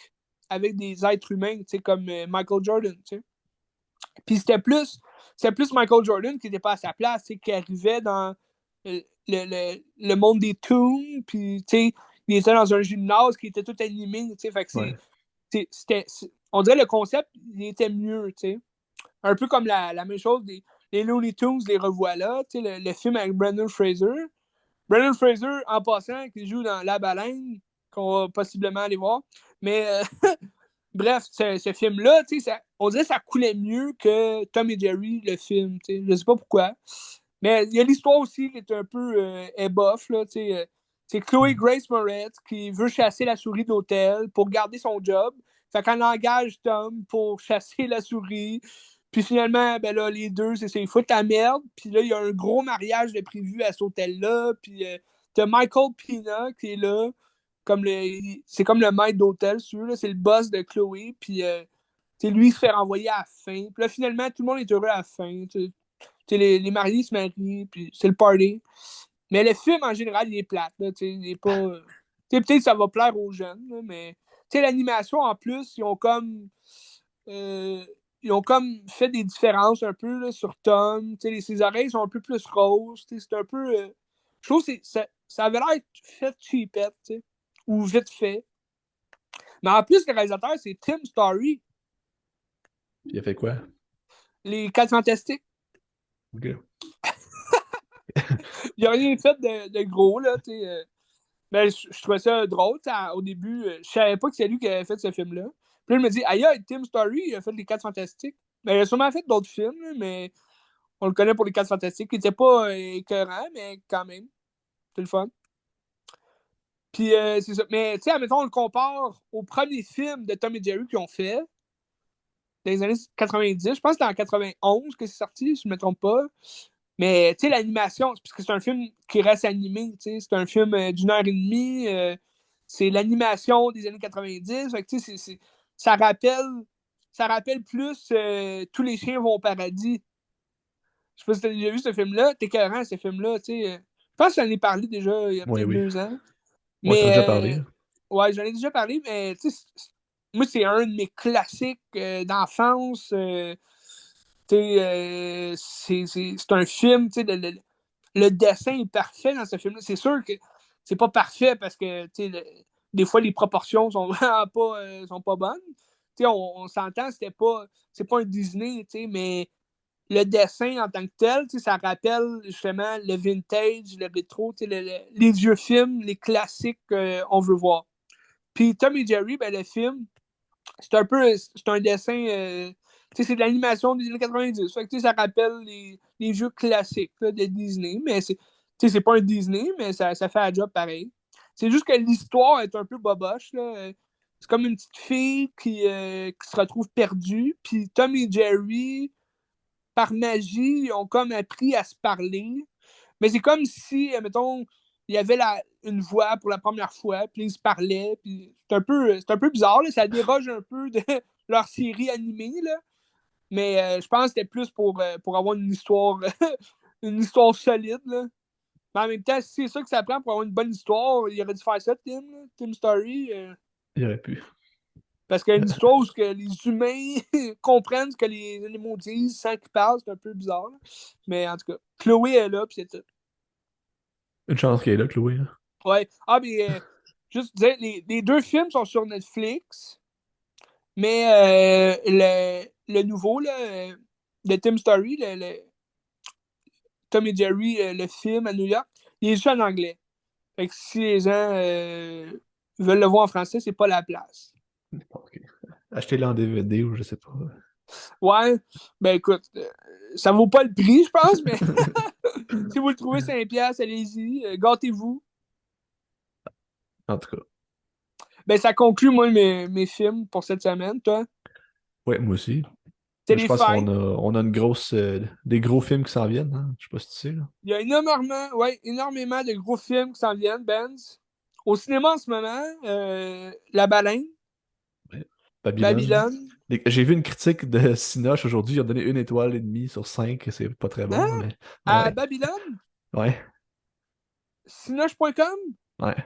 avec des êtres humains, comme Michael Jordan. Puis c'était plus Michael Jordan qui n'était pas à sa place, qui arrivait dans le monde des toons, puis il était dans un gymnase qui était tout animé. Fait que Ouais. on dirait le concept, il était mieux. Un peu comme la même chose les Looney Tunes, les revoilà, le film avec Brendan Fraser. Brendan Fraser, en passant, qui joue dans La Baleine, qu'on va possiblement aller voir. Mais bref, ce film-là, on dirait que ça coulait mieux que Tom et Jerry, le film. Je sais pas pourquoi. Mais il y a l'histoire aussi qui est un peu ébof. C'est Chloé Grace Moretz qui veut chasser la souris de l'hôtel pour garder son job. Fait qu'elle engage Tom pour chasser la souris. Puis finalement, ben là, les deux, ils foutent la merde. Puis là, il y a un gros mariage de prévu à cet hôtel-là. Puis t'as Michael Pena qui est là. C'est comme le maître d'hôtel, c'est le boss de Chloé. Puis lui, il se fait renvoyer à la fin. Puis là, finalement, tout le monde est heureux à la fin. Les mariés se marient, puis c'est le party. Mais le film, en général, il est plate. Là, il est pas. Peut-être que ça va plaire aux jeunes, là, mais l'animation, en plus, euh, ils ont comme fait des différences un peu là, sur Tom. Ses oreilles sont un peu plus roses. C'est un peu. Je trouve que ça avait l'air fait cheapette, ou vite fait. Mais en plus, le réalisateur, c'est Tim Story. Il a fait quoi? Les 4 Fantastiques. Ok. Il a rien fait de gros, là, tu sais. Ben, je trouvais ça drôle. Au début, je savais pas que c'est lui qui avait fait ce film-là. Puis là, je me dis, aïe, Tim Story, il a fait Les 4 Fantastiques. Ben, il a sûrement fait d'autres films, là, mais on le connaît pour Les 4 Fantastiques. Il était pas écœurant, mais quand même, c'est le fun. Puis c'est ça. Mais, tu sais, admettons, on le compare au premier film de Tom et Jerry qu'ils ont fait, dans les années 90. Je pense que c'était en 91 que c'est sorti, si je ne me trompe pas. Mais, tu sais, l'animation, parce que c'est un film qui reste animé, tu sais, c'est un film d'1 heure et demie. C'est l'animation des années 90. Fait que, tu sais, ça rappelle plus Tous les chiens vont au paradis. Je sais pas si t'as déjà vu ce film-là. T'es cohérent, ce film-là, tu sais. Je pense que j'en ai parlé déjà il y a Oui, peut-être oui. 2 ans. Ouais, t'en as déjà parlé. Mais, ouais, j'en ai déjà parlé, mais, tu sais, moi, c'est un de mes classiques d'enfance. C'est un film, le dessin est parfait dans ce film-là. C'est sûr que c'est pas parfait parce que des fois les proportions sont vraiment pas, sont pas bonnes. On s'entend, c'est pas un Disney, mais le dessin en tant que tel, ça rappelle justement le vintage, le rétro, les vieux films, les classiques qu'on veut voir. Puis Tom et Jerry, ben, le film, c'est un dessin, c'est de l'animation des années 90. Fait que, ça rappelle les jeux classiques là, de Disney, mais c'est pas un Disney, mais ça fait un job pareil. C'est juste que l'histoire est un peu boboche. Là. C'est comme une petite fille qui se retrouve perdue, puis Tom et Jerry, par magie, ont comme appris à se parler. Mais c'est comme si, mettons, il y avait une voix pour la première fois, puis ils se parlaient, puis c'est un peu bizarre, là, ça déroge un peu de leur série animée, là. Mais je pense que c'était plus pour avoir une histoire une histoire solide, là. Mais en même temps, si c'est ça que ça prend pour avoir une bonne histoire, il aurait dû faire ça, Tim, là. Tim Story. Il aurait pu. Parce qu'il y a une histoire où que les humains comprennent ce que les animaux disent sans qu'ils parlent, c'est un peu bizarre. Là. Mais en tout cas, Chloé est là, puis c'est tout. Une chance qu'elle est là, Chloé. Hein. Ouais. Ah, mais juste dire, les deux films sont sur Netflix, mais le nouveau, là, de Tim Story, Tom et Jerry, le film à New York, il est juste en anglais. Fait que si les gens veulent le voir en français, c'est pas la place. Ok. Achetez-le en DVD ou je sais pas. Ouais, ben écoute, ça vaut pas le prix, je pense, mais si vous le trouvez 5$, allez-y, gâtez-vous. En tout cas. Ben ça conclut, moi, mes films pour cette semaine, toi. Ouais, moi aussi. C'est Je les pense fêtes. qu'on a une grosse, des gros films qui s'en viennent. Hein. Je sais pas si tu sais. Là. Il y a énormément de gros films qui s'en viennent, Benz. Au cinéma en ce moment, La Baleine, Ouais. Babylone. Babylone. J'ai vu une critique de Cinoche aujourd'hui. Il a donné 1,5 étoile sur 5. C'est pas très bon, Hein? mais. À Ouais. Babylone, Ouais. Cinoche.com, Ouais.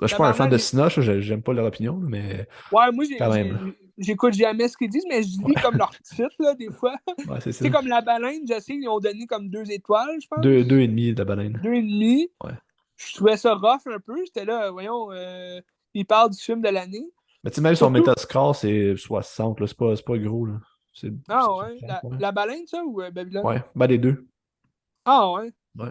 Je suis pas un fan tabarnak. de Cinoche. J'aime pas leur opinion, mais Ouais, moi, quand même. Là. j'écoute jamais ce qu'ils disent, mais je lis comme Ouais, leur titre, là, des fois. ouais c'est Tu sais, ça. comme La Baleine, je sais qu'ils ont donné comme 2 étoiles, je Deux pense. et demi de la baleine. 2,5. Ouais. Je trouvais ça rough un peu. J'étais là, voyons, ils parlent du film de l'année. Mais tu sais, même son Surtout, Metascore, c'est 60. Là. C'est pas gros. Là. C'est ah c'est ouais, correct, ouais. la Baleine, ça, ou Babylone? Ouais. Ben, les deux. Ah ouais. Ouais.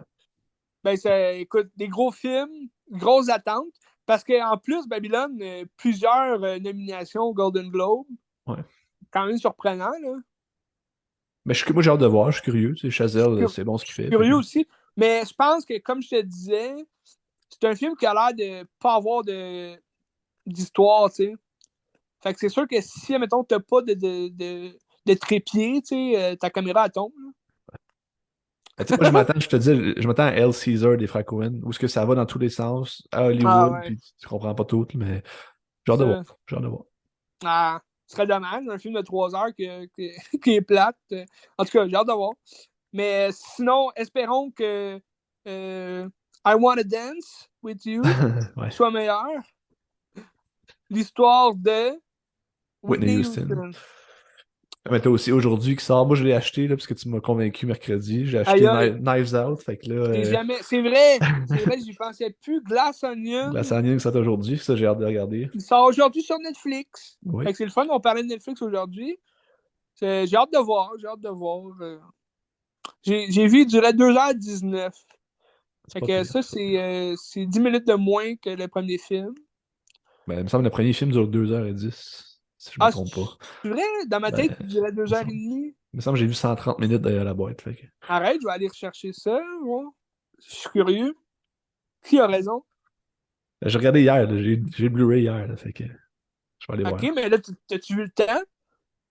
Ben, ça, écoute, des gros films, grosses attentes. Parce qu'en plus, Babylone, plusieurs nominations au Golden Globe. Ouais. Quand même surprenant, là. Mais moi, j'ai hâte de voir. Je suis curieux. Tu sais, Je suis Chazelle, cur- c'est bon ce je qu'il suis fait. Fait que... curieux aussi. Mais je pense que, comme je te disais, c'est un film qui a l'air de pas avoir d'histoire, tu sais. Fait que c'est sûr que si, mettons, t'as pas de trépied, tu sais, ta caméra, elle tombe. Là. Mais tu sais, moi, je te dis, je m'attends à El Caesar des frères Coen, où est-ce que ça va dans tous les sens, à Ah Hollywood, ouais. puis tu comprends pas tout, mais j'ai hâte de voir. Ça, J'ai hâte de voir. ah, ce serait dommage, un film de 3 heures qui est plate. En tout cas, j'ai hâte de voir. Mais sinon, espérons que I Wanna Dance with You Ouais. soit meilleur. L'histoire de Whitney Whitney Houston. Houston. Mais t'as aussi aujourd'hui qui sort. Moi, je l'ai acheté là, parce que tu m'as convaincu mercredi. J'ai acheté Aïe aïe, Knives Out. Fait que là, j'ai jamais. C'est vrai, j'y pensais plus. Glass la Onion. Sandrine qui sort aujourd'hui. Ça, j'ai hâte de regarder. Il sort aujourd'hui sur Netflix. Oui, Fait que c'est le fun, on parlait de Netflix aujourd'hui. J'ai hâte de voir, j'ai hâte de voir. J'ai vu, il durait 2h19. c'est Fait pas que pire. ça, c'est 10 minutes de moins que le premier film. Ben, il me semble que le premier film dure 2h10, si je me Ah, trompe pas. c'est vrai? Dans ma Ben, tête, il durait il deux me heures et semble. demie. Il me semble que j'ai vu 130 minutes derrière la boîte. Fait que... Arrête, je vais aller rechercher ça. Ouais. Je suis curieux. Qui a raison? J'ai regardé hier, là. J'ai le Blu-ray hier, là, fait que je vais aller Ok, voir. mais là, t'as-tu vu le temps?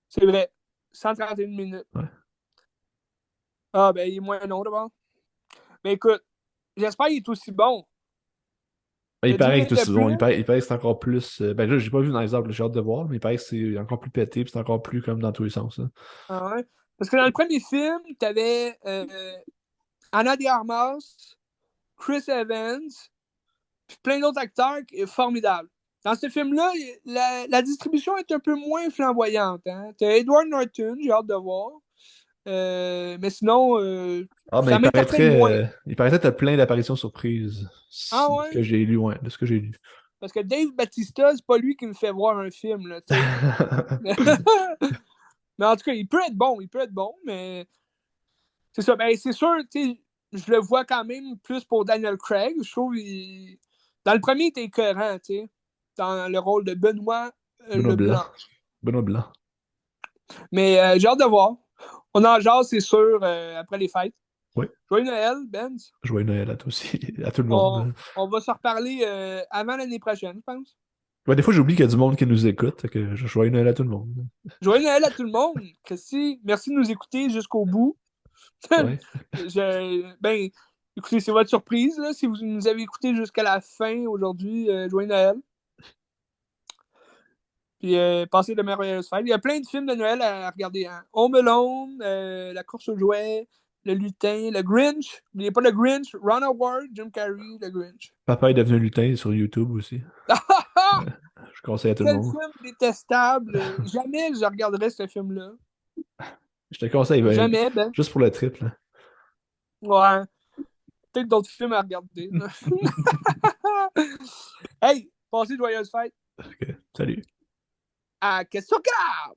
C'est vrai. 131 minutes. Ouais. Ah, ben, il est moins long d'abord. Mais écoute, j'espère qu'il est aussi bon. Ben, il T'as 10 paraît que minutes tout de ce bon, plus? il paraît que c'est encore plus. Ben là, j'ai pas vu Knives Out, là, j'ai hâte de voir, mais il paraît que c'est encore plus pété, puis c'est encore plus comme dans tous les sens. Là. Ah ouais. Parce que dans le premier film, t'avais Anna de Armas, Chris Evans, puis plein d'autres acteurs formidables. Dans ce film-là, la distribution est un peu moins flamboyante. Hein? T'as Edward Norton, j'ai hâte de voir. Mais sinon, Ah, mais ça m'interpelle moins. il paraîtrait que t'as plein d'apparitions surprises. Ah De ce que ouais? j'ai lu, ouais, de ce que j'ai lu. Parce que Dave Bautista, c'est pas lui qui me fait voir un film, là, tu sais. Mais en tout cas, il peut être bon, mais c'est ça. Ben, c'est sûr, tu sais, je le vois quand même plus pour Daniel Craig. Je trouve dans le premier, il était écœurant, tu sais, dans le rôle de Benoît Benoît Blanc. Leblanc. Benoît Blanc. Mais j'ai hâte de voir. On en jase, c'est sûr, après les fêtes. Oui. Joyeux Noël, Benz. Joyeux Noël à toi aussi, à tout le On, monde. on va se reparler avant l'année prochaine, je pense. Ouais, des fois, j'oublie qu'il y a du monde qui nous écoute, fait que joyeux Noël à tout le monde. Joyeux Noël à tout le monde. Christy, merci de nous écouter jusqu'au bout. Ouais. Ben, écoutez, c'est votre surprise. Là, si vous nous avez écouté jusqu'à la fin aujourd'hui, joyeux Noël. Puis passez de merveilleuses fêtes. Il y a plein de films de Noël à regarder. Hein. Home Alone, La course aux jouets, le lutin, le Grinch. N'oubliez pas le Grinch, Ron Howard, Jim Carrey, le Grinch. Papa est devenu lutin sur YouTube aussi. Je conseille à tout le Quel monde. film détestable. Jamais je regarderais ce film-là. Je te conseille, ben, Jamais, ben. juste pour le trip, là. Ouais. Peut-être d'autres films à regarder. Hey, passez de joyeuses fêtes. Ok, salut. À Question grave!